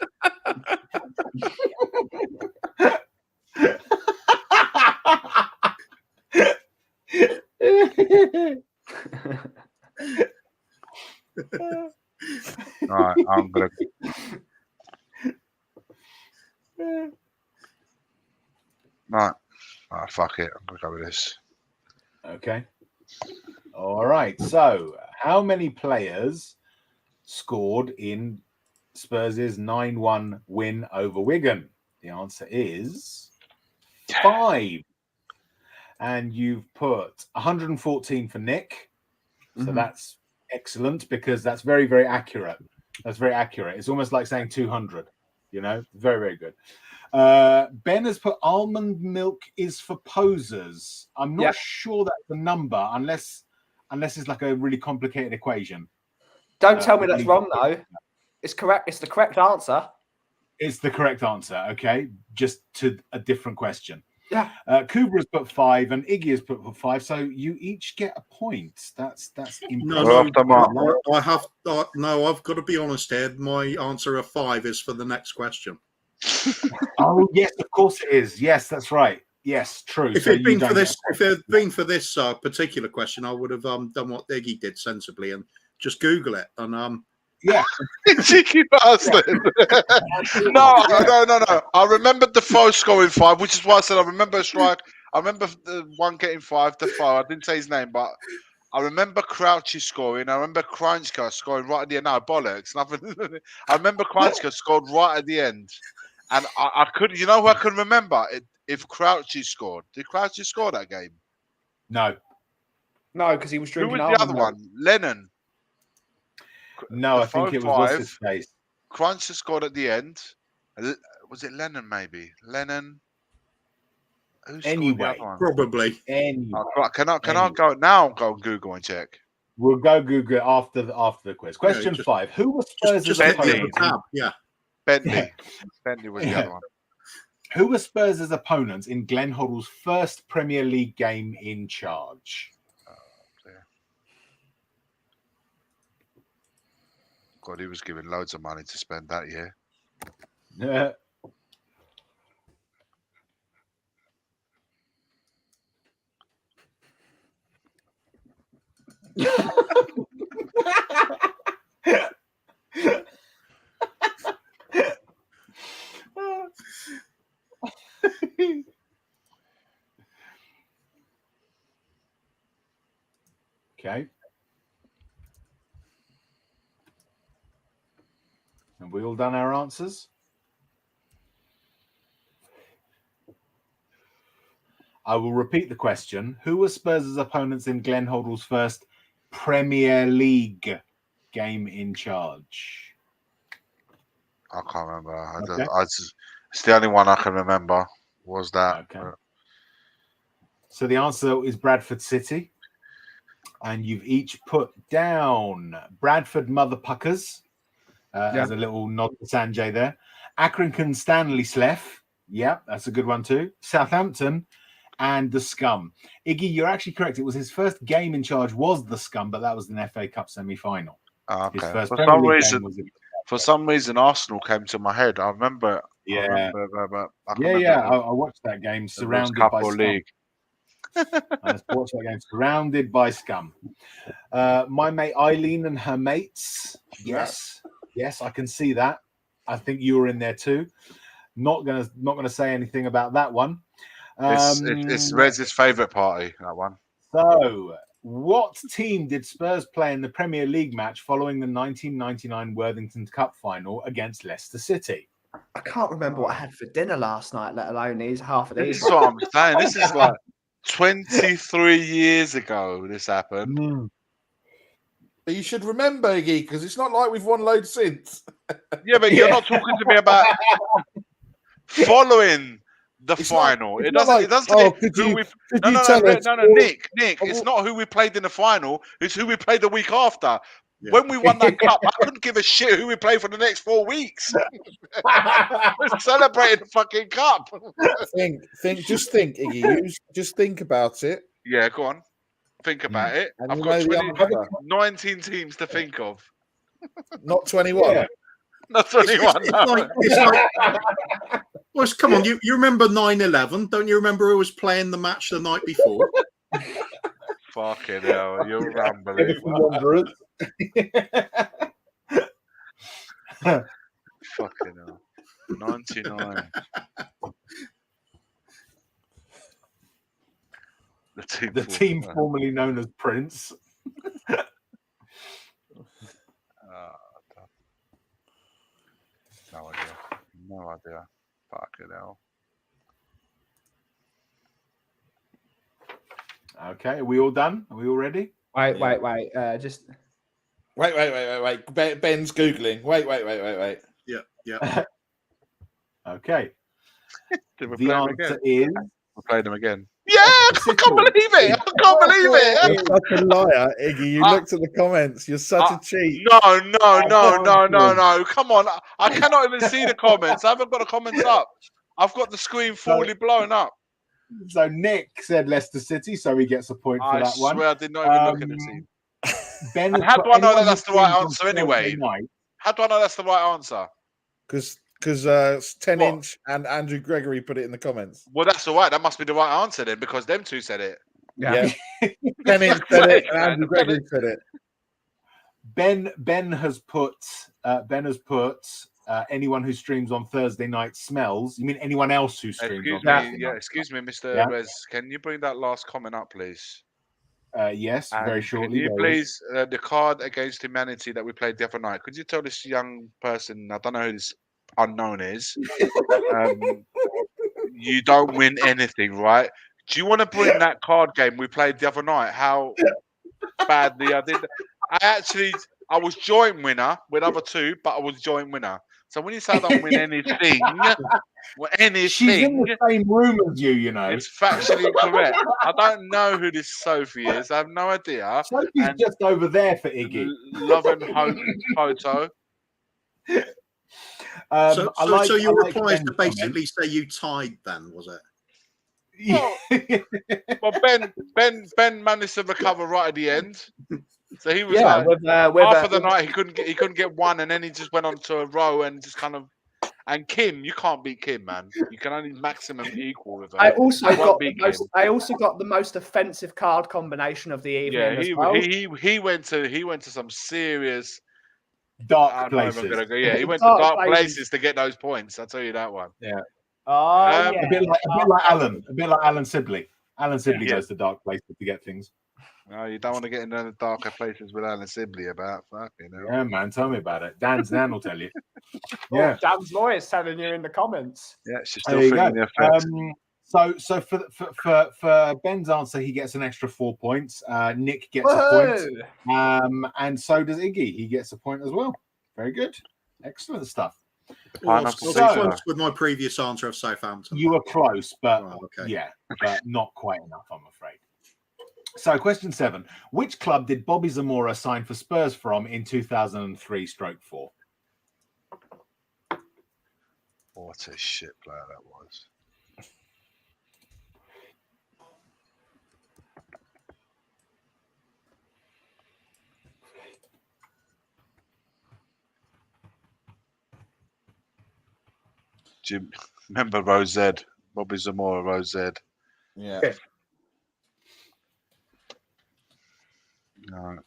All right, I'm gonna. Right. Oh, fuck it. I'm gonna go with this. Okay. All right. So, how many players scored in Spurs' 9-1 win over Wigan? The answer is 5. And you've put 114 for Nick. So that's excellent because that's very, very accurate. That's very accurate. It's almost like saying 200, very, very good. Ben has put almond milk is for posers. I'm not sure that's the number unless it's like a really complicated equation. Don't tell me that's wrong though. It's correct. It's the correct answer. It's the correct answer. Okay, just to a different question. Yeah. Kubra has put 5 and Iggy has put 5. So you each get a point. That's impressive. No, I've got to be honest here. My answer of 5 is for the next question. Oh yes, of course it is. Yes, that's right. Yes, true. If it had been for this particular question, I would have done what Iggy did sensibly and just Google it and yeah. Cheeky bastard. No. I remembered Defoe scoring 5, which is why I said I remember a strike. I remember the one getting 5, Defoe. I didn't say his name, but I remember Crouchy scoring. I remember Kreinska scoring right at the end. No, bollocks. Nothing. I remember Kreinska scored right at the end. And I couldn't, who I couldn't remember? If Crouchy scored. Did Crouchy score that game? No. No, because he was drinking. Who was the other one? Lennon. No, I think it was what's his face. Cruncher scored at the end. Was it Lennon? Maybe Lennon. Anyway, probably. Anyway. Can I go now? Go on Google and check. We'll go Google it after the quiz. Question 5: Who was Spurs' opponent? Bentley. Bentley was the other one. Who were Spurs' opponents in Glenn Hoddle's first Premier League game in charge? God, he was given loads of money to spend that year. Yeah. Okay. Have we all done our answers? I will repeat the question. Who were Spurs' opponents in Glenn Hoddle's first Premier League game in charge? I can't remember. Okay. It's the only one I can remember was that. Okay. So the answer is Bradford City. And you've each put down Bradford Motherpuckers. As a little nod to Sanjay there. Accrington Stanley Sleff. Yeah, that's a good one too. Southampton and the Scum. Iggy, you're actually correct. It was his first game in charge was the Scum, but that was an FA Cup semi-final. Okay. For some reason, Arsenal came to my head. I remember. Yeah. I watched that game surrounded by Scum. League. I watched that game surrounded by Scum. My mate Eileen and her mates. Yes, I can see that. I think you were in there too. Not gonna say anything about that one. It's Rez's favourite party, that one. So, what team did Spurs play in the Premier League match following the 1999 Worthington Cup final against Leicester City? I can't remember what I had for dinner last night, let alone half of these. This is what I'm saying. This is like 23 years ago this happened. But you should remember, Iggy, because it's not like we've won loads since. Yeah, but you're not talking to me about following the final. It doesn't. No, Nick. It's not who we played in the final. It's who we played the week after. Yeah. When we won that cup, I couldn't give a shit who we played for the next 4 weeks. We're celebrating the fucking cup. Just think, Iggy. Just think about it. Yeah, go on. Think about it. And I've got 19 teams to think of. Not 21. Yeah. Not 21. Well, come on, you remember 9/11? Don't you remember who was playing the match the night before? Fucking hell, you're rambling. Fucking hell. 99. The team formerly known as Prince. No idea. Fucking hell. Okay, are we all done? Are we all ready? Wait. Just wait. Ben's Googling. Wait. Yeah. Okay. The answer is we played them again. Yeah, I can't believe it. You're such a liar, Iggy. You looked at the comments. You're such a cheat. No. Come on. I cannot even see the comments. I haven't got the comments up. I've got the screen fully blown up. So Nick said Leicester City, so he gets a point for that one. I swear I did not even look at the team. Ben, and how do I know that's the right answer anyway? How do I know that's the right answer? Because 10-inch and Andrew Gregory put it in the comments. Well, that's all right. That must be the right answer then, because them two said it. Yeah. 10-inch said it, and Andrew Gregory said it. Ben has put anyone who streams on Thursday night smells. You mean anyone else who streams on Thursday night? Excuse me, Mr. Rez. Can you bring that last comment up, please? Yes, and very shortly. Can you please, the card against humanity that we played the other night, could you tell this young person, I don't know who this unknown is, you don't win anything, right? Do you want to bring that card game we played the other night? How badly I did. I was joint winner with other two, but I was joint winner. So when you say I don't win anything, she's in the same room as you know. It's factually incorrect. I don't know who this Sophie is. I have no idea. Sophie's just over there for Iggy. Love and hope photo. So your reply is to basically say you tied then, was it? Well, Ben managed to recover right at the end. So he was with half of the night he couldn't get one, and then he just went on to a row and just kind of. And Kim, you can't beat Kim, man. You can only maximum equal with her. I also got the most offensive card combination of the evening. Yeah, he went to some serious dark places. He went to dark places to get those points. I'll tell you that one. Yeah. A bit like Alan. A bit like Alan Sibley. Alan Sibley goes to dark places to get things. No, you don't want to get into the darker places with Alan Sibley about. Fucking hell. Yeah, man, tell me about it. Dan's nan will tell you. Yeah, Dan's lawyer's telling you in the comments. Yeah, she's still feeling the effects. So for Ben's answer, he gets an extra 4 points. Nick gets a point, and so does Iggy. He gets a point as well. Very good, excellent stuff. Close with my previous answer of Southampton. You were close, but but not quite enough, I'm afraid. So, question 7. Which club did Bobby Zamora sign for Spurs from in 2003/4? What a shit player that was. Do you remember Rosed? Bobby Zamora, Rosed. Yeah. No.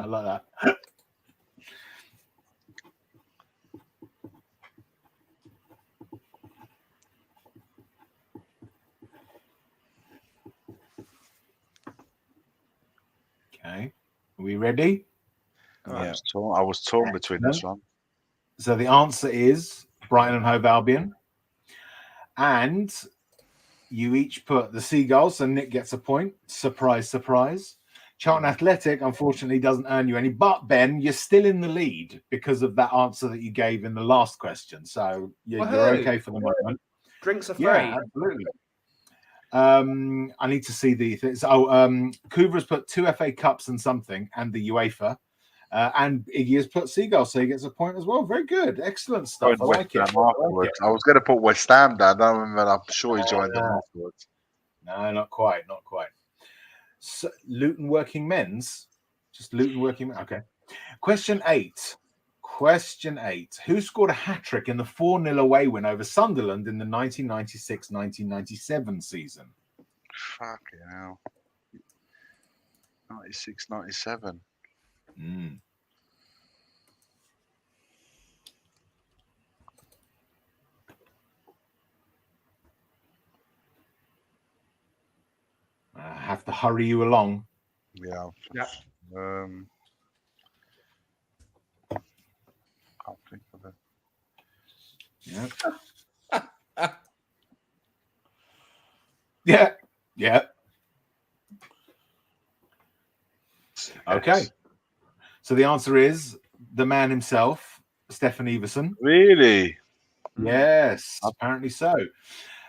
like that. Okay, are we ready? I was torn between this one. So the answer is Brighton and Hove Albion. And you each put the Seagulls, so Nick gets a point. Surprise, surprise. Charlton Athletic, unfortunately, doesn't earn you any. But, Ben, you're still in the lead because of that answer that you gave in the last question. So you're okay for the moment. Drinks are free. Yeah, absolutely. I need to see the things. Coover's put 2 FA Cups and something, and the UEFA. And Iggy has put Seagull, so he gets a point as well. Very good. Excellent stuff. I like it. I was going to put West Ham down. I remember, I'm sure he joined them afterwards. No, not quite. Not quite. So, Luton Working Men's. Just Luton Working Men. Okay. Question 8. Who scored a hat-trick in the 4-0 away win over Sunderland in the 1996-1997 season? Fucking hell. 96-97. I have to hurry you along. Yeah. Can't think of it. Yeah. Okay. So the answer is the man himself, Stefan Everson. Really? Yes, apparently so.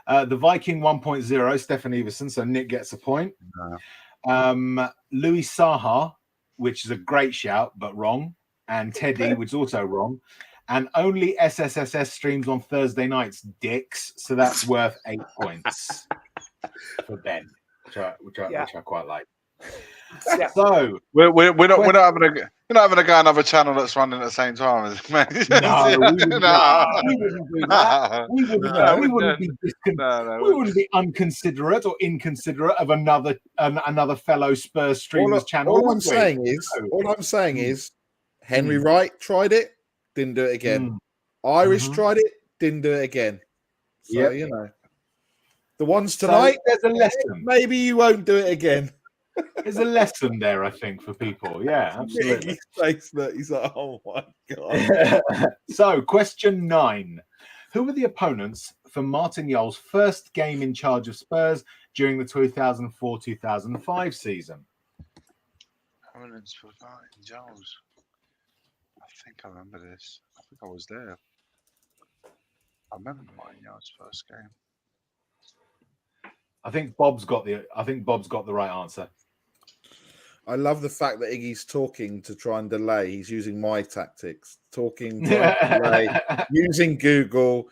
The Viking 1.0, Stefan Everson. So Nick gets a point. Louis Saha, which is a great shout, but wrong. And Teddy, which is also wrong. And only SSSS streams on Thursday nights, dicks. So that's worth 8 points for Ben, which I quite like. Yeah. So we're not having a go another channel that's running at the same time. We wouldn't be unconsiderate or inconsiderate of another fellow Spurs streamer's channel. All I'm saying is, Henry Wright tried it, didn't do it again. Irish tried it, didn't do it again. So you know, the ones tonight, there's a lesson. Maybe you won't do it again. There's a lesson there, I think, for people. Yeah, absolutely. He's like, oh my God. So, question 9. Who were the opponents for Martin Jol's first game in charge of Spurs during the 2004-2005 season? Opponents for Martin Jol's. I think I remember this. I think I was there. I remember Martin Jol's first game. I think Bob's got the right answer. I love the fact that Iggy's talking to try and delay. He's using my tactics, talking, delay, using Google,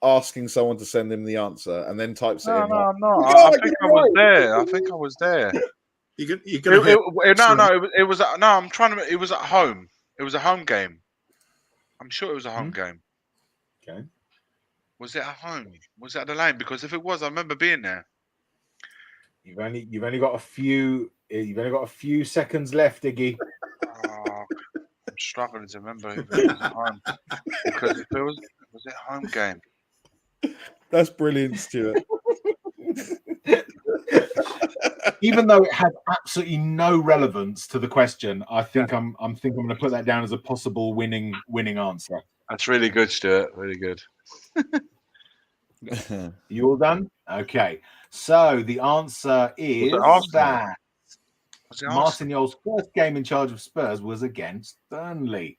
asking someone to send him the answer, and then types it in. No. I think I was there. It was at home. It was a home game. I'm sure it was a home game. Okay. Was it at home? Was it at the Lane? Because if it was, I remember being there. You've only got a few seconds left, Iggy. I'm struggling to remember if it was at home. Because if it was it a home game? That's brilliant, Stuart. Even though it had absolutely no relevance to the question, I think I'm going to put that down as a possible winning answer. That's really good, Stuart. Really good. You all done? Okay. So the answer is that Martin Jol's first game in charge of Spurs was against Burnley.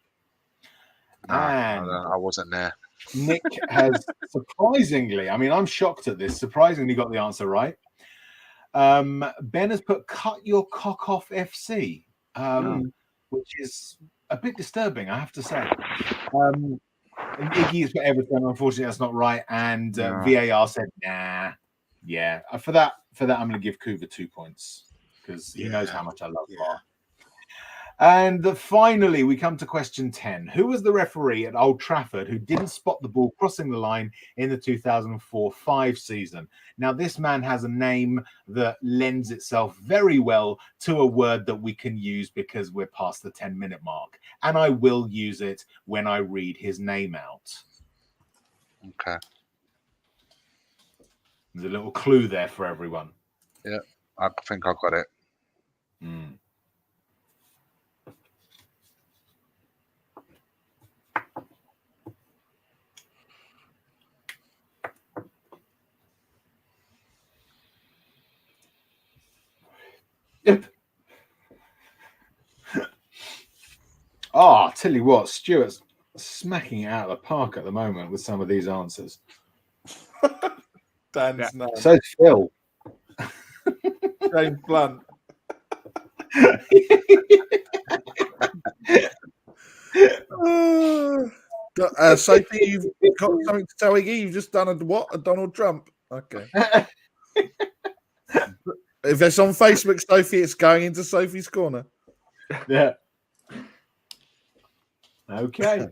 No, I wasn't there. Nick has surprisingly, I mean, I'm shocked at this, surprisingly got the answer right. Ben has put Cut Your Cock Off FC, which is a bit disturbing, I have to say. Iggy has put Everton, unfortunately that's not right. And VAR said, nah. Yeah, for that, I'm going to give Coover 2 points because he knows how much I love VAR. And finally, we come to question 10. Who was the referee at Old Trafford who didn't spot the ball crossing the line in the 2004-05 season? Now, this man has a name that lends itself very well to a word that we can use because we're past the 10-minute mark. And I will use it when I read his name out. Okay. There's a little clue there for everyone. Yeah, I think I got it. I'll tell you what, Stuart's smacking it out of the park at the moment with some of these answers. Dan's name. So Phil. James Blunt. Sophie, you've got something to tell Iggy. You've just done a Donald Trump. Okay. If it's on Facebook, Sophie, it's going into Sophie's corner. Yeah. Okay.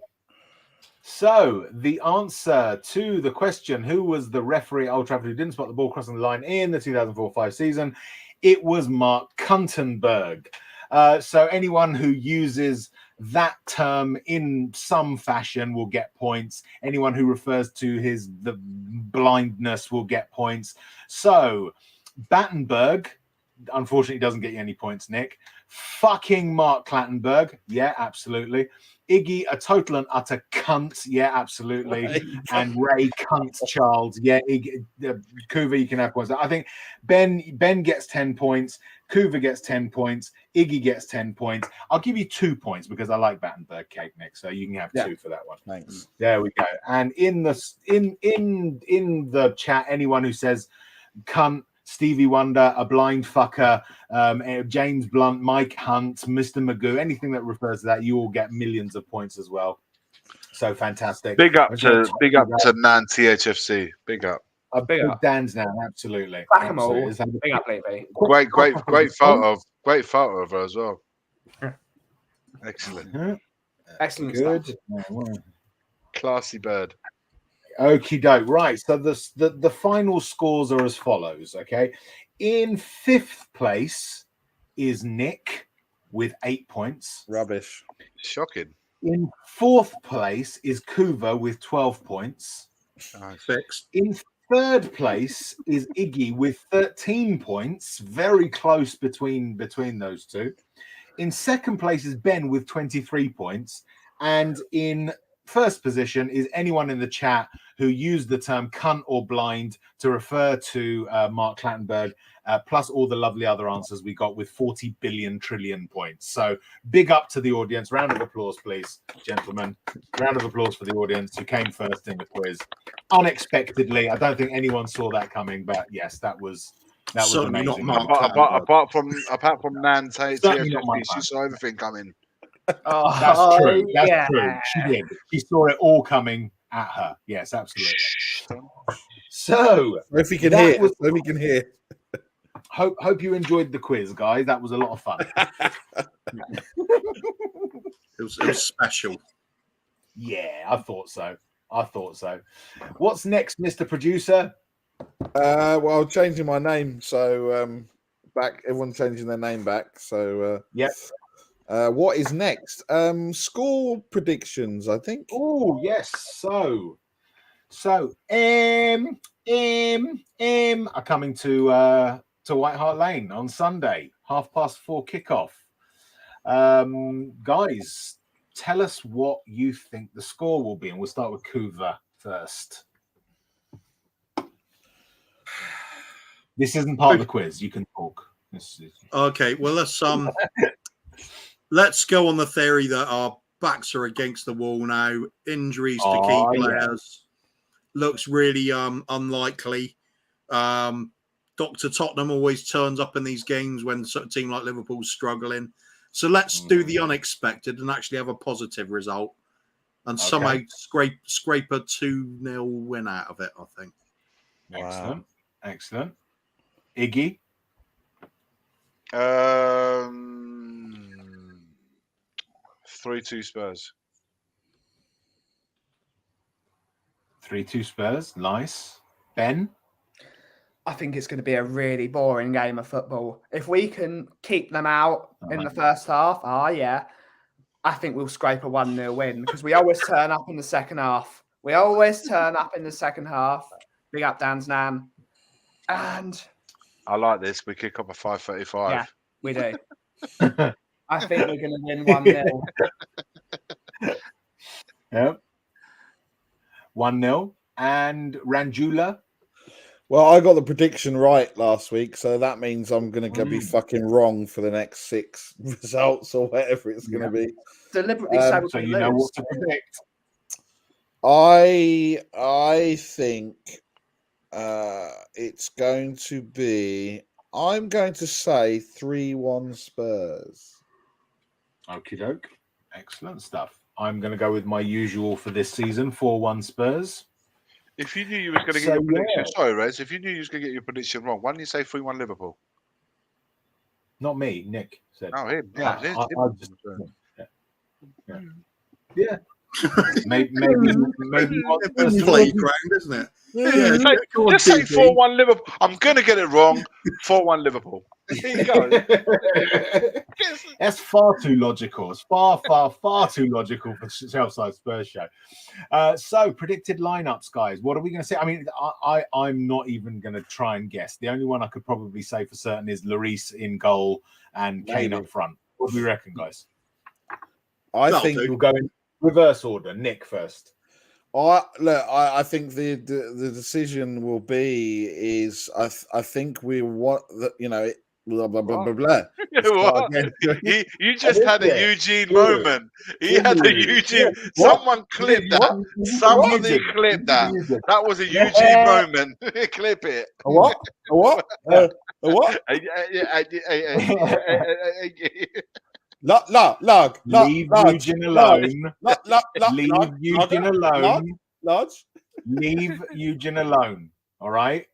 So the answer to the question, who was the referee at Old Trafford who didn't spot the ball crossing the line in the 2004-05 season? It was Mark Kuntenberg. So anyone who uses that term in some fashion will get points. Anyone who refers to the blindness will get points. So Battenberg, unfortunately, doesn't get you any points, Nick. Fucking Mark Clattenburg. Yeah, absolutely. Iggy, a total and utter cunt. Yeah, absolutely. And Ray Cunt Charles. Yeah, Iggy, Kuva, you can have points. I think Ben gets 10 points. Kuva gets 10 points. Iggy gets 10 points. I'll give you 2 points because I like Battenberg cake, Nick. So you can have 2 for that one. Thanks. There we go. And in the chat, anyone who says cunt, Stevie Wonder, a blind fucker, James Blunt, Mike Hunt, Mr. Magoo, anything that refers to that, you will get millions of points as well. So fantastic. Big up to Nan THFC. Big up. Big Dan's now, absolutely. Back 'em all. Big up, Levy. Great photo of her as well. Excellent. Excellent Good. stuff. Classy bird. Okie doke. Right. So the final scores are as follows. Okay. In 5th place is Nick with 8 points. Rubbish. Shocking. In 4th place is Kuva with 12 points. Fixed. In 3rd place is Iggy with 13 points. Very close between those two. In 2nd place is Ben with 23 points. And in 1st position is anyone in the chat who used the term cunt or blind to refer to Mark Clattenburg, plus all the lovely other answers we got with 40 billion trillion points. So big up to the audience. Round of applause, please, gentlemen. Round of applause for the audience who came first in the quiz. Unexpectedly. I don't think anyone saw that coming, but yes, that was amazing. Apart from Nan THFC, she saw everything coming. Oh, that's true. That's true. She did. She saw it all coming at her. Yes, absolutely. So, if we can hear, Hope you enjoyed the quiz, guys. That was a lot of fun. It was special. Yeah, I thought so. What's next, Mr. Producer? Well, I'm changing my name. So everyone's changing their name back. So yep. What is next? Score predictions, I think. Oh yes. So are coming to White Hart Lane on Sunday, 4:30 kickoff. Guys, tell us what you think the score will be, and we'll start with Kuva first. This isn't part of the quiz. You can talk. Okay. Well, let's go on the theory that our backs are against the wall now. Injuries to key players looks really unlikely. Dr. Tottenham always turns up in these games when a team like Liverpool's struggling. So let's do the unexpected and actually have a positive result and somehow scrape a 2-0 win out of it, I think. Wow. Excellent. Iggy? 3-2 Spurs. 3-2 Spurs. Nice. Ben? I think it's going to be a really boring game of football. If we can keep them out in the first half, I think we'll scrape a 1-0 win because we always turn up in the second half. Big up Dan's Nan. And I like this. We kick up a 5:35. Yeah, we do. I think we're going to win 1-0. Yep. 1-0. And Ranjula? Well, I got the prediction right last week, so that means I'm going to be fucking wrong for the next 6 results or whatever it's going to be. Deliberately so you know what to predict. I think it's going to be. I'm going to say 3-1 Spurs. Okie doke. Excellent stuff. I'm going to go with my usual for this season, 4-1 Spurs. If you knew you was going to get your prediction, sorry, Rez. If you knew you was going to get your prediction wrong, why didn't you say 3-1 Liverpool? Not me, Nick said. Oh, him. Yeah. maybe playground, isn't it? Yeah. Just say 4-1 Liverpool. I'm going to get it wrong. 4-1 Liverpool. There you go. That's far too logical. It's far too logical for Chelsea Spurs show. So predicted lineups, guys. What are we going to say? I mean, I'm not even going to try and guess. The only one I could probably say for certain is Lloris in goal and Kane up front. What do we reckon, guys? I think we'll go in reverse order. Nick first. I think the decision will be is I think we want blah blah blah blah blah. You just had a Eugene moment. He had a Eugene. Someone clipped that. Somebody clipped that. That was a Eugene moment. Clip it. A what? A what? A what? Leave Eugene alone. Leave Eugene alone. Leave Eugene alone. All right.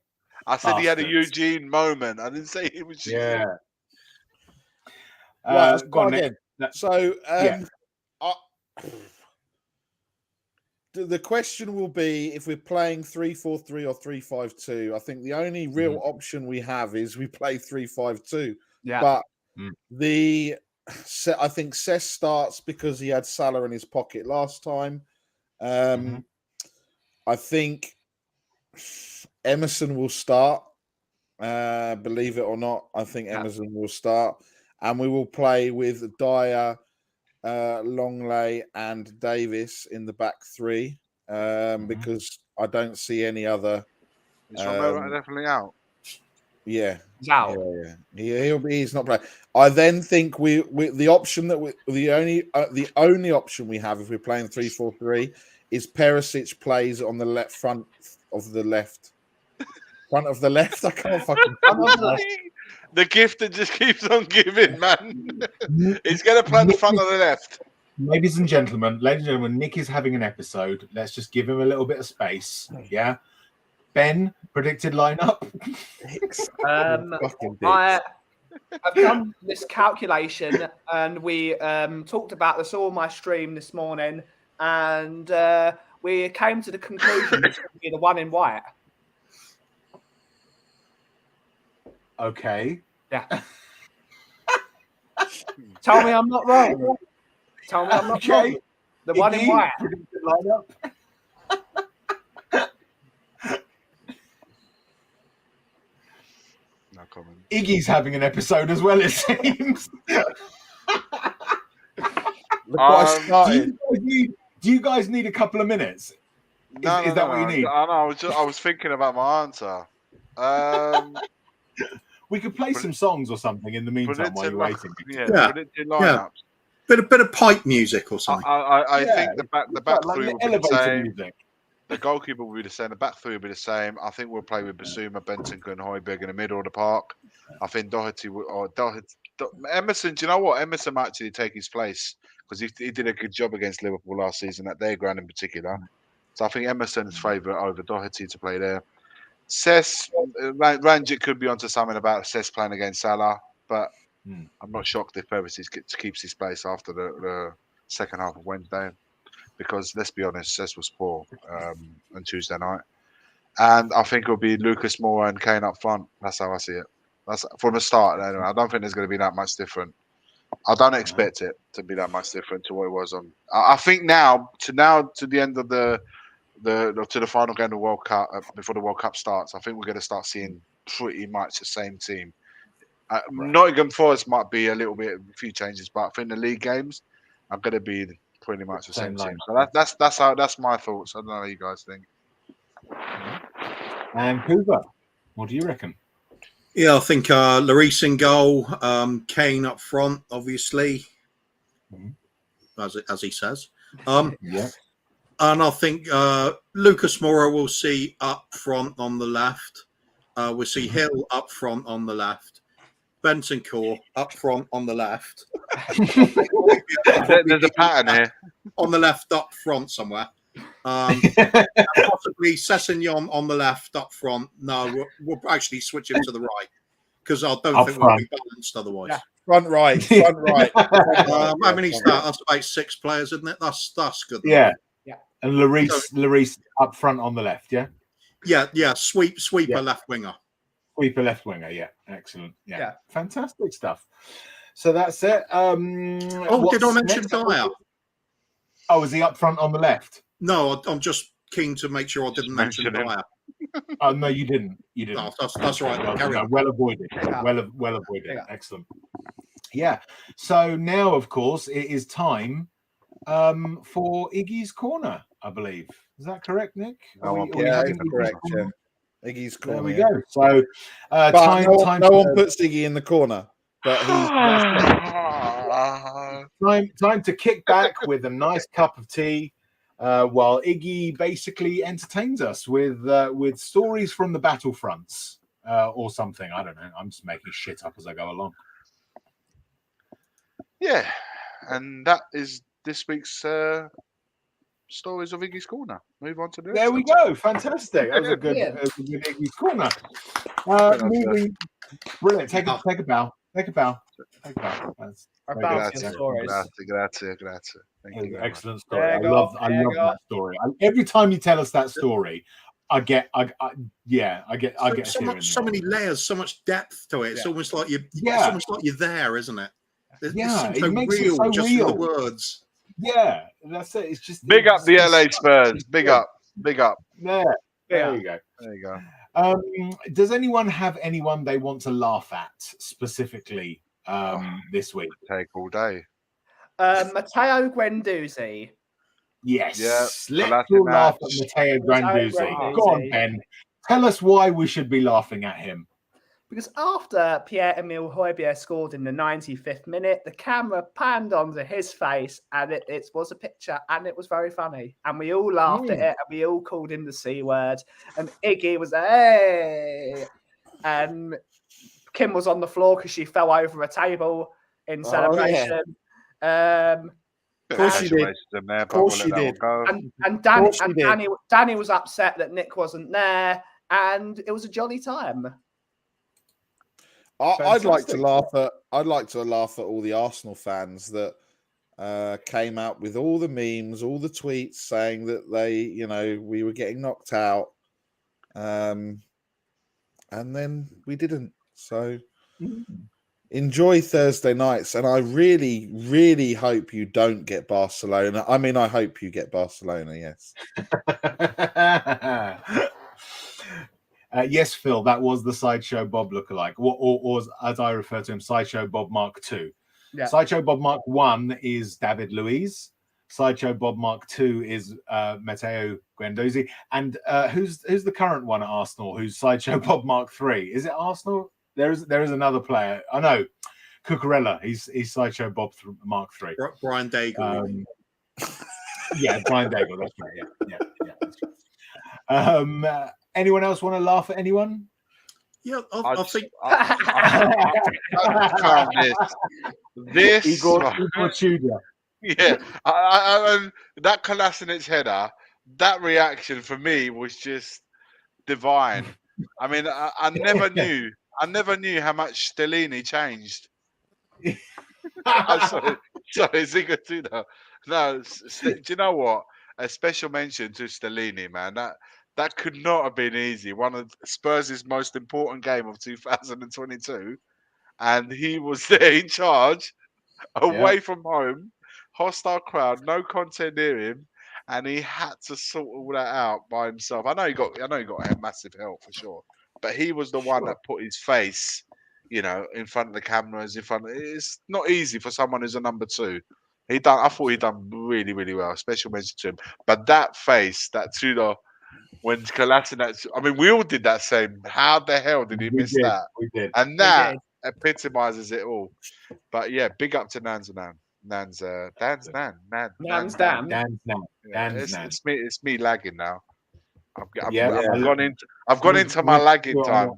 I said he had a Eugene moment. I didn't say he was. Yeah. Right, let's go again. So, the question will be if we're playing 3-4-3 or 3-5-2. I think the only real option we have is we play 3-5-2. Yeah. But I think Cesc starts because he had Salah in his pocket last time. I think Emerson will start. Believe it or not, I think Emerson will start. And we will play with Dyer, Longley and Davis in the back three because I don't see any other. Is Romero definitely out? Yeah. He's out. He's not playing. I then think the option that the only option we have if we're playing 3-4-3 is Perisic plays on the left front of the left. Front of the left. I can't fucking. The gift that just keeps on giving, man. He's going to play the front of the left. Ladies and gentlemen, Nick is having an episode. Let's just give him a little bit of space. Yeah. Ben, predicted lineup. I've done this calculation, and we talked about this all on my stream this morning, and we came to the conclusion it's going to be the one in white. Okay. Yeah. Tell me I'm not wrong. Tell me I'm not wrong. The one in white. Predicted lineup. No comment. Iggy's having an episode as well, it seems. Do you guys need a couple of minutes? Is that what you need? I was thinking about my answer. We could play some songs or something in the meantime while you're waiting. Predicted lineups. Bit of pipe music or something. I think the back like three will be the same. Music. The goalkeeper will be the same. The back three will be the same. I think we'll play with Basuma, Bentancur, and Højbjerg in the middle of the park. I think Doherty Emerson. Do you know what? Emerson might actually take his place because he did a good job against Liverpool last season at their ground in particular. So I think Emerson's favourite over Doherty to play there. Cesc, Ranjit could be onto something about Cesc playing against Salah, but I'm not shocked if Perisic keeps his place after the second half of Wednesday, because let's be honest, Cesc was poor on Tuesday night, and I think it'll be Lucas Moura and Kane up front. That's how I see it. That's from the start. Anyway. I don't think there's going to be that much different. I don't expect it to be that much different to what it was on. I think now to the end of the final game of the World Cup before the World Cup starts, I think we're going to start seeing pretty much the same team. Nottingham Forest might be a few changes, but I think the league games are going to be pretty much the same team. So that's my thoughts. I don't know how you guys think. And Cooper, what do you reckon? Yeah, I think Lloris in goal, Kane up front, obviously, as he says. Yeah. And I think Lucas Moura will see up front on the left. We'll see Hill up front on the left. Bentancur up front on the left. There's a pattern here. On the left up front somewhere. Possibly Sessegnon on the left up front. No, we'll actually switch him to the right because I don't think we'll be balanced otherwise. Yeah. Front right. How many start? That's about 6 players, isn't it? That's good. Yeah. And Lloris up front on the left, yeah? Yeah. Sweeper left winger. Sweeper left winger, yeah. Excellent. Yeah. Fantastic stuff. So that's it. Did I mention Dyer? Oh, is he up front on the left? No, I'm just keen to make sure I didn't mention Dyer. Oh, no, you didn't. No, that's right. Well avoided. Well avoided. Yeah. Excellent. Yeah. So now, of course, it is time for Iggy's Corner, I believe. Is that correct, Nick? That's correct. Yeah. Iggy's Corner. There we go. So no one puts Iggy in the corner. But time to kick back with a nice cup of tea while Iggy basically entertains us with stories from the battlefronts or something. I don't know. I'm just making shit up as I go along. Yeah, and that is this week's stories of Iggy's Corner. Move on to the next. There we go. Fantastic. That was a good Iggy's Corner. Moving. Brilliant. Take a bow. Take a bow. Grazie. Thank you. Excellent story. I love that story. Every time you tell us that story, I get so many layers, so much depth to it. It's almost like it's almost like you're there, isn't it? It makes real, it so just real. The words. Yeah, that's it. It's just big up the LA Spurs. Big up. Yeah, there you go. Does anyone have anyone they want to laugh at specifically this week? Take all day. Matteo Guendouzi. Yes. Yeah, let's all laugh at Matteo Guendouzi. Go on, Ben. Tell us why we should be laughing at him. Because after Pierre-Emile Højbjerg scored in the 95th minute, the camera panned onto his face and it was a picture and it was very funny. And we all laughed at it and we all called him the C word. And Iggy was hey! And Kim was on the floor because she fell over a table in celebration. Of course she did. And Danny was upset that Nick wasn't there and it was a jolly time. I'd like to laugh at all the Arsenal fans that came out with all the memes, all the tweets saying that we were getting knocked out, and then we didn't. So enjoy Thursday nights, and I really, really hope you don't get Barcelona. I mean, I hope you get Barcelona. Yes. Yes, Phil, that was the Sideshow Bob lookalike, or as I refer to him, Sideshow Bob Mark II. Yeah. Sideshow Bob Mark I is David Luiz. Sideshow Bob Mark II is Matteo Guendouzi. And who's the current one at Arsenal? Who's Sideshow Bob Mark III? Is it Arsenal? There is another player. I know, Cucurella. He's Sideshow Bob Mark III. Brian Daigle. Yeah, Brian Daigle. That's right. Yeah. That's right. Anyone else want to laugh at anyone? Yeah, I think this. Igor Tudor. Yeah, that Kolasinac header, that reaction for me was just divine. I mean, I never knew how much Stellini changed. Sorry, Igor Tudor. No, do you know what? A special mention to Stellini, man. That could not have been easy. One of Spurs' most important game of 2022, and he was there in charge, away from home, hostile crowd, no content near him, and he had to sort all that out by himself. I know he got massive help for sure, but he was the one that put his face, in front of the cameras. It's not easy for someone who's a number 2. I thought he done really, really well. Special mention to him. But that face, that Tudor, when Kolasinac, I mean, we all did that same. How the hell did he miss that? We did. And that epitomizes it all. But yeah, big up to Nan's Nan. Nan's Dan's Nan. Nan's Dan. Dan's Nan. Dan's Nan. It's me lagging now. I've gone into my lagging time.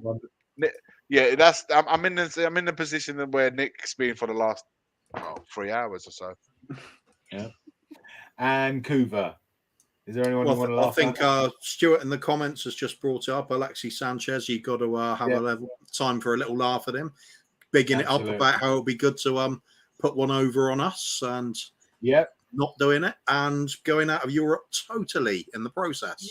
Yeah, I'm in the position where Nick's been for the last 3 hours or so. Yeah. And Kuva. Is there anyone who want to laugh? I think Stuart in the comments has just brought it up. Alexis Sanchez, you've got to have a level time for a little laugh at him, bigging it up about how it'll be good to put one over on us and not doing it and going out of Europe totally in the process.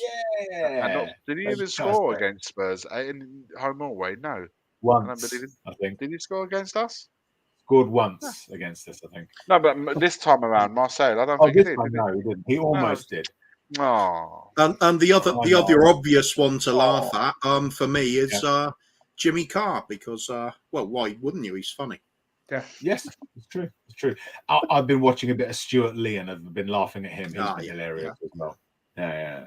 Yeah. Did he even score against Spurs in home or away? No. Once, I think. Did he score against us? Scored once against us, I think. No, but this time around, Marseille, I don't think he did. No, he didn't. He almost did. Oh. And the other obvious one to laugh at, for me, is Jimmy Carr, because why wouldn't you? He's funny. Yeah. Yes, it's true. It's true. I've been watching a bit of Stuart Lee and I've been laughing at him. He's been hilarious as well. Yeah.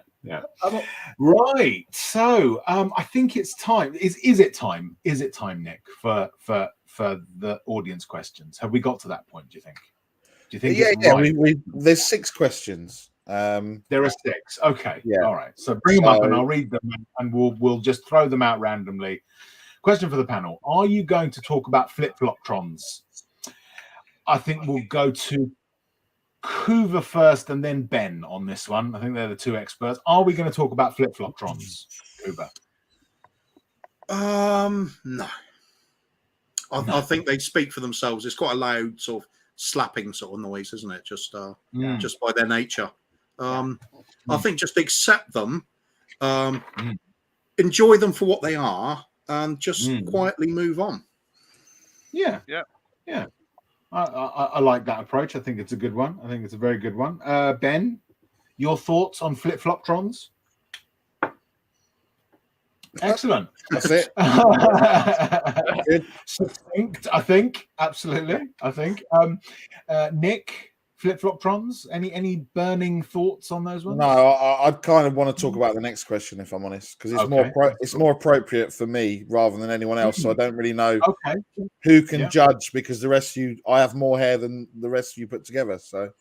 Right. So I think it's time. Is it time? Is it time, Nick, for the audience questions? Have we got to that point, do you think? Do you think right? There's 6 questions. There are 6. Okay. Yeah. All right. So bring them up and I'll read them and we'll just throw them out randomly. Question for the panel. Are you going to talk about flip-flop-trons? I think we'll go to Kuva first and then Ben on this one. I think they're the 2 experts. Are we going to talk about flip-flop-trons, Kuva? No. I think they speak for themselves. It's quite a loud sort of slapping sort of noise, isn't it? Just by their nature. I think just accept them, enjoy them for what they are, and just quietly move on. Yeah. I like that approach. I think it's a good one. I think it's a very good one. Ben, your thoughts on flip-flop-trons? Excellent. That's it. Succinct, I think. Absolutely. I think. Nick, flip-flop-trons? Any burning thoughts on those ones? No, I'd kind of want to talk about the next question, if I'm honest, because it's more appropriate for me rather than anyone else. So I don't really know who can judge, because I have more hair than the rest of you put together. So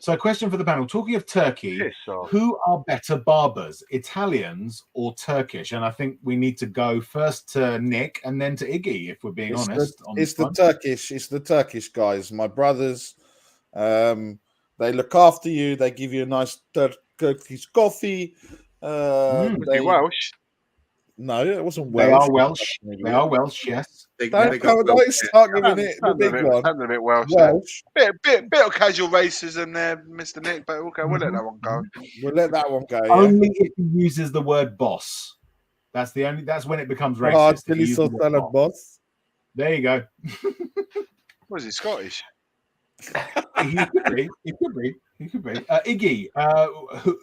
So a question for the panel. Talking of Turkey, who are better barbers, Italians or Turkish? And I think we need to go first to Nick and then to Iggy, if we're being honest. It's the Turkish guys, my brothers. They look after you. They give you a nice Turkish coffee. They Welsh? No, it wasn't Welsh. They are Welsh, yes. Don't start giving it the big one. Sounds a bit Welsh. Bit of casual racism there, Mr. Nick, but okay, we'll let that one go. We'll let that one go. Only if he uses the word boss. That's when it becomes racist. Boss. There you go. Was he Scottish? He could be. Iggy,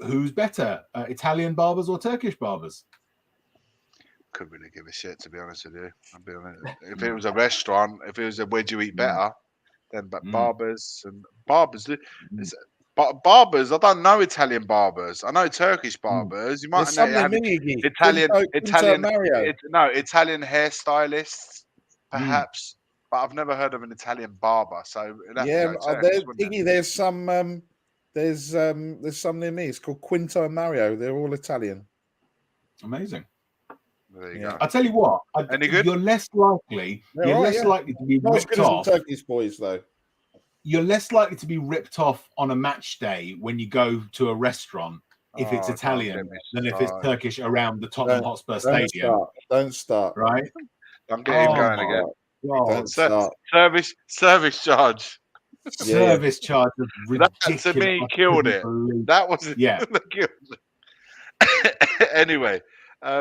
who's better, Italian barbers or Turkish barbers? Couldn't really give a shit, to be honest with you. I'll be honest. If it was a restaurant, if it was a where do you eat better, then barbers. Barbers, I don't know Italian barbers. I know Turkish barbers. You might know Italian hairstylists, perhaps. But I've never heard of an Italian barber. So there's some. There's some near me. It's called Quinto and Mario. They're all Italian. Amazing. There you go. I'll tell you what. Any good? You're less likely. Likely to be ripped off. Turkish boys, though. You're less likely to be ripped off on a match day when you go to a restaurant if it's Italian than if it's Turkish around the Tottenham Hotspur Stadium. Don't start. Right? I'm getting going again. Don't start. Service charge. Service charge was ridiculous. That to me killed it. That was that killed it. Anyway,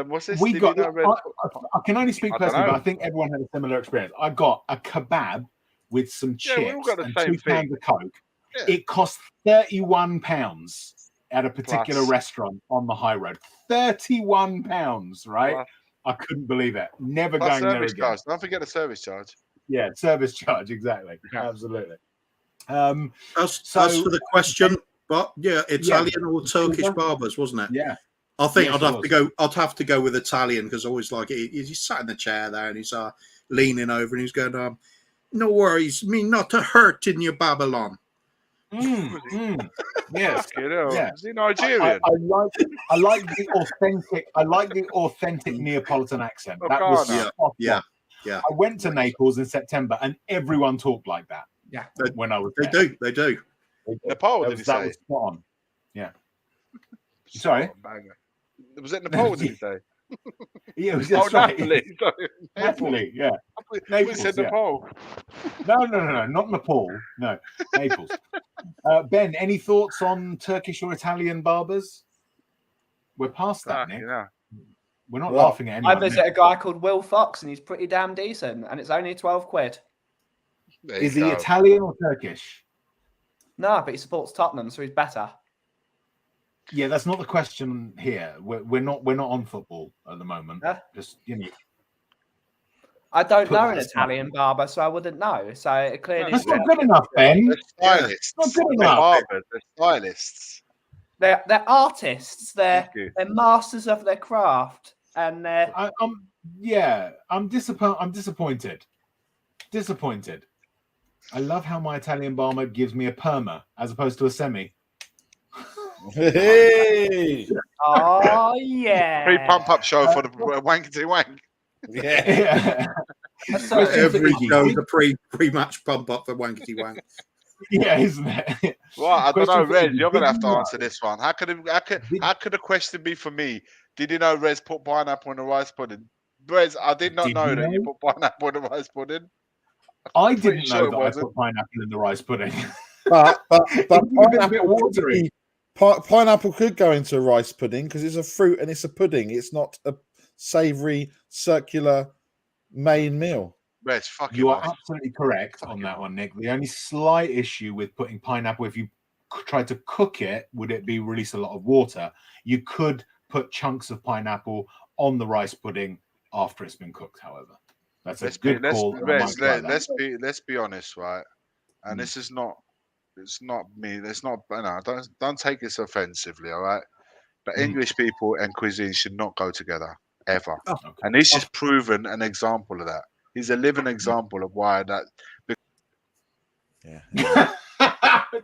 what's this? We got. I can only speak personally, but I think everyone had a similar experience. I got a kebab with some chips and 2 cans of Coke. Yeah. It cost £31 at a particular restaurant on the high road. £31, right? Plus, I couldn't believe it. Never going there again. Charge. Don't forget the service charge. Yeah, service charge, exactly. Yeah. Absolutely. As for the question, but Italian or Turkish barbers, wasn't it? Yeah. I think I'd have to go with Italian because I always like it. He sat in the chair there and he's leaning over and he's going, "No worries, me not to hurt in your Babylon." Yes, yeah. Is he Nigerian? I like the authentic Neapolitan accent. That was yeah. I went to Naples in September and everyone talked like that. Yeah, when I was there. They do. Nepal, did you say? That was spot on. Yeah. Sorry. Was it Nepal? Did you say? Yeah, it was just Napoli. Napoli, yeah. Naples, said Nepal. No, not Nepal. No, Naples. Ben, any thoughts on Turkish or Italian barbers? We're past that, Nick. Yeah. We're not laughing at anyone. I visit a guy called Will Fox, and he's pretty damn decent, and it's only £12. Is he Italian or Turkish? No, but he supports Tottenham, so he's better. Yeah, that's not the question here. We're not on football at the moment. Just I don't know an Italian barber, so I wouldn't know. So it clearly that's not good enough, Ben. They're stylists. Not good enough. Barbers, they're stylists. They're artists. They're masters of their craft, and I'm disappointed. Disappointed. I love how my Italian barber gives me a perma as opposed to a semi. Hey! Oh yeah! Free pump up show for the wankety wank. Yeah. Every show's a pre-match pump up for wankety wank. Yeah, isn't it? Well, I don't know, Rez. You're gonna have to answer this one. How could the question be for me? Did you know Rez put pineapple in the rice pudding? Rez, I did not know that you put pineapple in the rice pudding. I didn't know that I put pineapple in the rice pudding. But pineapple could go into a rice pudding because it's a fruit and it's a pudding. It's not a savoury, circular main meal. Rez, you are absolutely correct on that one, Nick. The only slight issue with putting pineapple, if you try to cook it, would it be release a lot of water? You could put chunks of pineapple on the rice pudding after it's been cooked, however. That's a good call. Let's be honest, right? And this is not. It's not me. It's not. No, don't take this offensively, all right? But English people and cuisine should not go together ever. Oh, okay. And he's just proven an example of that. He's a living example of why that. Yeah.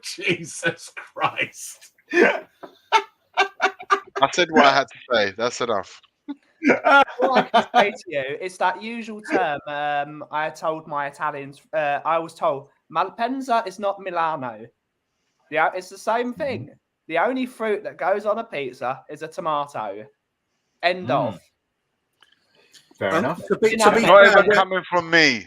Jesus Christ! I said what I had to say. That's enough. What I can say to you, it's that usual term. I told my Italians. I was told Malpensa is not Milano. Yeah, it's the same thing. The only fruit that goes on a pizza is a tomato. End of. Fair enough. Not even coming from me.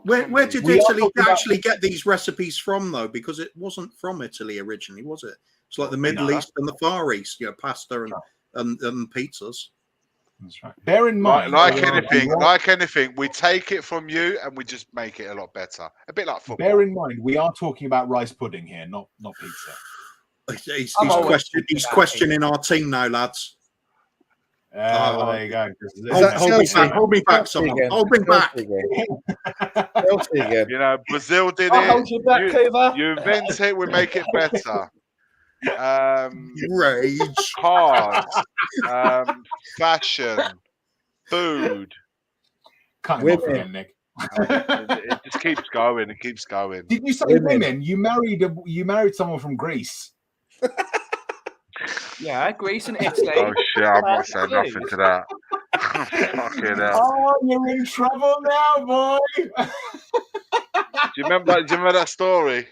Where did Italy actually get these recipes from, though? Because it wasn't from Italy originally, was it? It's like the Middle East and the Far East, pasta and pizzas. That's right. Bear in mind, like anything, we take it from you and we just make it a lot better. A bit like football. Bear in mind, we are talking about rice pudding here, not pizza. He's questioning our team now, lads. There you go. Hold me back, someone. Hold me back. Brazil did it. You invent it, we make it better. Rage, cars, fashion, food. Women, Nick. It just keeps going. It keeps going. Did you say women? You married someone from Greece. Yeah, Greece and Italy. Oh shit! I'm not saying nothing to that. Fucking hell. Oh, you're in trouble now, boy. Do you remember that story?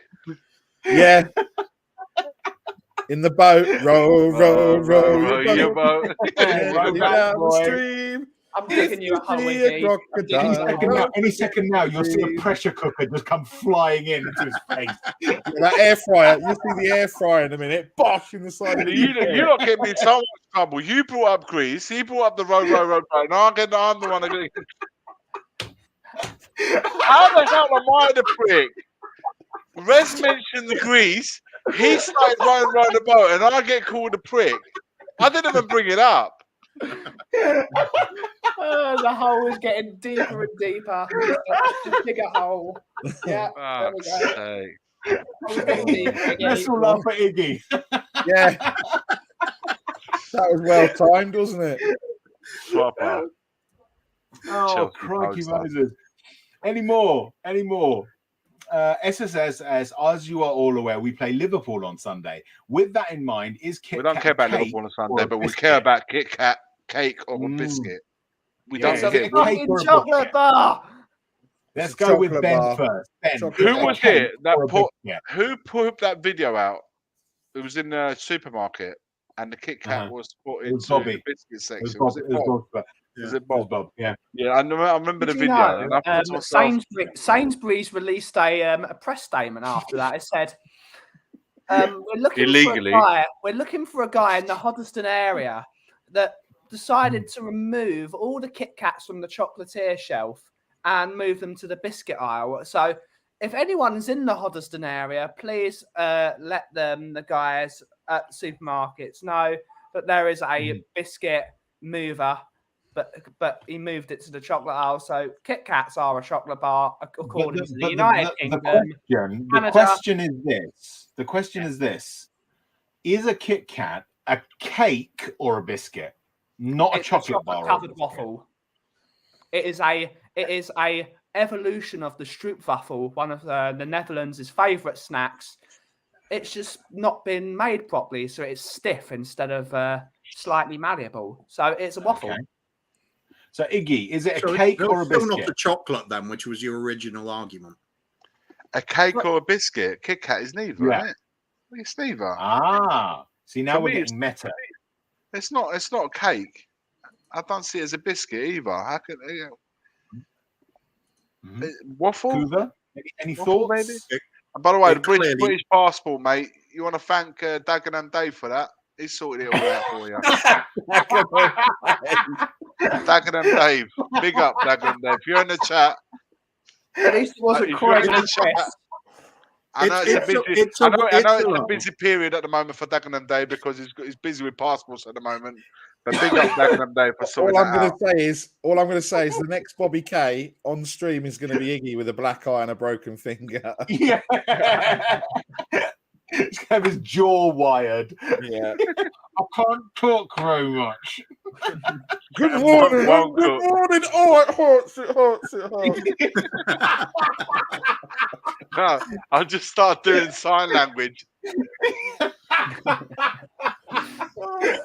Yeah. In the boat, row your boat. Row your boat. Down the stream. I'm digging you a hole, Iggy. Any second now, you'll see a pressure cooker just come flying into his face. That air fryer, you'll see the air fryer in a minute. Bosh in the side of the You're not getting me in so much trouble. You brought up Greece, he brought up the road, and I'm the one again. How the hell am I the prick? Rez mentioned the Greece, he started rowing the boat, and I get called a prick. I didn't even bring it up. The hole is getting deeper and deeper. Just a bigger hole. Yeah. There we go. Let's all laugh at Iggy. Yeah. That was well timed, wasn't it? Proper. Oh, crikey Moses. Any more? SSS, as you are all aware, we play Liverpool on Sunday. With that in mind, is Kit We don't care about Liverpool on Sunday, but we care about Kit Kat, cake or a biscuit. We don't care. Chocolate bar. Let's go with Ben first. Ben, who was it that who put that video out? It was in the supermarket, and the Kit Kat was put into the biscuit section. Was it Bob? Was it Bob? Yeah. I remember the video. Sainsbury's released a press statement after that. It said, "We're looking for a guy in the Hoddesdon area that decided to remove all the Kit Kats from the chocolatier shelf and move them to the biscuit aisle. So, if anyone's in the Hoddesdon area, please let the guys at supermarkets know that there is a biscuit mover." But he moved it to the chocolate aisle. So Kit Kats are a chocolate bar according to the United Kingdom. The question is this: is a Kit Kat a cake or a biscuit? Not a chocolate bar. Covered waffle. It is a evolution of the stroopwafel, one of the Netherlands' favourite snacks. It's just not been made properly, so it's stiff instead of slightly malleable. So it's a waffle. Okay. So Iggy, is it a cake or a biscuit? Still not the chocolate then, which was your original argument. A cake or a biscuit? Kit Kat is neither, isn't it? It's neither. See, now we're getting meta. It's not a cake. I don't see it as a biscuit either. How can waffle? Hoover? Any thoughts? Maybe? And by the way, the British passport, mate. You want to thank Dagenham Dave for that? He sorted it all out for you. Dagenham Dave. Big up, Dagenham Dave. If you're in the chat. At least it wasn't quite in the chat. I know it's a busy period at the moment for Dagenham Dave because he's busy with passports at the moment. But big up Dagenham Dave for sorting all I'm going to say is the next Bobby K on stream is going to be Iggy with a black eye and a broken finger. Yeah. He's going to have his jaw wired. Yeah. I can't talk very much. Good morning. Good morning. Oh, it hurts. It hurts. No, I'll just start doing sign language.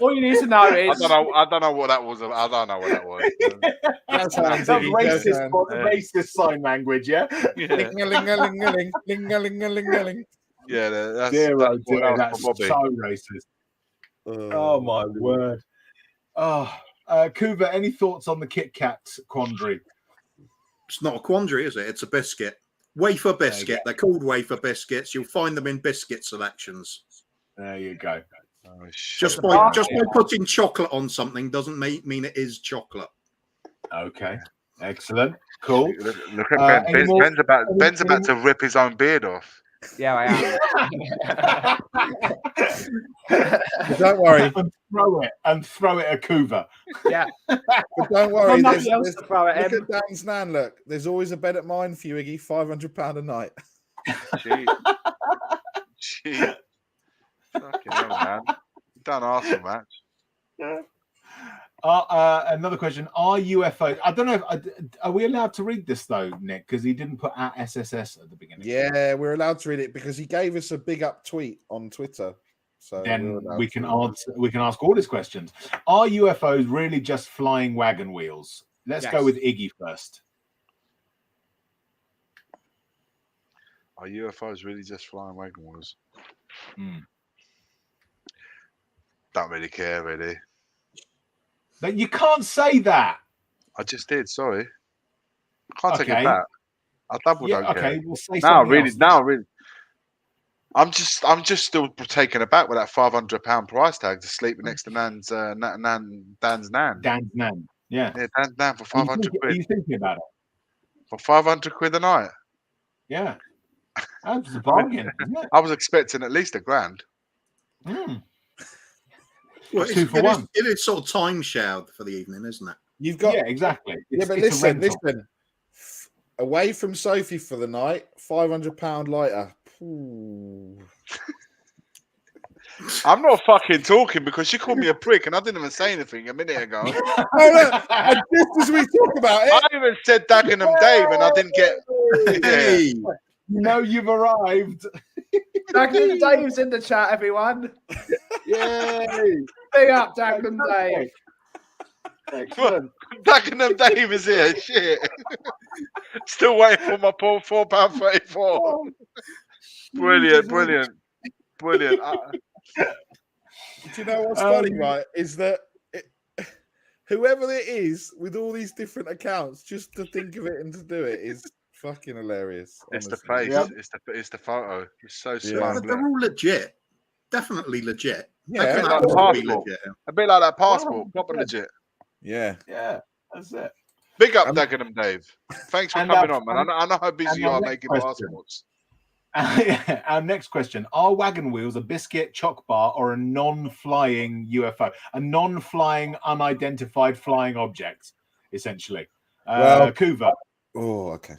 All you need to know is I don't know what that was. I don't know what that was. That's racist sign language, yeah? Ling-a-ling-a-ling-a-ling, ling-a-ling-a-ling-a-ling. Yeah, that's so racist. Oh my word. Kuva, any thoughts on the Kit Kat quandary? It's not a quandary, is it? It's a biscuit. Wafer biscuit. They're called wafer biscuits. You'll find them in biscuit selections. There you go. Just by putting chocolate on something doesn't mean it is chocolate. Okay. Excellent. Cool. Look at Ben. Ben's about to rip his own beard off. Yeah, I am. Don't worry. And throw it at Kuva. Yeah. But don't worry. Look at Dan's nan. Look, there's always a bed at mine for you, Iggy. £500 a night. Gee. Fucking hell, man. Don't ask for much. Another question: are UFOs? I don't know. Are we allowed to read this though, Nick? Because he didn't put at SSS at the beginning. Yeah, we're allowed to read it because he gave us a big up tweet on Twitter. So then we can answer. We can ask all his questions. Are UFOs really just flying wagon wheels? Let's go with Iggy first. Are UFOs really just flying wagon wheels? Don't really care, really. But you can't say that. I just did. Sorry, I can't take it back. I don't care. We'll say now, really. I'm just still taken aback with that £500 price tag to sleep next to Dan's nan. Dan's nan. Yeah, Dan's nan for 500 quid. Are you thinking about it? For 500 quid a night? Yeah, that's a bargain, isn't it? I was expecting at least £1,000. Well, it is sort of timeshare for the evening, isn't it? You've got exactly. But listen. Away from Sophie for the night, £500 lighter. Ooh. I'm not fucking talking because you called me a prick and I didn't even say anything a minute ago. And just as we talk about it, I even said Dagenham Dave and I didn't get. Hey, you've arrived. Dagenham Dave's in the chat, everyone. Yay! Big up, Dagenham Dave. Excellent. Dagenham Dave is here. Shit. Still waiting for my poor £4.34. Brilliant. Do you know what's funny, right? Is that whoever it is with all these different accounts, just to think of it and to do it is fucking hilarious. It's honestly. the face. Yep. It's the photo. It's so smart. They're all legit. Definitely legit. Yeah, a bit like that passport. Proper legit. Yeah, that's it. Big up, Dagenham Dave. Thanks for coming on, man. I know how busy you are making passports. Our next question: are wagon wheels a biscuit, choc bar, or a non-flying UFO? A non-flying, unidentified flying object, essentially. Kuva. Oh, okay.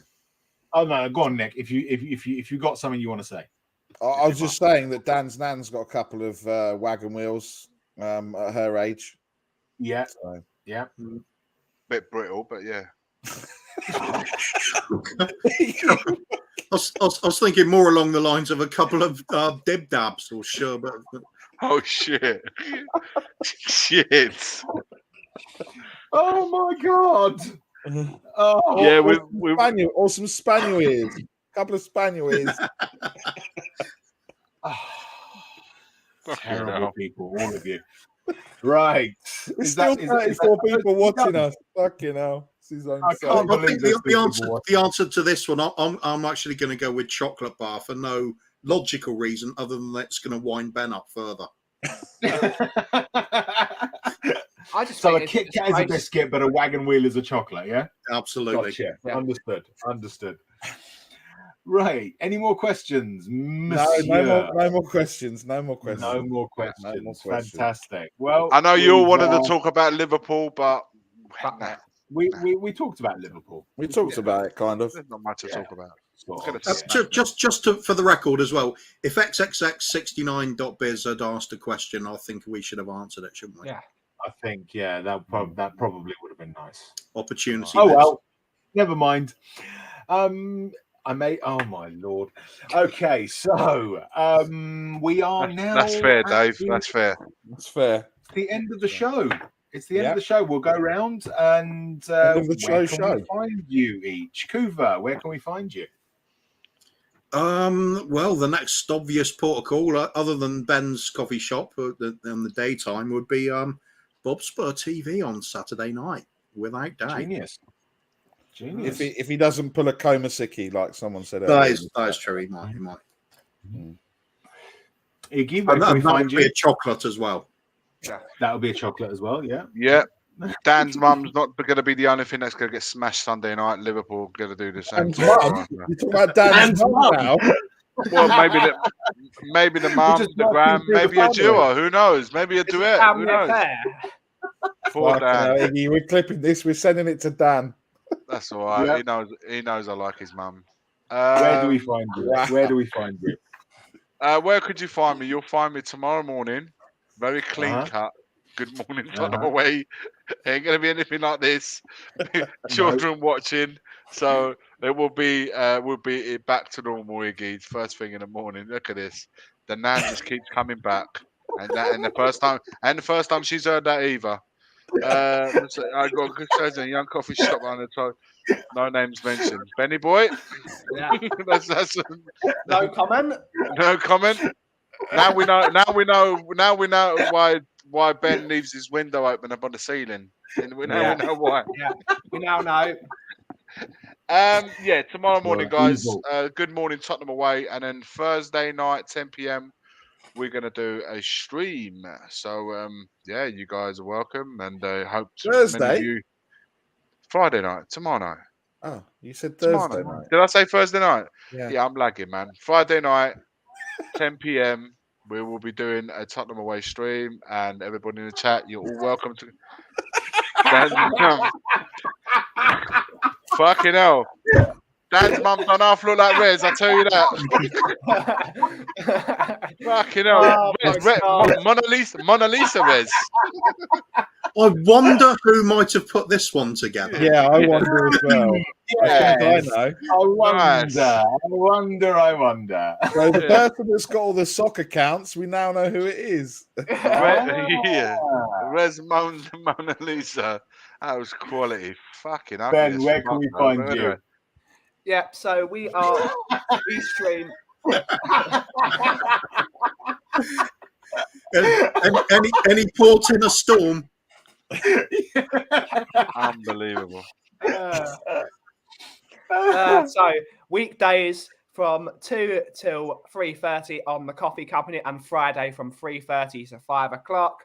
Oh no, go on, Nick. If you got something you want to say. I was just saying that Dan's nan's got a couple of wagon wheels at her age. Yeah. So. Yeah. Bit brittle, but yeah. I was thinking more along the lines of a couple of dib dabs or sherbet. Oh shit! Shit! Oh my god! Oh yeah, or some spaniel ears. A couple of spaniel ears. Terrible people, all of you. Right. There's still 34 people watching us. Fucking hell. I think the answer to this one, I'm actually going to go with chocolate bar for no logical reason other than that's going to wind Ben up further. So a Kit Kat is a biscuit, but a wagon wheel is a chocolate, yeah? Absolutely. Gotcha. Yeah. Understood. Right. Any more questions? No more questions. Fantastic. Well, I know you all wanted to talk about Liverpool, but we talked about Liverpool. We talked about it, kind of. There's not much to talk about. Just for the record as well, if XXX69.biz had asked a question, I think we should have answered it, shouldn't we? Yeah. I think, that probably would have been nice. Opportunity. Oh, well, never mind. I may. Oh my lord. Okay, so we are now. That's fair, Dave. That's fair. That's fair. The end of the show. It's the end of the show. We'll go round and where can we find you each? Kuva, where can we find you? Well, the next obvious port of call, other than Ben's coffee shop in the daytime, would be Bob Spur TV on Saturday night, without doubt. Genius. If he doesn't pull a Komasiki, like someone said earlier. That is true. He might. Iggy, where can we find you? Be a chocolate as well. Yeah, that'll be a chocolate as well. Yeah. Yeah. Dan's mum's not going to be the only thing that's going to get smashed Sunday night. Liverpool going to do the same. You talk about Dan's mum now. Well, maybe the mum, the grand, maybe a duo. Who knows? Maybe a duet. Who knows? Poor Dan. We're clipping this. We're sending it to Dan. That's all right. Yep. He knows I like his mum. Where do we find you? Where could you find me? You'll find me tomorrow morning. Very clean cut. Good morning, away. Ain't gonna be anything like this. Children watching, so it will be back to normal. Iggy, first thing in the morning. Look at this. The nan just keeps coming back, and the first time she's heard that either. I got a young coffee shop on the top. No names mentioned. Benny boy. Yeah. that's no comment. No comment. Now we know. Now we know why Ben leaves his window open up on the ceiling. And we know why. Yeah, we now know. Tomorrow morning, guys. Good morning, Tottenham away, and then Thursday night, 10 p.m. We're gonna do a stream. So you guys are welcome, and I hope many of you. Friday night, tomorrow night. Oh, you said Thursday night. Did I say Thursday night? Yeah, I'm lagging, man. Friday night, 10 p.m. We will be doing a Tottenham away stream, and everybody in the chat, you're all welcome to. Fucking hell. Dan's mum done half look like Rez, I'll tell you that. Fucking hell. Mona Lisa Rez. I wonder who might have put this one together. Yeah, I wonder as well. Yes. I know. I wonder. So the person that's got all the sock accounts, we now know who it is. Rez Mona Lisa. That was quality. Fucking hell. Ben, where can we find you? Yeah, so we are stream. Any port in a storm. Unbelievable. So weekdays from 2 till 3:30 on the Coffee Company, and Friday from 3:30 to 5 o'clock.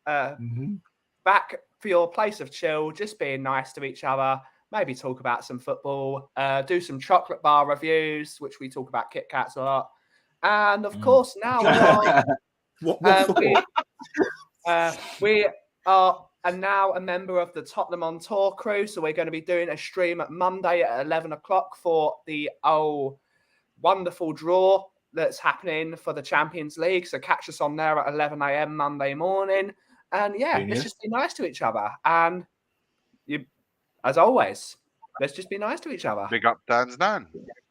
Back for your place of chill, just being nice to each other. Maybe talk about some football, do some chocolate bar reviews, which we talk about Kit Kats a lot. And of course, now we are now a member of the Tottenham on Tour crew. So we're going to be doing a stream at Monday at 11 o'clock for the wonderful draw that's happening for the Champions League. So catch us on there at 11 a.m. Monday morning. And let's just be nice to each other. And as always, let's just be nice to each other. Big up Dan's Nan.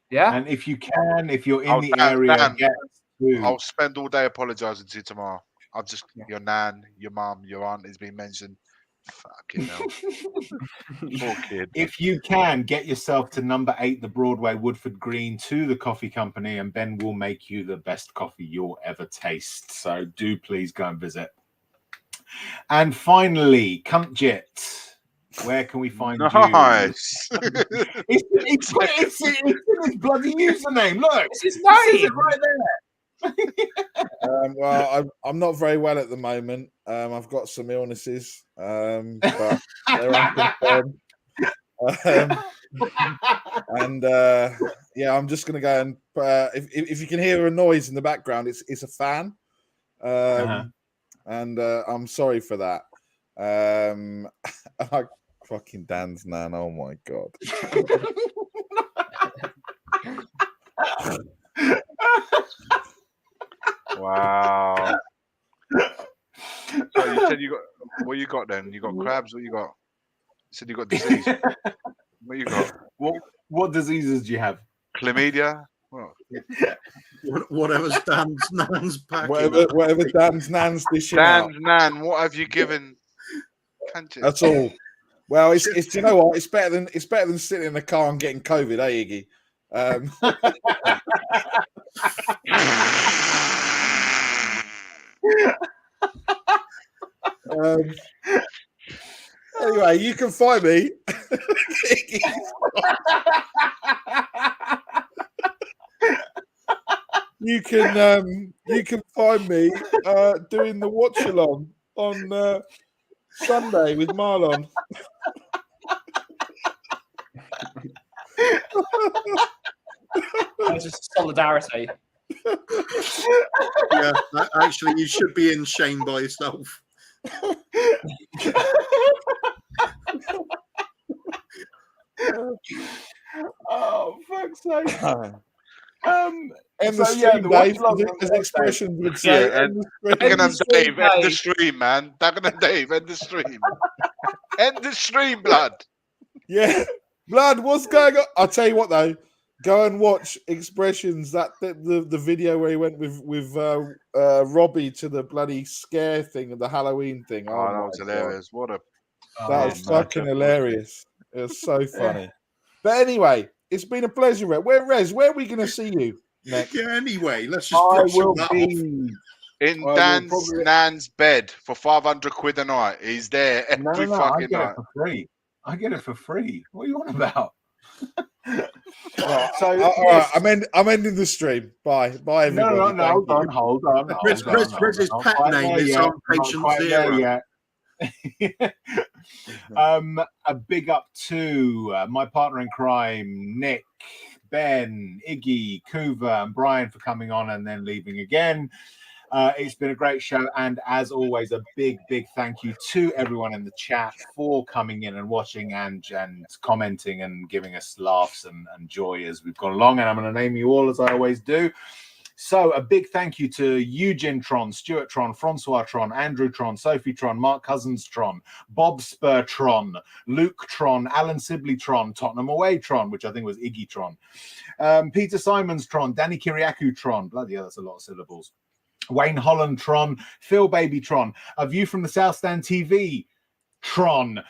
Yeah. And if you can, if you're in the area, I'll spend all day apologising to you tomorrow. Your nan, your mum, your aunt has been mentioned. Fucking hell. Poor kid. If you can, get yourself to number 8, the Broadway, Woodford Green, to the Coffee Company, and Ben will make you the best coffee you'll ever taste. So do please go and visit. And finally, Cuntjit. Where can we find you? Nice. It's in his bloody username. Look, it's his name right there. Well, I'm not very well at the moment. I've got some illnesses, but they're unconfirmed. I'm just going to go and if you can hear a noise in the background, it's a fan, and I'm sorry for that. Fucking Dan's Nan, oh my god. Wow. So you said you got what you got then? You got crabs, what you got? You said you got disease. What you got? What diseases do you have? Chlamydia? Whatever's Dan's Nan's packing. Whatever Dan's Nan's dishing Dan's out. Nan, what have you given? That's all. Well, it's you know what? It's better than sitting in the car and getting COVID, Iggy? Anyway, you can find me. You can find me doing the watch along on Sunday with Marlon. It's just solidarity. Yeah, actually, you should be in shame by yourself. Oh, fuck's sake. End the stream, Dave, as expressions would say. End the stream, man. Dagan and Dave, end the stream. End the stream, blood. Yeah. Blood, what's going on? I'll tell you what, though. Go and watch Expressions, the video where he went with Robbie to the bloody scare thing, the Halloween thing. Oh, that was hilarious. That was fucking hilarious. It was so funny. But anyway, it's been a pleasure, Rez. Where are we going to see you? Next. Yeah, anyway, let's just brush that off. In Dan's Nan's bed for 500 quid a night. He's there every fucking night. It for free. I get it for free. What are you on about? Right, so all right, I'm ending the stream. Bye, everybody. No, hold on. Chris's pet name is on patient zero. A big up to my partner in crime, Nick, Ben, Iggy, Kuva, and Brian for coming on and then leaving again. It's been a great show, and as always, a big thank you to everyone in the chat for coming in and watching and commenting and giving us laughs and joy as we've gone along. And I'm going to name you all as I always do. So a big thank you to Eugene Tron, Stuart Tron, Francois Tron, Andrew Tron, Sophie Tron, Mark Cousins Tron, Bob Spur Tron, Luke Tron, Alan Sibley Tron, Tottenham Away Tron, which I think was Iggy Tron, Peter Simons Tron, Danny Kiriakou Tron, bloody hell, that's a lot of syllables, Wayne Holland Tron, Phil Baby Tron, A View from the South Stand TV Tron,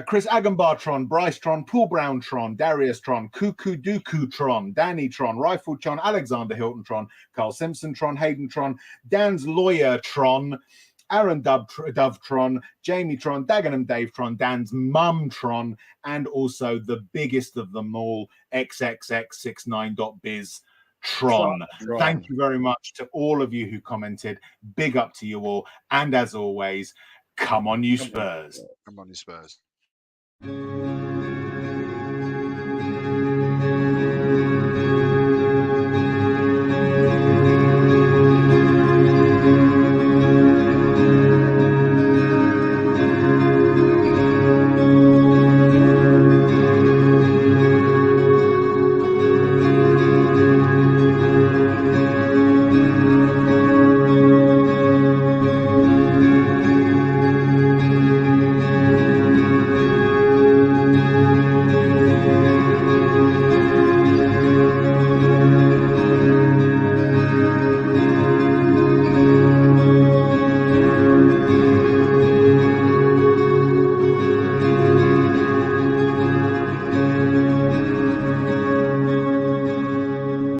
Chris Agambar Tron, Bryce Tron, Paul Brown Tron, Darius Tron, Cuckoo Dooku Tron, Danny Tron, Rifle Tron, Alexander Hilton Tron, Carl Simpson Tron, Hayden Tron, Dan's Lawyer Tron, Aaron Dove Tron, Jamie Tron, Dagenham Dave Tron, Dan's Mum Tron, and also the biggest of them all, XXX69.biz Tron. Thank you very much to all of you who commented. Big up to you all. And as always, come on, you Spurs. Come on, you Spurs.